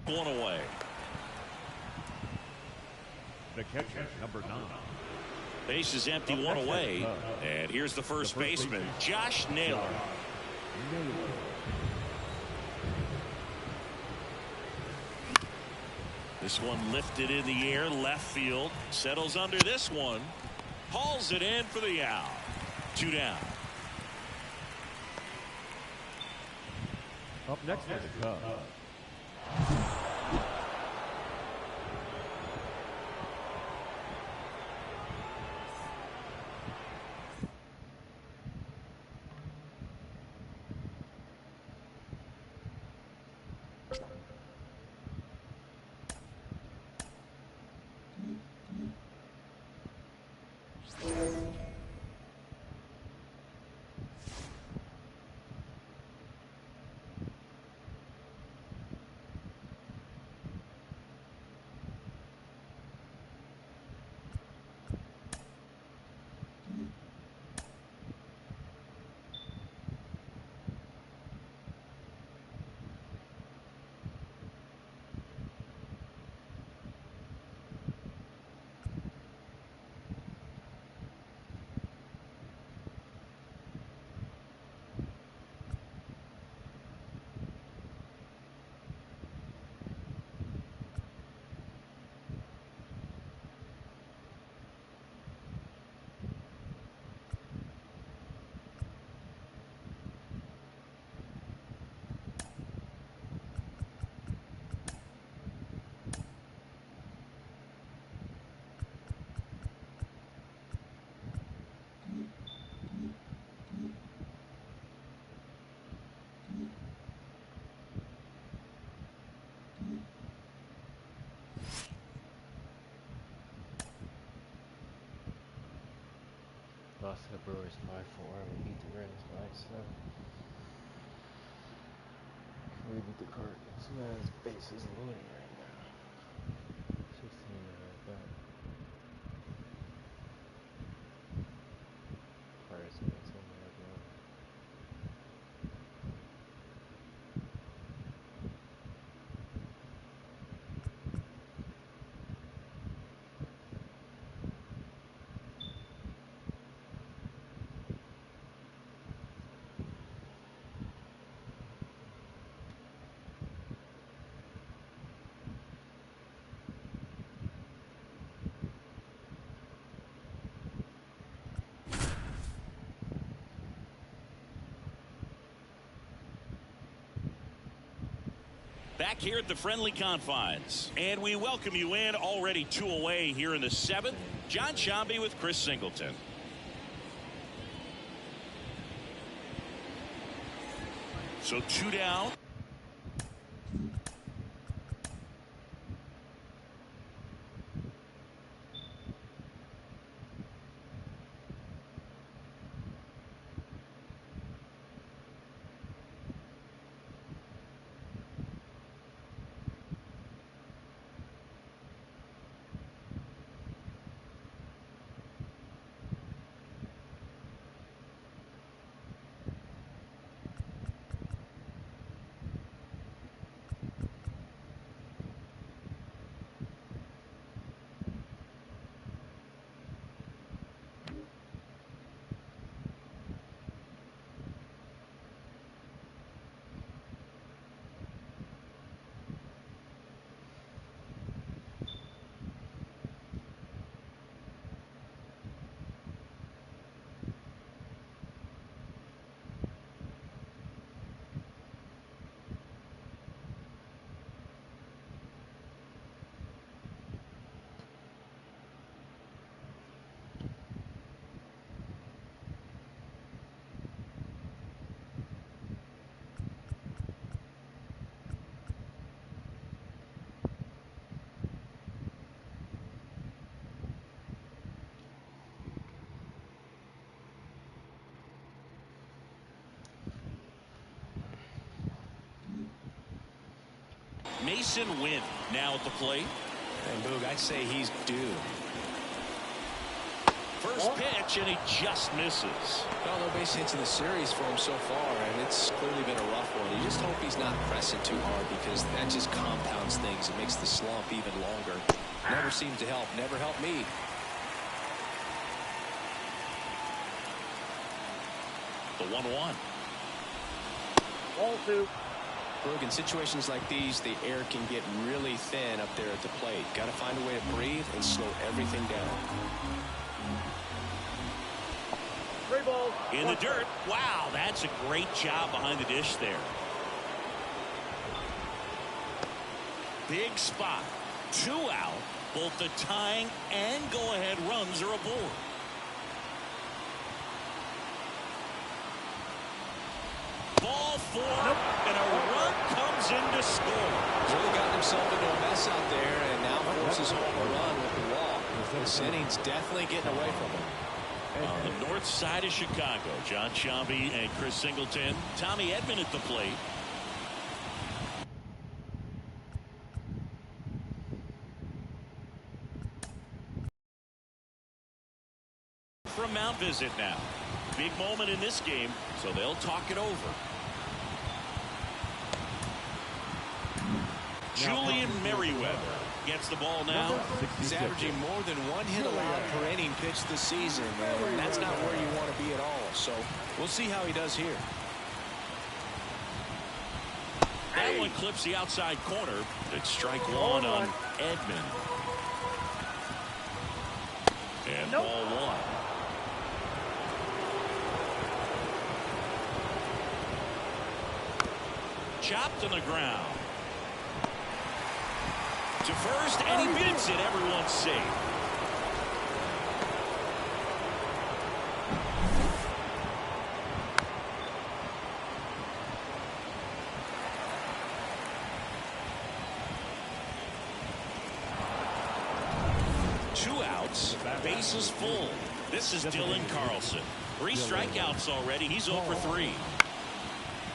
one away. The catcher, number 9. Base is empty, 1 away. And here's the first baseman, Josh Naylor. This one lifted in the air, left field, settles under this one, hauls it in for the out. 2 down. Up next for the Cubs. Lost to the Brewers 5-4. We beat the Reds 5-7. We beat the Cardinals. Man's base is loading right now. 16 at bat. Pirates 18 at bat. Back here at the friendly confines, and we welcome you in. Already 2 away here in the 7th. John Shambi with Chris Singleton. So 2 down. Mason Wynn now at the plate. And Boog, I'd say he's due. First pitch, and he just misses. Well, no base hits in the series for him so far, and it's clearly been a rough one. You just hope he's not pressing too hard, because that just compounds things. It makes the slump even longer. Never seemed to help. Never helped me. The 1-1. Ball 2. Look, in situations like these, the air can get really thin up there at the plate. Got to find a way to breathe and slow everything down. In the dirt. Wow, that's a great job behind the dish there. Big spot. 2 out. Both the tying and go-ahead runs are aboard. Ball 4, and a run comes in to score. He's really gotten himself into a mess out there, and now forces home a run with the walk. This inning's definitely getting away from him. On the north side of Chicago, John Sciambi and Chris Singleton. Tommy Edman at the plate. From Mount Visit now. Big moment in this game, so they'll talk it over. Julian Merriweather gets the ball now. He's averaging more than 1 hit allowed per inning pitched this season, and that's not where you want to be at all. So we'll see how he does here. That one clips the outside corner. It's strike 1 on Edman. And ball 1. Chopped on the ground. To first, and he beats it. Everyone's safe. Two outs, bases full. This is Dylan Carlson. 3 strikeouts already. He's 0 for 3.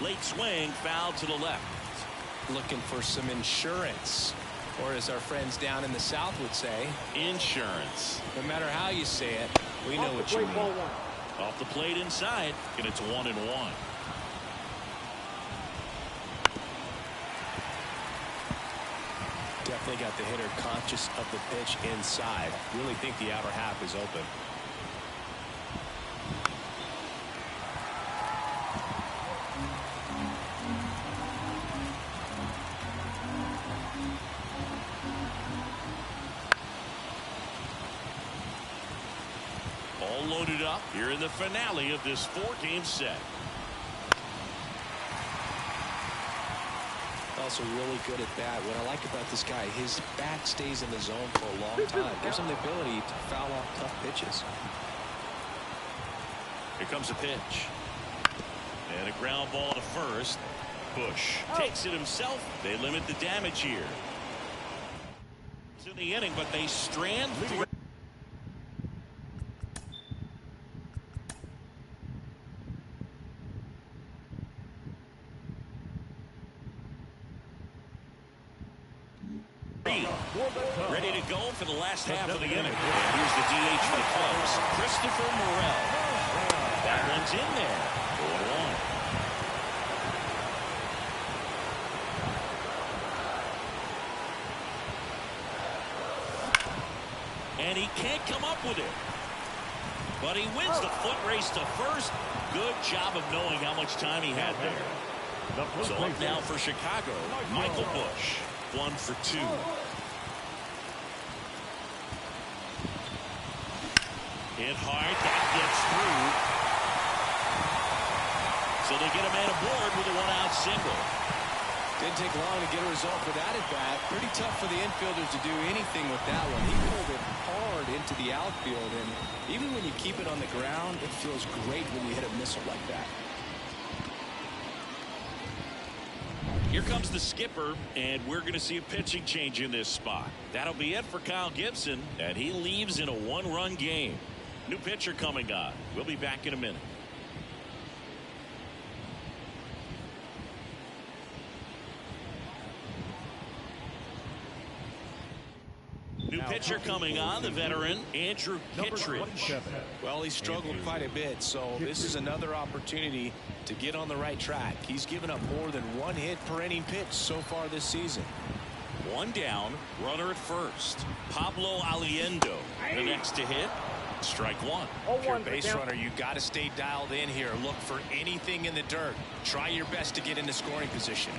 Late swing, foul to the left. Looking for some insurance, or as our friends down in the South would say, insurance. No matter how you say it, we know what you mean. Off the plate inside, and it's 1-1. Definitely got the hitter conscious of the pitch inside. Really think the outer half is open. All loaded up here in the finale of this 4-game set. Also really good at bat. What I like about this guy, his bat stays in the zone for a long time. Gives him the ability to foul off tough pitches. Here comes a pitch. And a ground ball to first. Bush takes it himself. They limit the damage here. It's in the inning, but they strand through. Ready to go for the last half of the inning. Here's the DH for the Cubs, Christopher Morel. That one's in there. 4-1. And he can't come up with it. But he wins the foot race to first. Good job of knowing how much time he had there. So up now for Chicago, Michael Bush. 1 for 2. Hit hard. That gets through. So they get a man aboard with a 1-out single. Didn't take long to get a result for that at bat. Pretty tough for the infielders to do anything with that one. He pulled it hard into the outfield, and even when you keep it on the ground, it feels great when you hit a missile like that. Here comes the skipper, and we're going to see a pitching change in this spot. That'll be it for Kyle Gibson, and he leaves in a 1-run game. New pitcher coming on. We'll be back in a minute. New pitcher coming on, the veteran, Andrew Kittredge. Well, he struggled quite a bit, so this is another opportunity to get on the right track. He's given up more than 1 hit per inning pitch so far this season. 1 down, runner at first. Pablo Aliendo, the next to hit. Strike 1. If you're a base runner, you got to stay dialed in here. Look for anything in the dirt. Try your best to get into scoring position.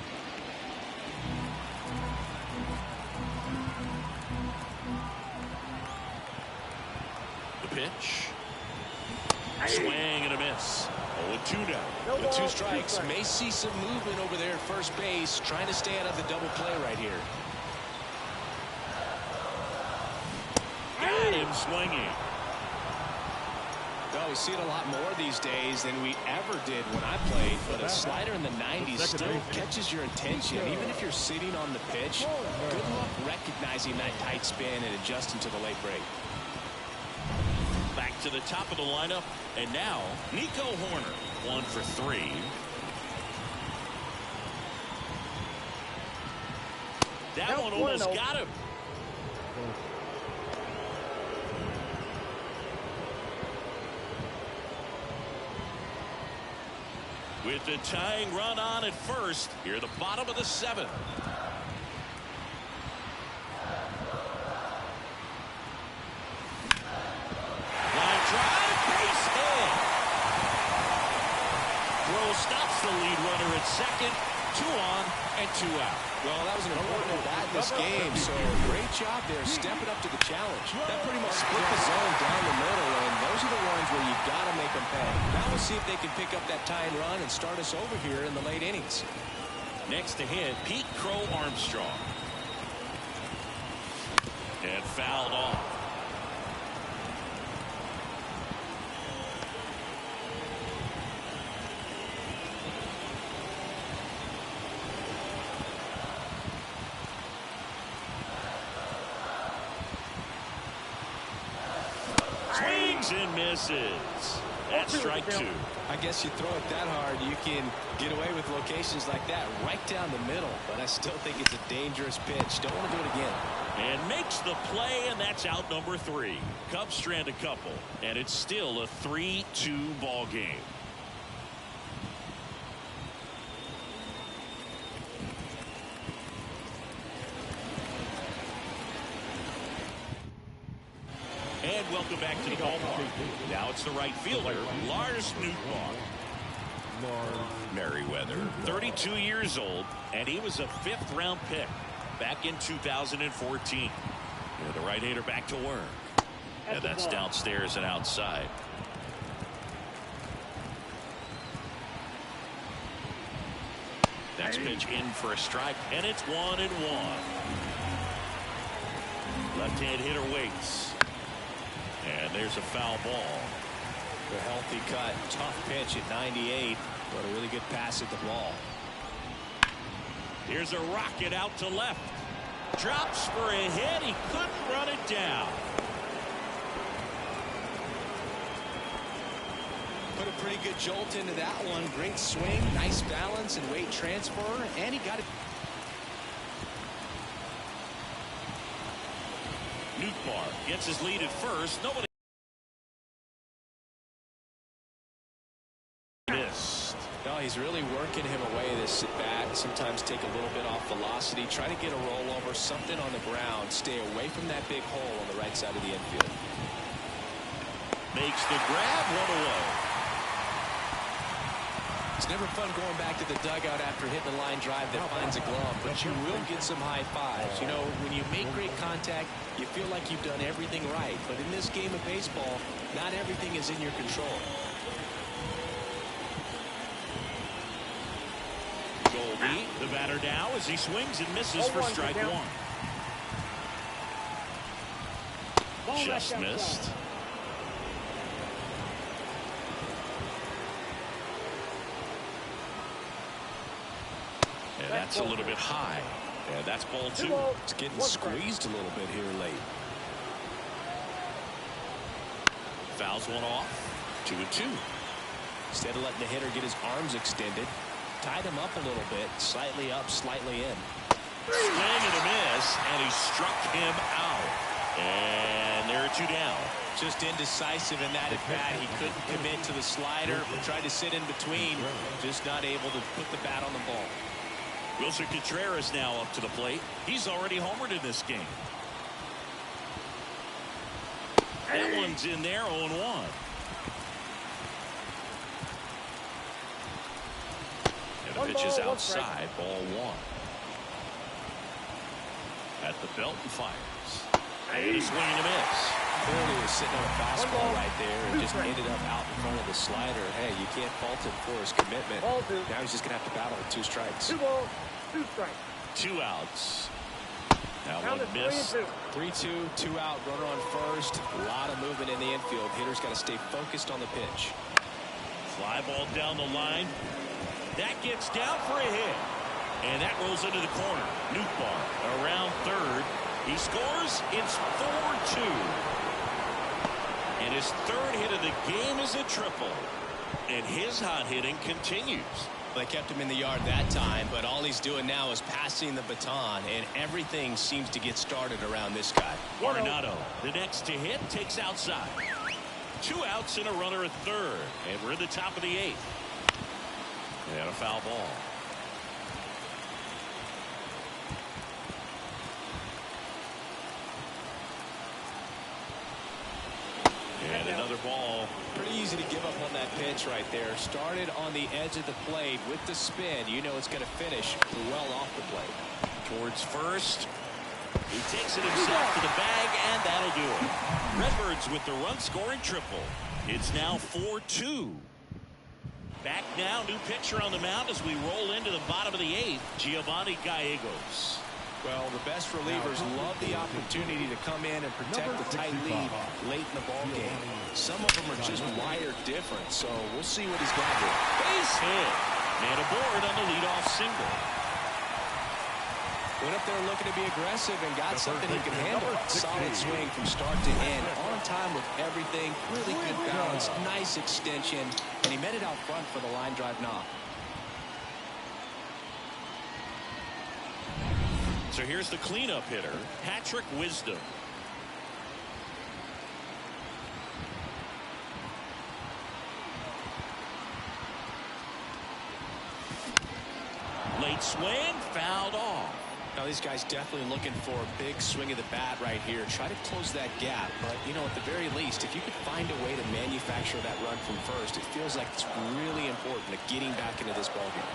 pitch. Swing and a miss. 0-2 now. With 2 strikes, may see some movement over there at first base, trying to stay out of the double play right here. Got him swinging. Well, we see it a lot more these days than we ever did when I played, but a slider in the 90s still catches your attention. Even if you're sitting on the pitch, good luck recognizing that tight spin and adjusting to the late break. Back to the top of the lineup, and now Nico Horner, 1 for 3. That one almost got him. With the tying run on at first, here the bottom of the 7th. Line drive, base hit. Throw stops the lead runner at second. 2 on and 2 out. Well, that was an important bat in this game, so great job there stepping up to the challenge. That pretty much split the zone down the middle, and those are the ones where you've got to make them pay. Now we'll see if they can pick up that tying run and start us over here in the late innings. Next to hit, Pete Crow Armstrong. And fouled off. Swings and misses. That's strike 2. I guess you throw it that hard, you can get away with locations like that right down the middle. But I still think it's a dangerous pitch. Don't want to do it again. And makes the play, and that's out number 3. Cubs strand a couple, and it's still a 3-2 ball game. And welcome back to the ballpark. Now it's the right fielder, Lars Nootbaar. Merriweather, 32 years old, and he was a 5th-round pick back in 2014. The right-hander back to work. And that's downstairs and outside. Next pitch in for a strike, and it's 1-1. Left-hand hitter waits. And there's a foul ball. A healthy cut. Tough pitch at 98. But a really good pass at the ball. Here's a rocket out to left. Drops for a hit. He couldn't run it down. Put a pretty good jolt into that one. Great swing. Nice balance and weight transfer. And he got it. Nootbaar gets his lead at first. Nobody missed. No, he's really working him away this at bat. Sometimes take a little bit off velocity. Try to get a rollover, something on the ground. Stay away from that big hole on the right side of the infield. Makes the grab, 1 away. It's never fun going back to the dugout after hitting a line drive that finds a glove, but you will get some high fives. You know, when you make great contact, you feel like you've done everything right. But in this game of baseball, not everything is in your control. Goldie, the batter now as he swings and misses for strike 1. Just missed. And that's a little bit high. And that's ball 2. It's getting squeezed a little bit here late. Fouls one off. 2-2. Instead of letting the hitter get his arms extended, tied him up a little bit, slightly up, slightly in. Swing and a miss, and he struck him out. And there are 2 down. Just indecisive in that at bat. He couldn't commit to the slider, tried to sit in between, just not able to put the bat on the ball. Wilson Contreras now up to the plate. He's already homered in this game. That one's in there, 0-1. And the pitch is outside, ball 1. At the belt and fires. And a swing and a miss. Clearly was sitting on a fastball right there and just ended up out in front of the slider. Hey, you can't fault him for his commitment. Now he's just going to have to battle with 2 strikes. 2 balls, 2 strikes. 2 outs. Now one miss. 3-2, 2 out, runner on first. A lot of movement in the infield. Hitter's got to stay focused on the pitch. Fly ball down the line. That gets down for a hit. And that rolls into the corner. Nootbaar around third. He scores. It's 4-2. And his 3rd hit of the game is a triple. And his hot hitting continues. They kept him in the yard that time, but all he's doing now is passing the baton, and everything seems to get started around this guy. Arenado, the next to hit, takes outside. 2 outs and a runner at third. And we're in the top of the 8th. And a foul ball. And another ball. Pretty easy to give up on that pitch right there. Started on the edge of the plate with the spin. You know it's going to finish well off the plate. Towards first. He takes it himself to the bag, and that'll do it. Redbirds with the run-scoring triple. It's now 4-2. Back now, new pitcher on the mound as we roll into the bottom of the 8th. Giovanni Gallegos. Well, the best relievers love the opportunity to come in and protect the tight lead late in the ball game. Some of them are just wired different, so we'll see what he's got here. Base hit. Man aboard on the leadoff single. Went up there looking to be aggressive and got something he can handle. Solid swing from start to end. On time with everything. Really good balance. Nice extension. And he met it out front for the line drive knock. So here's the cleanup hitter, Patrick Wisdom. Late swing, fouled off. Now these guys definitely looking for a big swing of the bat right here. Try to close that gap. But, you know, at the very least, if you could find a way to manufacture that run from first, it feels like it's really important to getting back into this ballgame.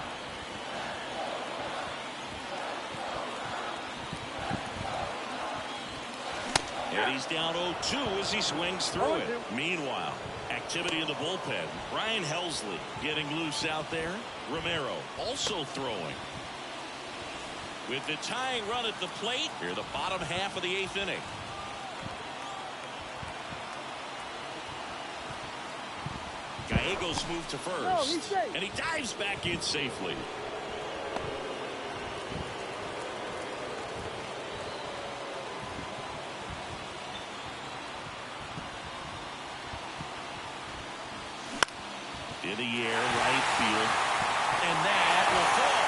And he's down 0-2 as he swings through it. Meanwhile, activity in the bullpen. Ryan Helsley getting loose out there. Romero also throwing. With the tying run at the plate, here the bottom half of the 8th inning. Gallegos moved to first. And he dives back in safely. In the air, right field. And that will fall.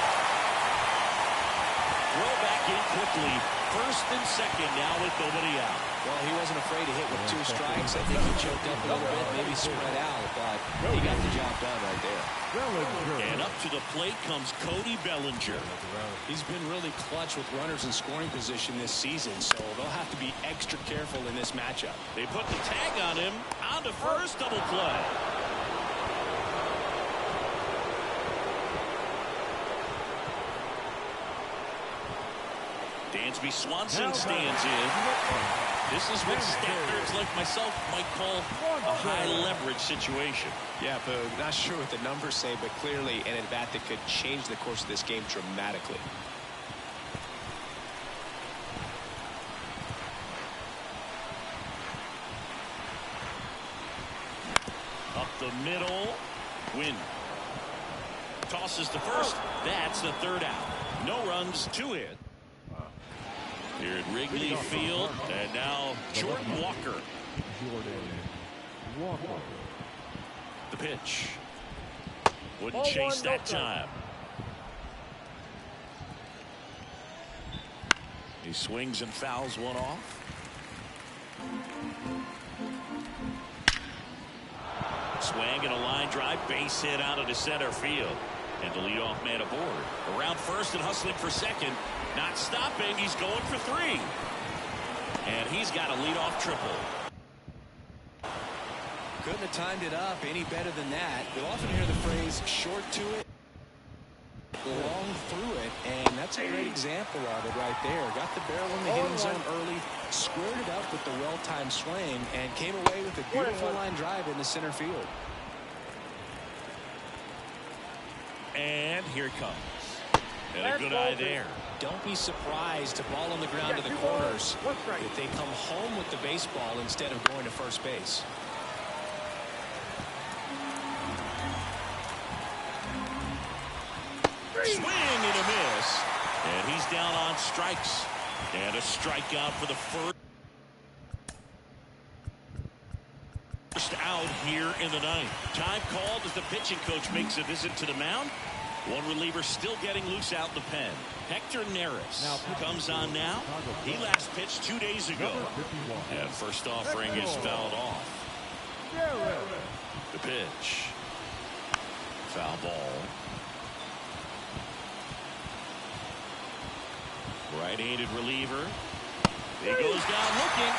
Throw back in quickly. First and second now with nobody out. Well, he wasn't afraid to hit with 2 strikes. I think he choked up a little bit, maybe spread out, but he got the job done right there. And up to the plate comes Cody Bellinger. He's been really clutch with runners in scoring position this season, so they'll have to be extra careful in this matchup. They put the tag on him. On to first, double play. Dansby Swanson stands in. This is what stat nerds like myself might call a high leverage situation. Yeah, but not sure what the numbers say, but clearly an at-bat that could change the course of this game dramatically. Up the middle. Win. Tosses to first. That's the 3rd out. No runs, 2 hit. Here at Wrigley Field, and now Jordan Walker. The pitch. Wouldn't chase that time. He swings and fouls one off. Swing and a line drive, base hit out into center field. And the leadoff man aboard. Around first and hustling for second. Not stopping. He's going for 3. And he's got a leadoff triple. Couldn't have timed it up any better than that. You'll often hear the phrase short to it. long through it, and that's a great example of it right there. Got the barrel in the hitting zone early, squared it up with the well-timed swing, and came away with a beautiful line drive into center field. And here it comes. And a good eye there. Don't be surprised to ball on the ground to the corners if they come home with the baseball instead of going to first base. Swing and a miss. And he's down on strikes. And a strikeout for the first out here in the ninth. Time called as the pitching coach makes a visit to the mound. One reliever still getting loose out in the pen. Hector Neris comes on now. He last pitched 2 days ago. And first offering is fouled off. The pitch. Foul ball. Right-handed reliever. He goes down looking.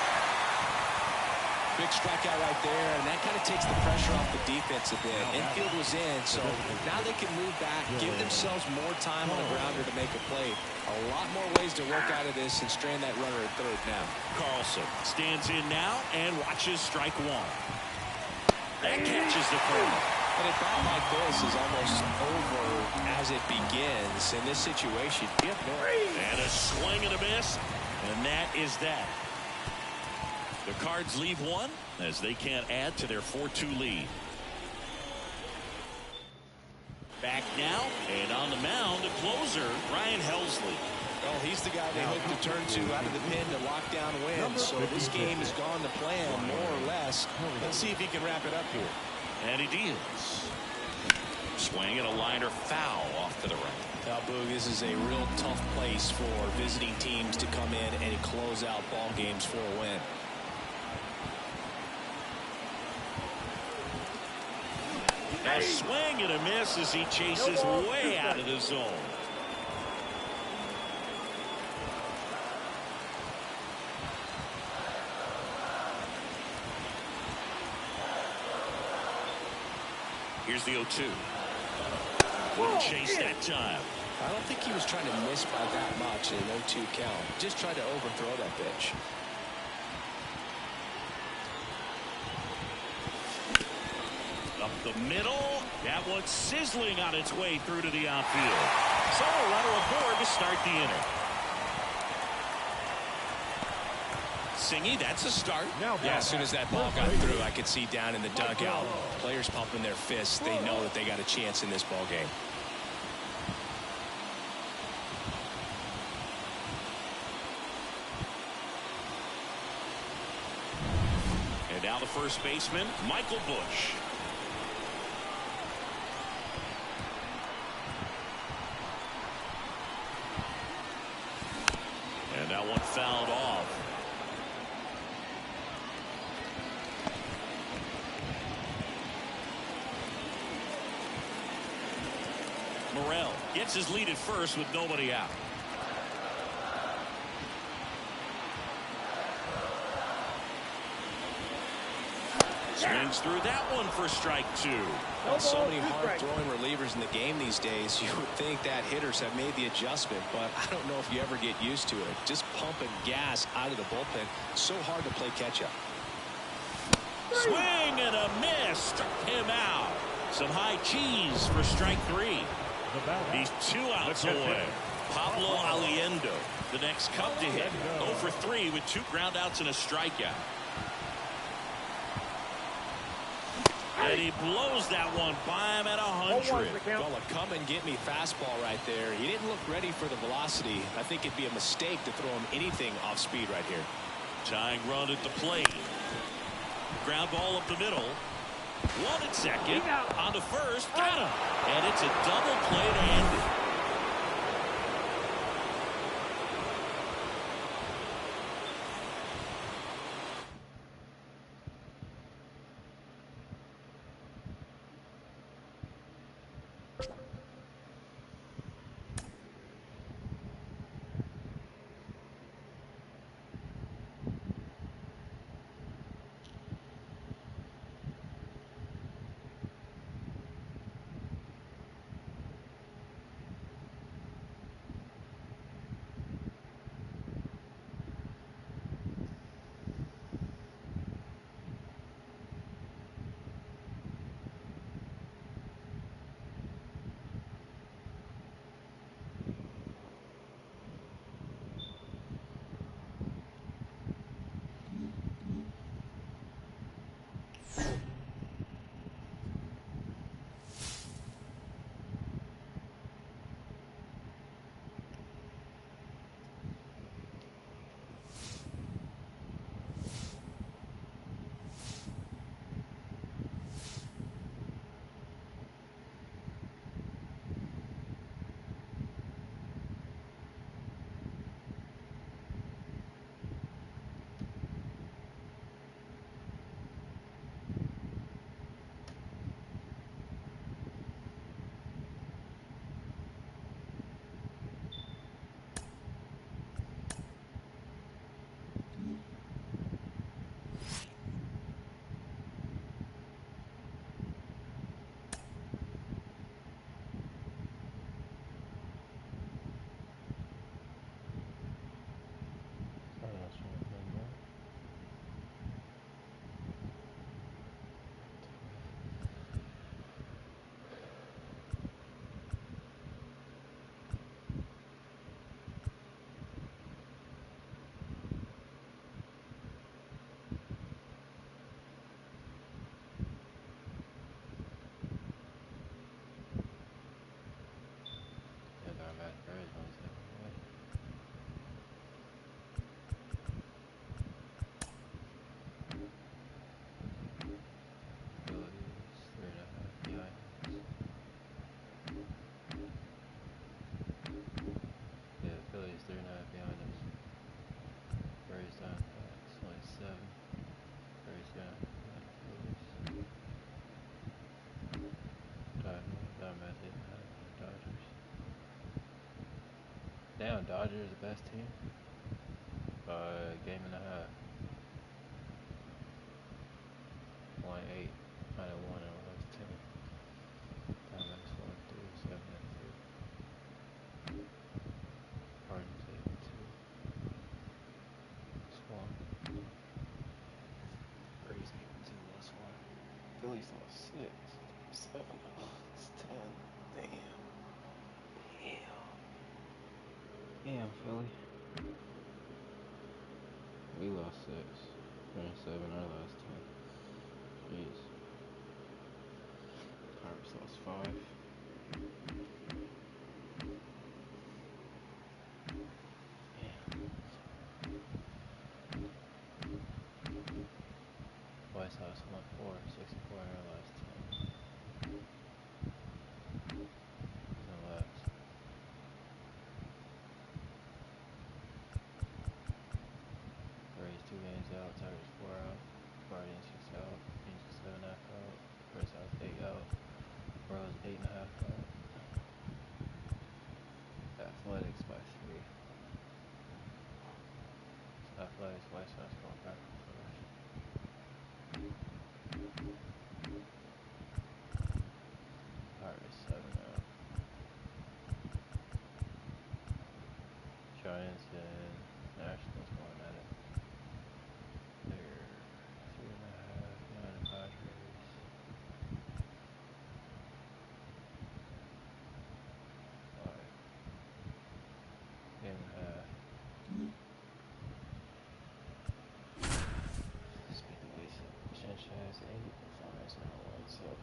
Big strikeout right there, and that kind of takes the pressure off the defense a bit. Infield was in, so now they can move back, give themselves more time on a grounder to make a play. A lot more ways to work out of this and strand that runner at third now. Carlson stands in now and watches strike one. That catches the corner. But a bat like this is almost over as it begins in this situation. And a swing and a miss, and that is that. The Cards leave one as they can't add to their 4-2 lead. Back now, and on the mound, the closer, Ryan Helsley. Well, he's the guy they hope to turn to out of the pen to lock down wins. So this game has gone to plan, more or less. Let's see if he can wrap it up here. And he deals. Swing and a liner foul off to the right. Now, Boog, this is a real tough place for visiting teams to come in and close out ball games for a win. A swing and a miss as he chases way out of the zone. Here's the 0-2. Wouldn't chase that time. I don't think he was trying to miss by that much in an 0-2 count. Just tried to overthrow that pitch. Up the middle. That one's sizzling on its way through to the outfield. So a runner aboard to start the inning. Singy, that's a start. Yeah, as soon as that ball got through, I could see down in the dugout, players pumping their fists. They know that they got a chance in this ball game. And now the first baseman, Michael Busch. And that one fouled off. Morel gets his lead at first with nobody out. Swings through that one for strike two. Well, so many hard-throwing relievers in the game these days. You would think that hitters have made the adjustment, but I don't know if you ever get used to it. Just pumping gas out of the bullpen. So hard to play catch-up. Swing and a miss. Struck him out. Some high cheese for strike three. He's 2 outs away. Pablo Aliendo, the next Cub to hit. 0 for 3 with 2 ground outs and a strikeout. And he blows that one by him at 100. Well, a come and get me fastball right there. He didn't look ready for the velocity. I think it'd be a mistake to throw him anything off speed right here. Tying run at the plate. Ground ball up the middle. One at second. On to first. Got him. And it's a double play to end it. Damn, Dodgers the best team by a game and a half. 1-8, -1 in the last 10. Diamondbacks 1-3, 7-3. Cardinals 8-2. Swan. Braves 8-2, lost 1. Phillies lost 6. 7. It's 10. Damn. Damn, Philly. We lost 6. We're in 7 our last 10. Jeez. Pirates lost 5. White Sox won 4, 64 in our last 10. Who's in last? Braves 2 games out, Tigers 4 out, Guardians 6 out, Angels 7.5 out, Red Sox 8 out, Royals 8.5 out. Athletics by 3. Athletics, White Sox going back and forth. Pirates 7 out. Giants and Nationals going at it. They're 3.5 behind the Padres. 5. Game and a half. Speaking of basic, Sanchez 8. Flores now 1-7.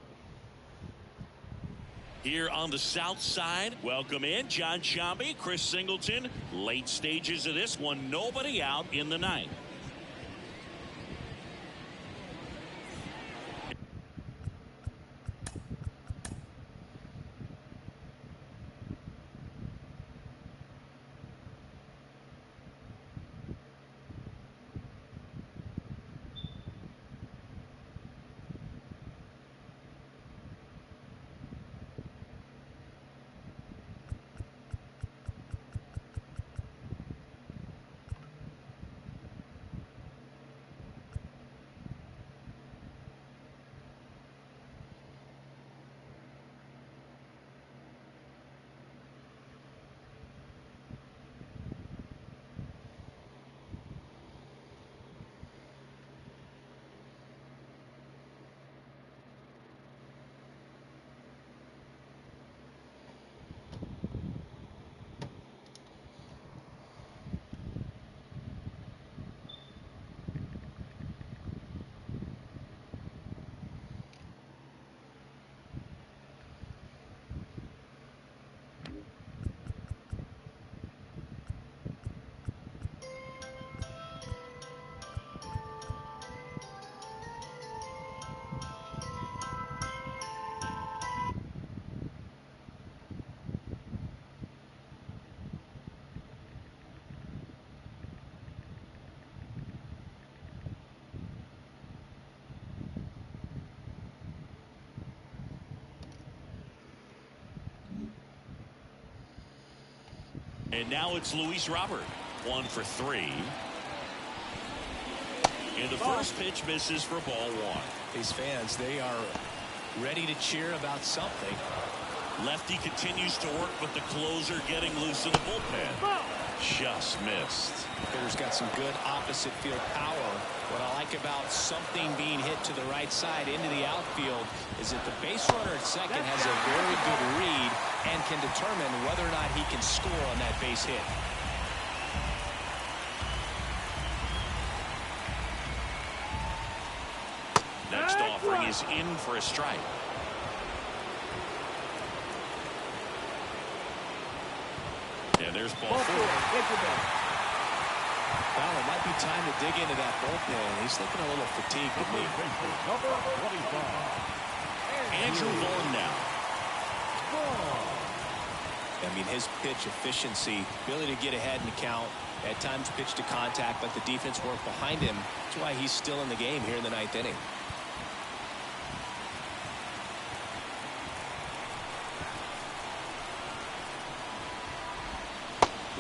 Here on the south side, welcome in John Sciambi, Chris Singleton. Late stages of this one, nobody out in the ninth. And now it's Luis Robert, 1 for 3. And the first pitch misses for ball 1. These fans, they are ready to cheer about something. Lefty continues to work, but the closer getting loose in the bullpen. Just missed. Hitter's got some good opposite field power. What I like about something being hit to the right side into the outfield is that the base runner at second has a very good read and can determine whether or not he can score on that base hit. Next offering is in for a strike. And there's ball 4. Well, it might be time to dig into that bullpen. He's looking a little fatigued to me. Andrew Vaughn now. I mean, his pitch efficiency, ability to get ahead in the count, at times pitch to contact, let the defense work behind him. That's why he's still in the game here in the 9th inning.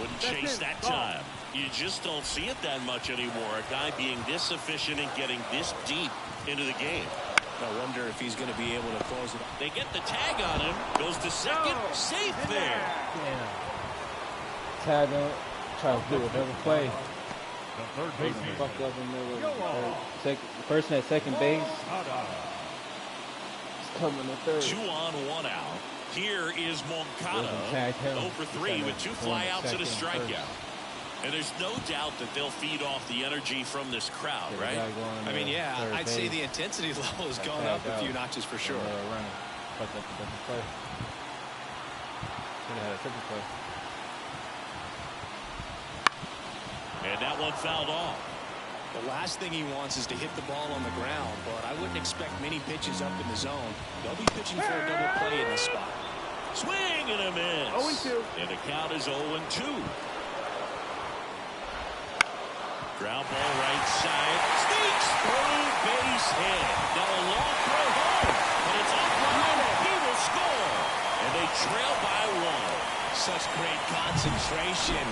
Wouldn't chase that time. You just don't see it that much anymore. A guy being this efficient and getting this deep into the game. I wonder if he's going to be able to close it. They get the tag on him. Goes to second. Safe there. Yeah. Tag him. Try to do whatever play. The third baseman. Fucked up in the middle of the person at second base. It's coming to third. 2 on, 1 out. Here is Moncada. 0 for 3 with 2 flyouts and a strikeout. And there's no doubt that they'll feed off the energy from this crowd, right? I mean, yeah, I'd say the intensity level has gone up a few notches for sure. And that one fouled off. The last thing he wants is to hit the ball on the ground, but I wouldn't expect many pitches up in the zone. They'll be pitching for a double play in this spot. Swing and a miss. 0-2. And the count is 0-2. Ground ball right side. Sneaks through, base hit. Now a long throw home, but it's off line. He will score. And they trail by 1. Such great concentration.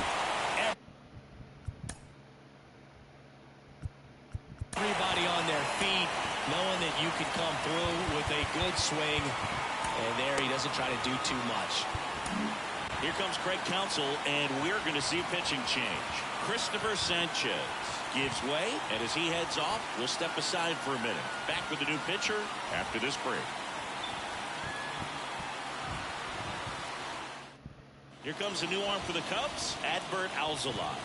Everybody on their feet, knowing that you can come through with a good swing. And there he doesn't try to do too much. Here comes Craig Counsell, and we're going to see pitching change. Christopher Sanchez gives way, and as he heads off, we'll step aside for a minute. Back with the new pitcher after this break. Here comes a new arm for the Cubs, Adbert Alzolay.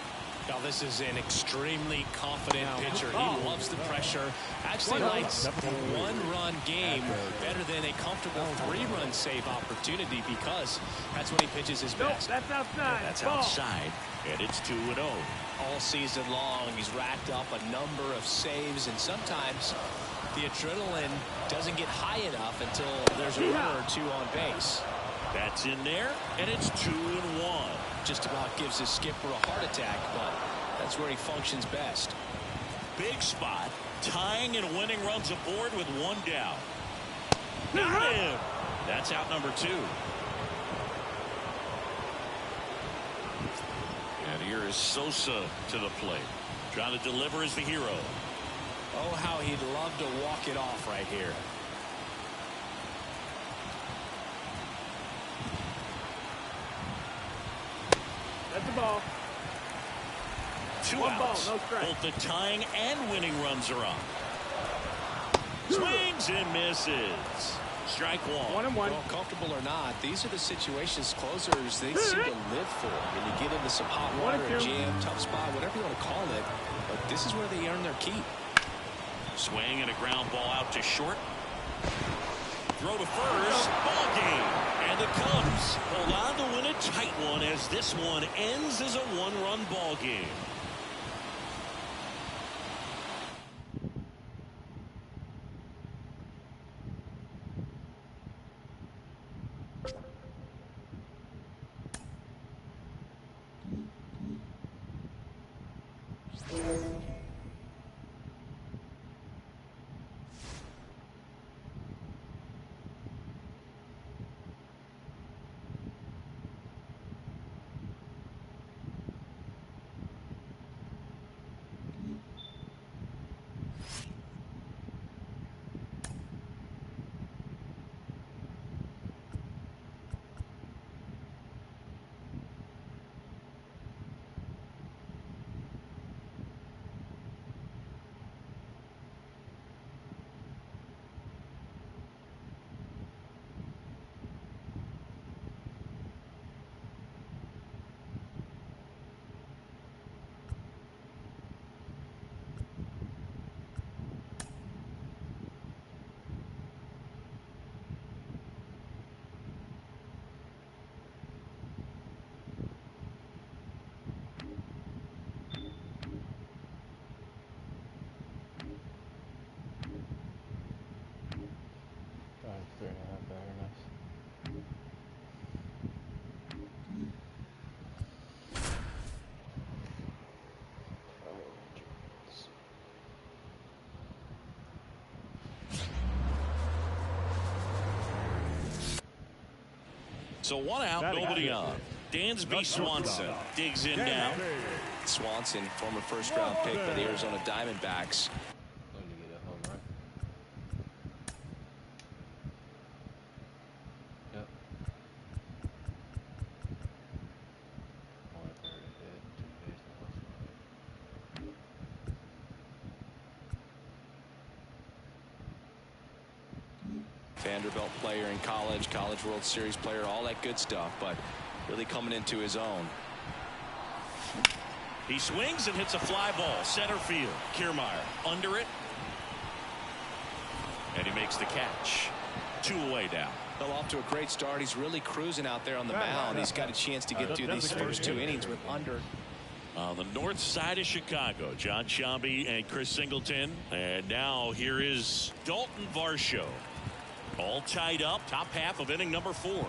Now this is an extremely confident pitcher. He loves the pressure. Actually likes a one-run game better than a comfortable 3-run save opportunity because that's when he pitches his best. That's outside. That's outside, and it's 2-0. All season long, he's racked up a number of saves, and sometimes the adrenaline doesn't get high enough until there's a run or 2 on base. That's in there, and it's 2-1. Just about gives his skipper a heart attack, but that's where he functions best. Big spot, tying and winning runs aboard with 1 down. Got him. That's out number 2. And here is Sosa to the plate. Trying to deliver as the hero. Oh, how he'd love to walk it off right here. That's the ball. 2 1 outs. ball, no strike. Both the tying and winning runs are up. Swings and misses. Strike 1. 1-1. Well, comfortable or not, these are the situations closers they seem to live for. When you get into some hot water, a jam, tough spot, whatever you want to call it, but this is where they earn their keep. Swing and a ground ball out to short. Throw to first. Ball game. And the Cubs hold on to win a tight one as this one ends as a 1-run ball game. So 1 out, nobody on. Dansby Swanson digs in now. Swanson, former first-round pick by the Arizona Diamondbacks. Going to get a home run. Yep. 1/3 hit, 2 base loss. Vanderbilt player in college, College World Series player, all that good stuff, but really coming into his own. He swings and hits a fly ball. Center field. Kiermaier under it. And he makes the catch. 2 away now. Well, off to a great start. He's really cruising out there on the mound. He's got a chance to get through these first 2 innings with under. On the north side of Chicago, John Sciambi and Chris Singleton. And now here is Dalton Varsho. All tied up. Top half of inning number 4.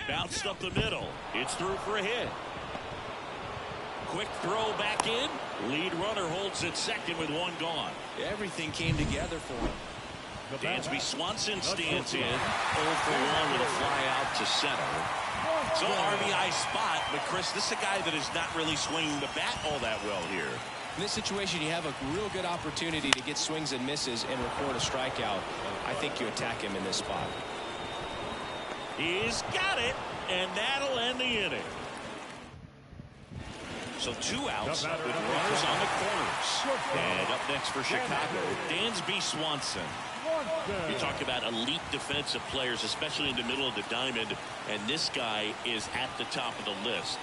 Bounced up the middle. It's through for a hit. Quick throw back in. Lead runner holds at second with 1 gone. Everything came together for him. Dansby Swanson stands in. 0 for 1 with a fly out to center. So RBI spot, but Chris, this is a guy that is not really swinging the bat all that well here. In this situation, you have a real good opportunity to get swings and misses and record a strikeout. I think you attack him in this spot. He's got it, and that'll end the inning. So 2 outs with runners on the corners. And up next for Chicago, Dansby Swanson. You talk about elite defensive players, especially in the middle of the diamond, and this guy is at the top of the list.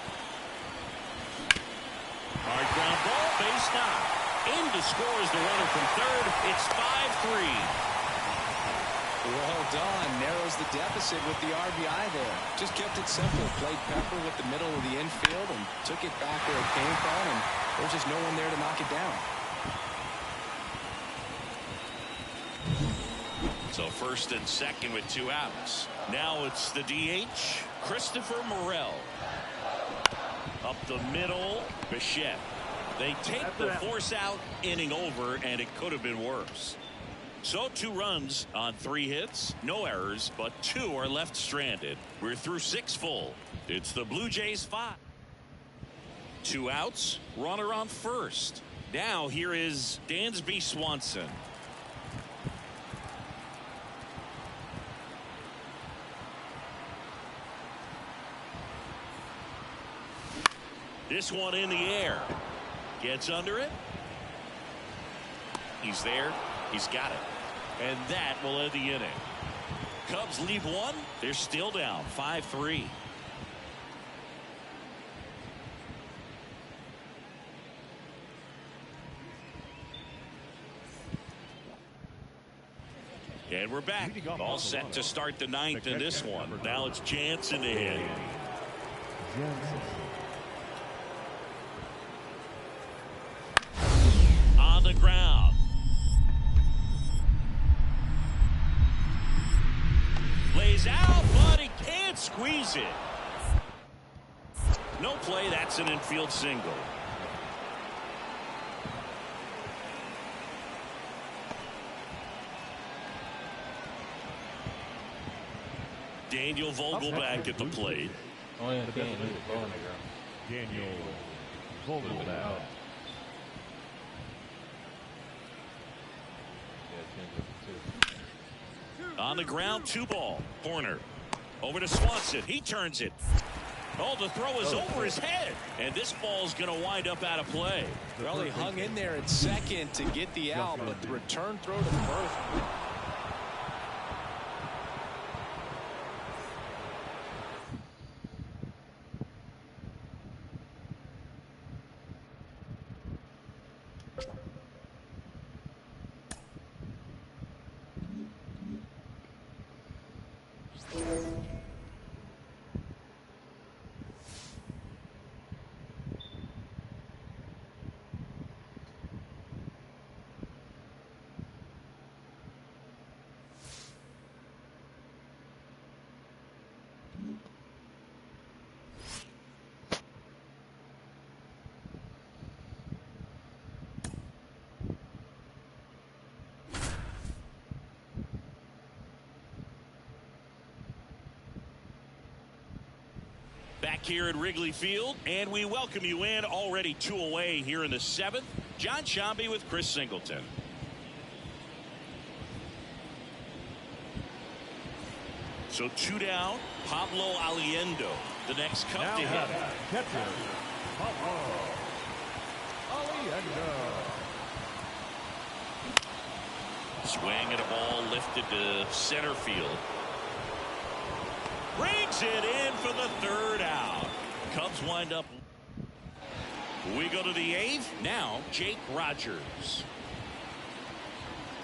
Hard ground ball, base knock. In to score is the runner from third. It's 5-3. Well done. Narrows the deficit with the RBI there. Just kept it simple. Played pepper with the middle of the infield and took it back where it came from, and there's just no one there to knock it down. So first and second with 2 outs. Now it's the DH, Christopher Morel. Up the middle, Bichette. They take the force out, inning over, and it could have been worse. So 2 runs on 3 hits, no errors, but 2 are left stranded. We're through 6 full. It's the Blue Jays 5. 2 outs, runner on first. Now here is Dansby Swanson. This one in the air. Gets under it. He's there. He's got it. And that will end the inning. Cubs leave 1. They're still down 5-3. And we're back. All set to start the 9th in this one. Now it's Jansen to hit. On the ground. Lays out, but he can't squeeze it. No play. That's an infield single. Daniel Vogelback at the plate. Oh, yeah, Daniel Vogelback. On the ground, 2 ball. Corner. Over to Swanson. He turns it. Oh, the throw is over his head. And this ball's going to wind up out of play. Well, he hung in there at second to get the out, but the return throw to first. Back here at Wrigley Field, and we welcome you in. Already 2 away here in the 7th. John Shambi with Chris Singleton. So 2 down. Pablo Aliendo, the next cup to hit. Catcher, Pablo Aliendo. Swing and a ball lifted to center field. Brings it in for the 3rd out. Cubs wind up. We go to the 8th. Now Jake Rogers.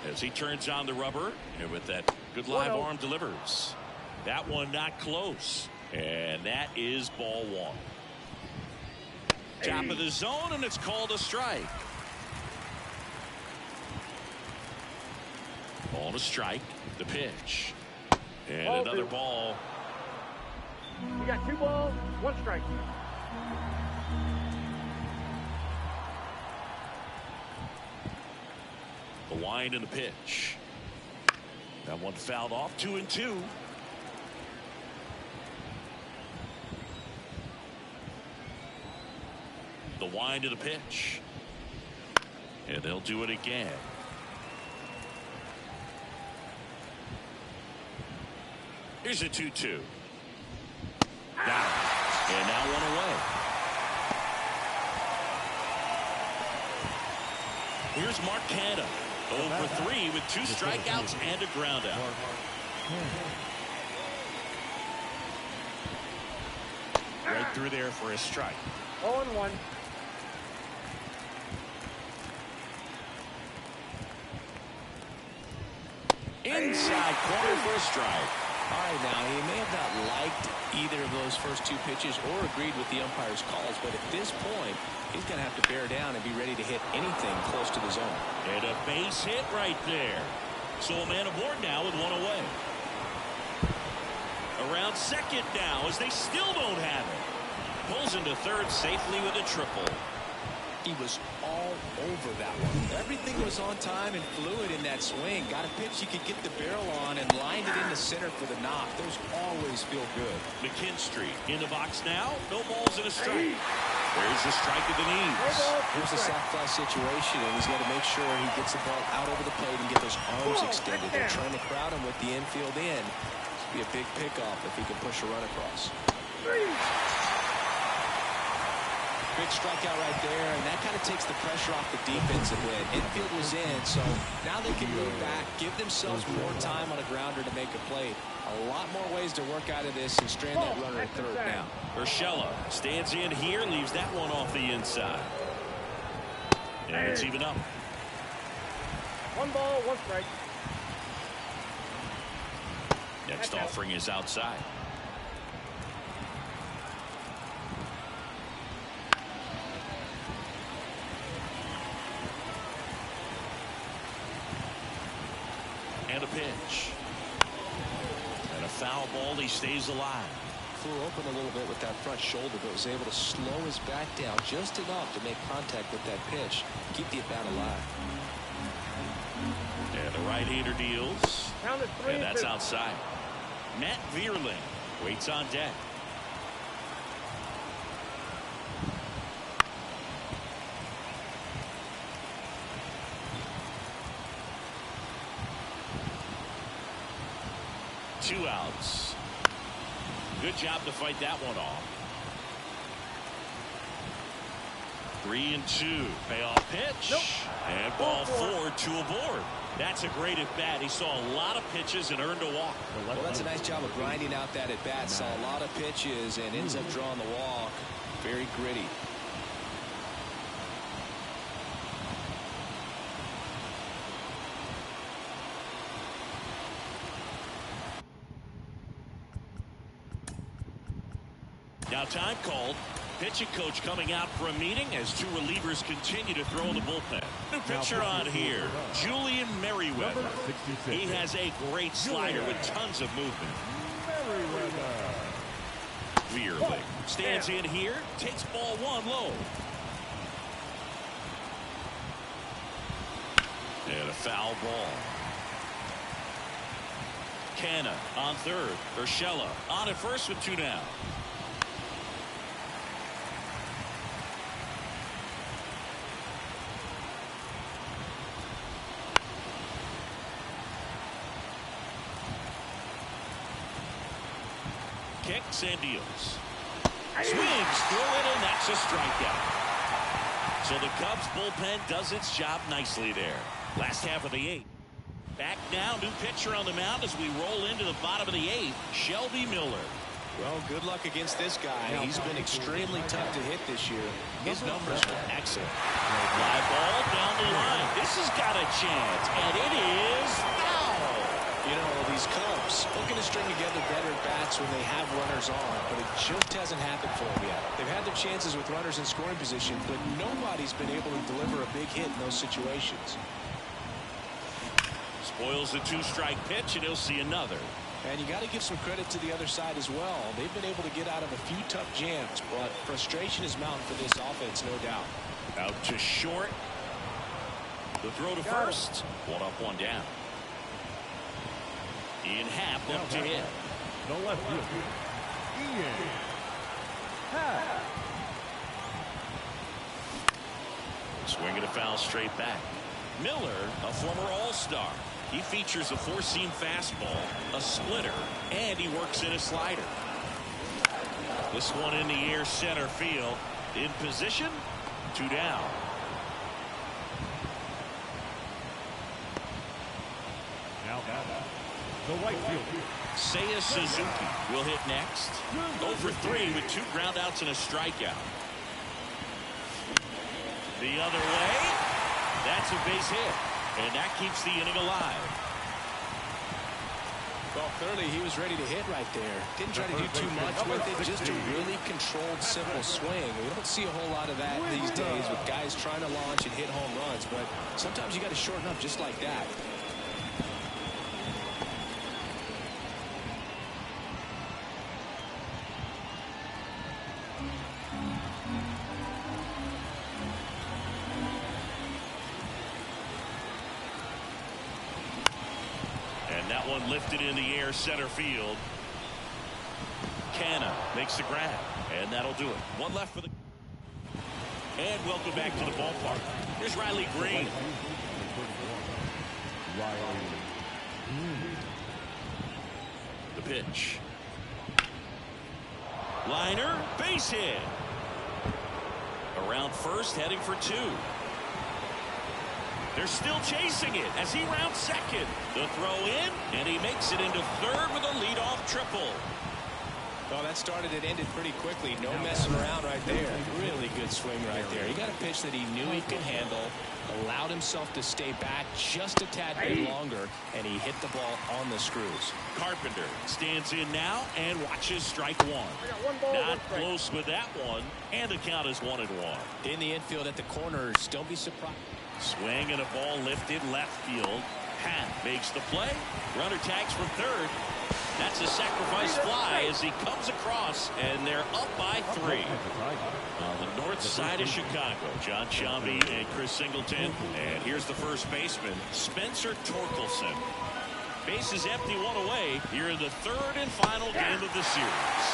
As he turns on the rubber, and with that good live arm delivers. That one not close. And that is ball 1. Top of the zone, and it's called a strike. Ball to strike. The pitch. And another ball. You got 2 balls, 1 strike. The wind and the pitch. That one fouled off. 2-2. The wind of the pitch. And they'll do it again. Here's a 2-2. Got it. And now 1 away. Here's Mark Canha. 0 for 3 with 2 strikeouts and a ground out. Right through there for a strike. 0-1. Inside corner for a strike. All right, now he may have not liked either of those first 2 pitches or agreed with the umpire's calls, but at this point he's going to have to bear down and be ready to hit anything close to the zone. And a base hit right there. So a man aboard now with 1 away. Around second now as they still don't have it. Pulls into third safely with a triple. He was all over that one. Everything was on time and fluid in that swing. Got a pitch he could get the barrel on and lined it into center for the knock. Those always feel good. McKinstry in the box now. No balls and a strike. There's the strike at the knees. Here's a sac fly situation, and he's got to make sure he gets the ball out over the plate and get those arms extended. They're trying to crowd him with the infield in. This would be a big pickoff if he can push a run across. Big strikeout right there, and that kind of takes the pressure off the defense a bit. Infield was in, so now they can move back, give themselves more time on a grounder to make a play. A lot more ways to work out of this and strand that runner at third now. Urshela stands in here, leaves that one off the inside. And it's even up. 1 ball, 1 strike. Next offering is outside. And a pitch. And a foul ball. He stays alive. Flew open a little bit with that front shoulder, but was able to slow his back down just enough to make contact with that pitch. Keep the at-bat alive. And the right-hander deals. And that's outside. Matt Vierling waits on deck. Two outs. Good job to fight that one off. 3-2. Payoff pitch. And ball 4, 2 aboard. That's a great at bat. He saw a lot of pitches and earned a walk. Well, that's a nice job of grinding out that at bat. Saw a lot of pitches and ends up drawing the walk. Very gritty. Now time called. Pitching coach coming out for a meeting as 2 relievers continue to throw in the bullpen. New pitcher on here, Julian Merriweather. He has a great slider with tons of movement. Vierling stands in here, takes ball 1 low. And a foul ball. Canha on third. Urshela on at first with 2 down. kicks and deals. Swings through it, and that's a strikeout. So the Cubs bullpen does its job nicely there. Last half of the 8th. Back now, new pitcher on the mound as we roll into the bottom of the 8th, Shelby Miller. Well, good luck against this guy. He's been extremely tough to hit this year. His numbers are excellent. Fly ball down the line. This has got a chance, and it is foul. You know, these Cubs looking to string together better bats when they have runners on, but it just hasn't happened for them yet. They've had their chances with runners in scoring position, but nobody's been able to deliver a big hit in those situations. Spoils a 2-strike pitch, and he'll see another. And you got to give some credit to the other side as well. They've been able to get out of a few tough jams, but frustration is mounting for this offense, no doubt. Out to short. The throw to first. 1 up, 1 down. Ian Happ up to hit. The left fielder, Ian Happ. Swinging a foul straight back. Miller, a former All-Star. He features a 4-seam fastball, a splitter, and he works in a slider. This one in the air, center field. In position, 2 down. Now the right fielder, Seiya Suzuki will hit next. 0 for 3 with 2 groundouts and a strikeout. The other way. That's a base hit. And that keeps the inning alive. Well, clearly he was ready to hit right there. Didn't try to do too much with it. Just a really controlled, simple swing. We don't see a whole lot of that these days with guys trying to launch and hit home runs. But sometimes you got to shorten up just like that. That one lifted in the air, center field. Canna makes the grab, and that'll do it. 1 left for the. And welcome back to the ballpark. Here's Riley Green. The pitch. Liner, base hit. Around first, heading for 2. They're still chasing it as he rounds second. The throw in, and he makes it into third with a leadoff triple. Well, that started and ended pretty quickly. No messing around right there. Really good swing right there. He got a pitch that he knew he could handle, allowed himself to stay back just a tad bit longer, and he hit the ball on the screws. Carpenter stands in now and watches strike 1. Not close with that one, and the count is 1-1. In the infield at the corners, don't be surprised. Swing and a ball lifted left field. Happ makes the play. Runner tags from third. That's a sacrifice fly as he comes across, and they're up by 3. On the north side of Chicago, John Sciambi and Chris Singleton. And here's the first baseman, Spencer Torkelson. Base is empty, 1 away here in the 3rd and final game of the series.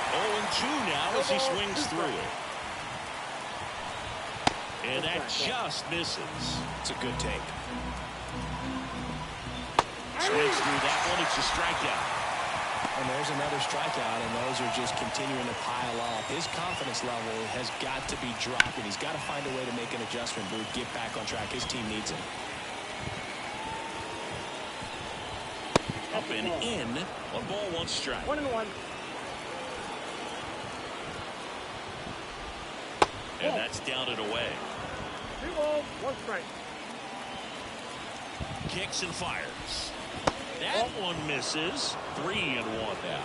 0-2 now as he swings through it. And that just misses. It's a good take. Swings through that one. It's a strikeout. And there's another strikeout, and those are just continuing to pile up. His confidence level has got to be dropping. He's got to find a way to make an adjustment to get back on track. His team needs him. Up and in. 1 ball, 1 strike. 1-1. And that's down and away. 2 balls, 1 strike. Kicks and fires. That one misses. 3-1 now.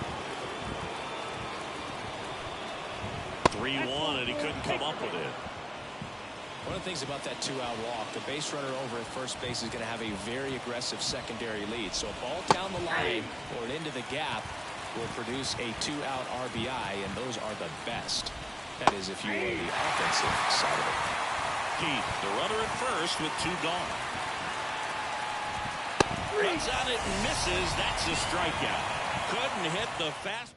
3-1, and he couldn't come up with it. One of the things about that 2-out walk, the base runner over at first base is going to have a very aggressive secondary lead. So a ball down the line or into the gap will produce a 2-out RBI, and those are the best. That is if you were the offensive side of it. Keith, the runner at first with 2 gone. Runs on it and misses. That's a strikeout. Couldn't hit the fast.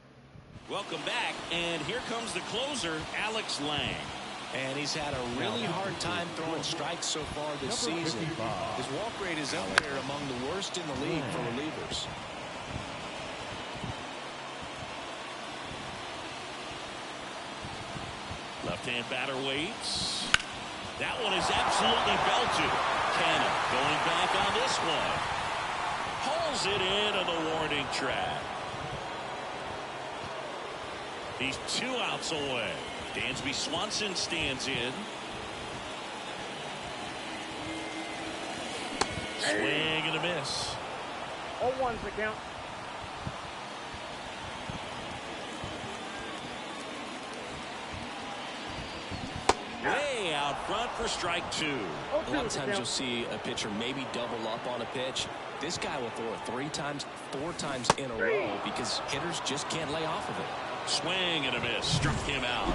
Welcome back, and here comes the closer, Alex Lang. And he's had a really hard time throwing strikes so far this season. His walk rate is up there among the worst in the league for relievers. Left-hand batter waits. That one is absolutely belted. Cannon going back on this one. Hauls it in on the warning track. He's 2 outs away. Dansby Swanson stands in. Swing and a miss. 0-1's the count. Way out front for strike 2. A lot of times you'll see a pitcher maybe double up on a pitch. This guy will throw it 3 times, 4 times in a row because hitters just can't lay off of it. Swing and a miss. Struck him out.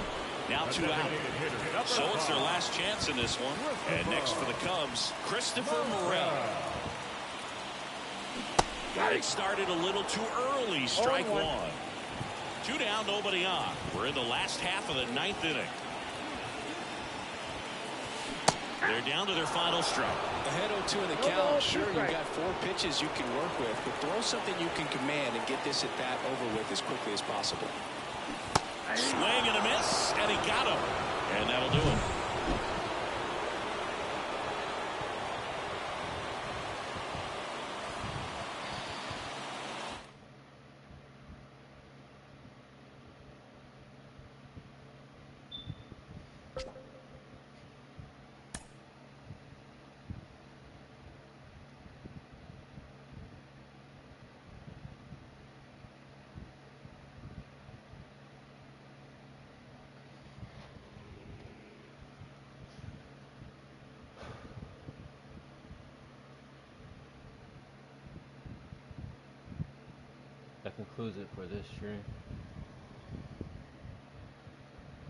Now 2 out. So it's their last chance in this one. And next for the Cubs, Christopher Morel. Got it started a little too early. Strike 1. 2 down, nobody on. We're in the last half of the 9th inning. They're down to their final strike. Ahead 0-2 in the count. Sure, you've got 4 pitches you can work with, but throw something you can command and get this at bat over with as quickly as possible. Swing and a miss, and he got him. And that'll do it. That concludes it for this stream.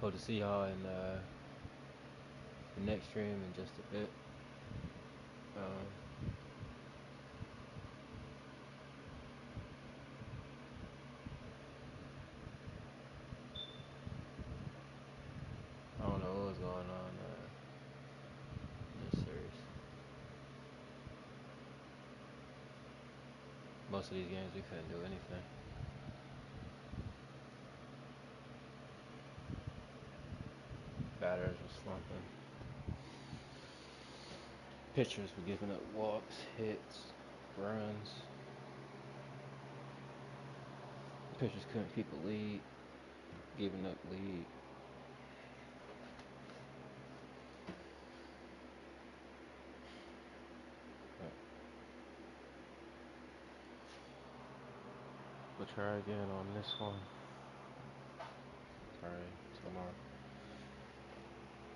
Hope to see y'all in the next stream in just a bit. I don't know what was going on in this series. Most of these games we couldn't do anything. Batters were slumping. Pitchers were giving up walks, hits, runs. Pitchers couldn't keep a lead, giving up lead. We'll try again on this one. Try tomorrow.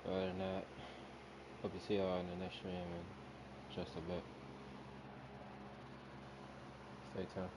Other than that, hope to see y'all in the next stream in just a bit. Stay tuned.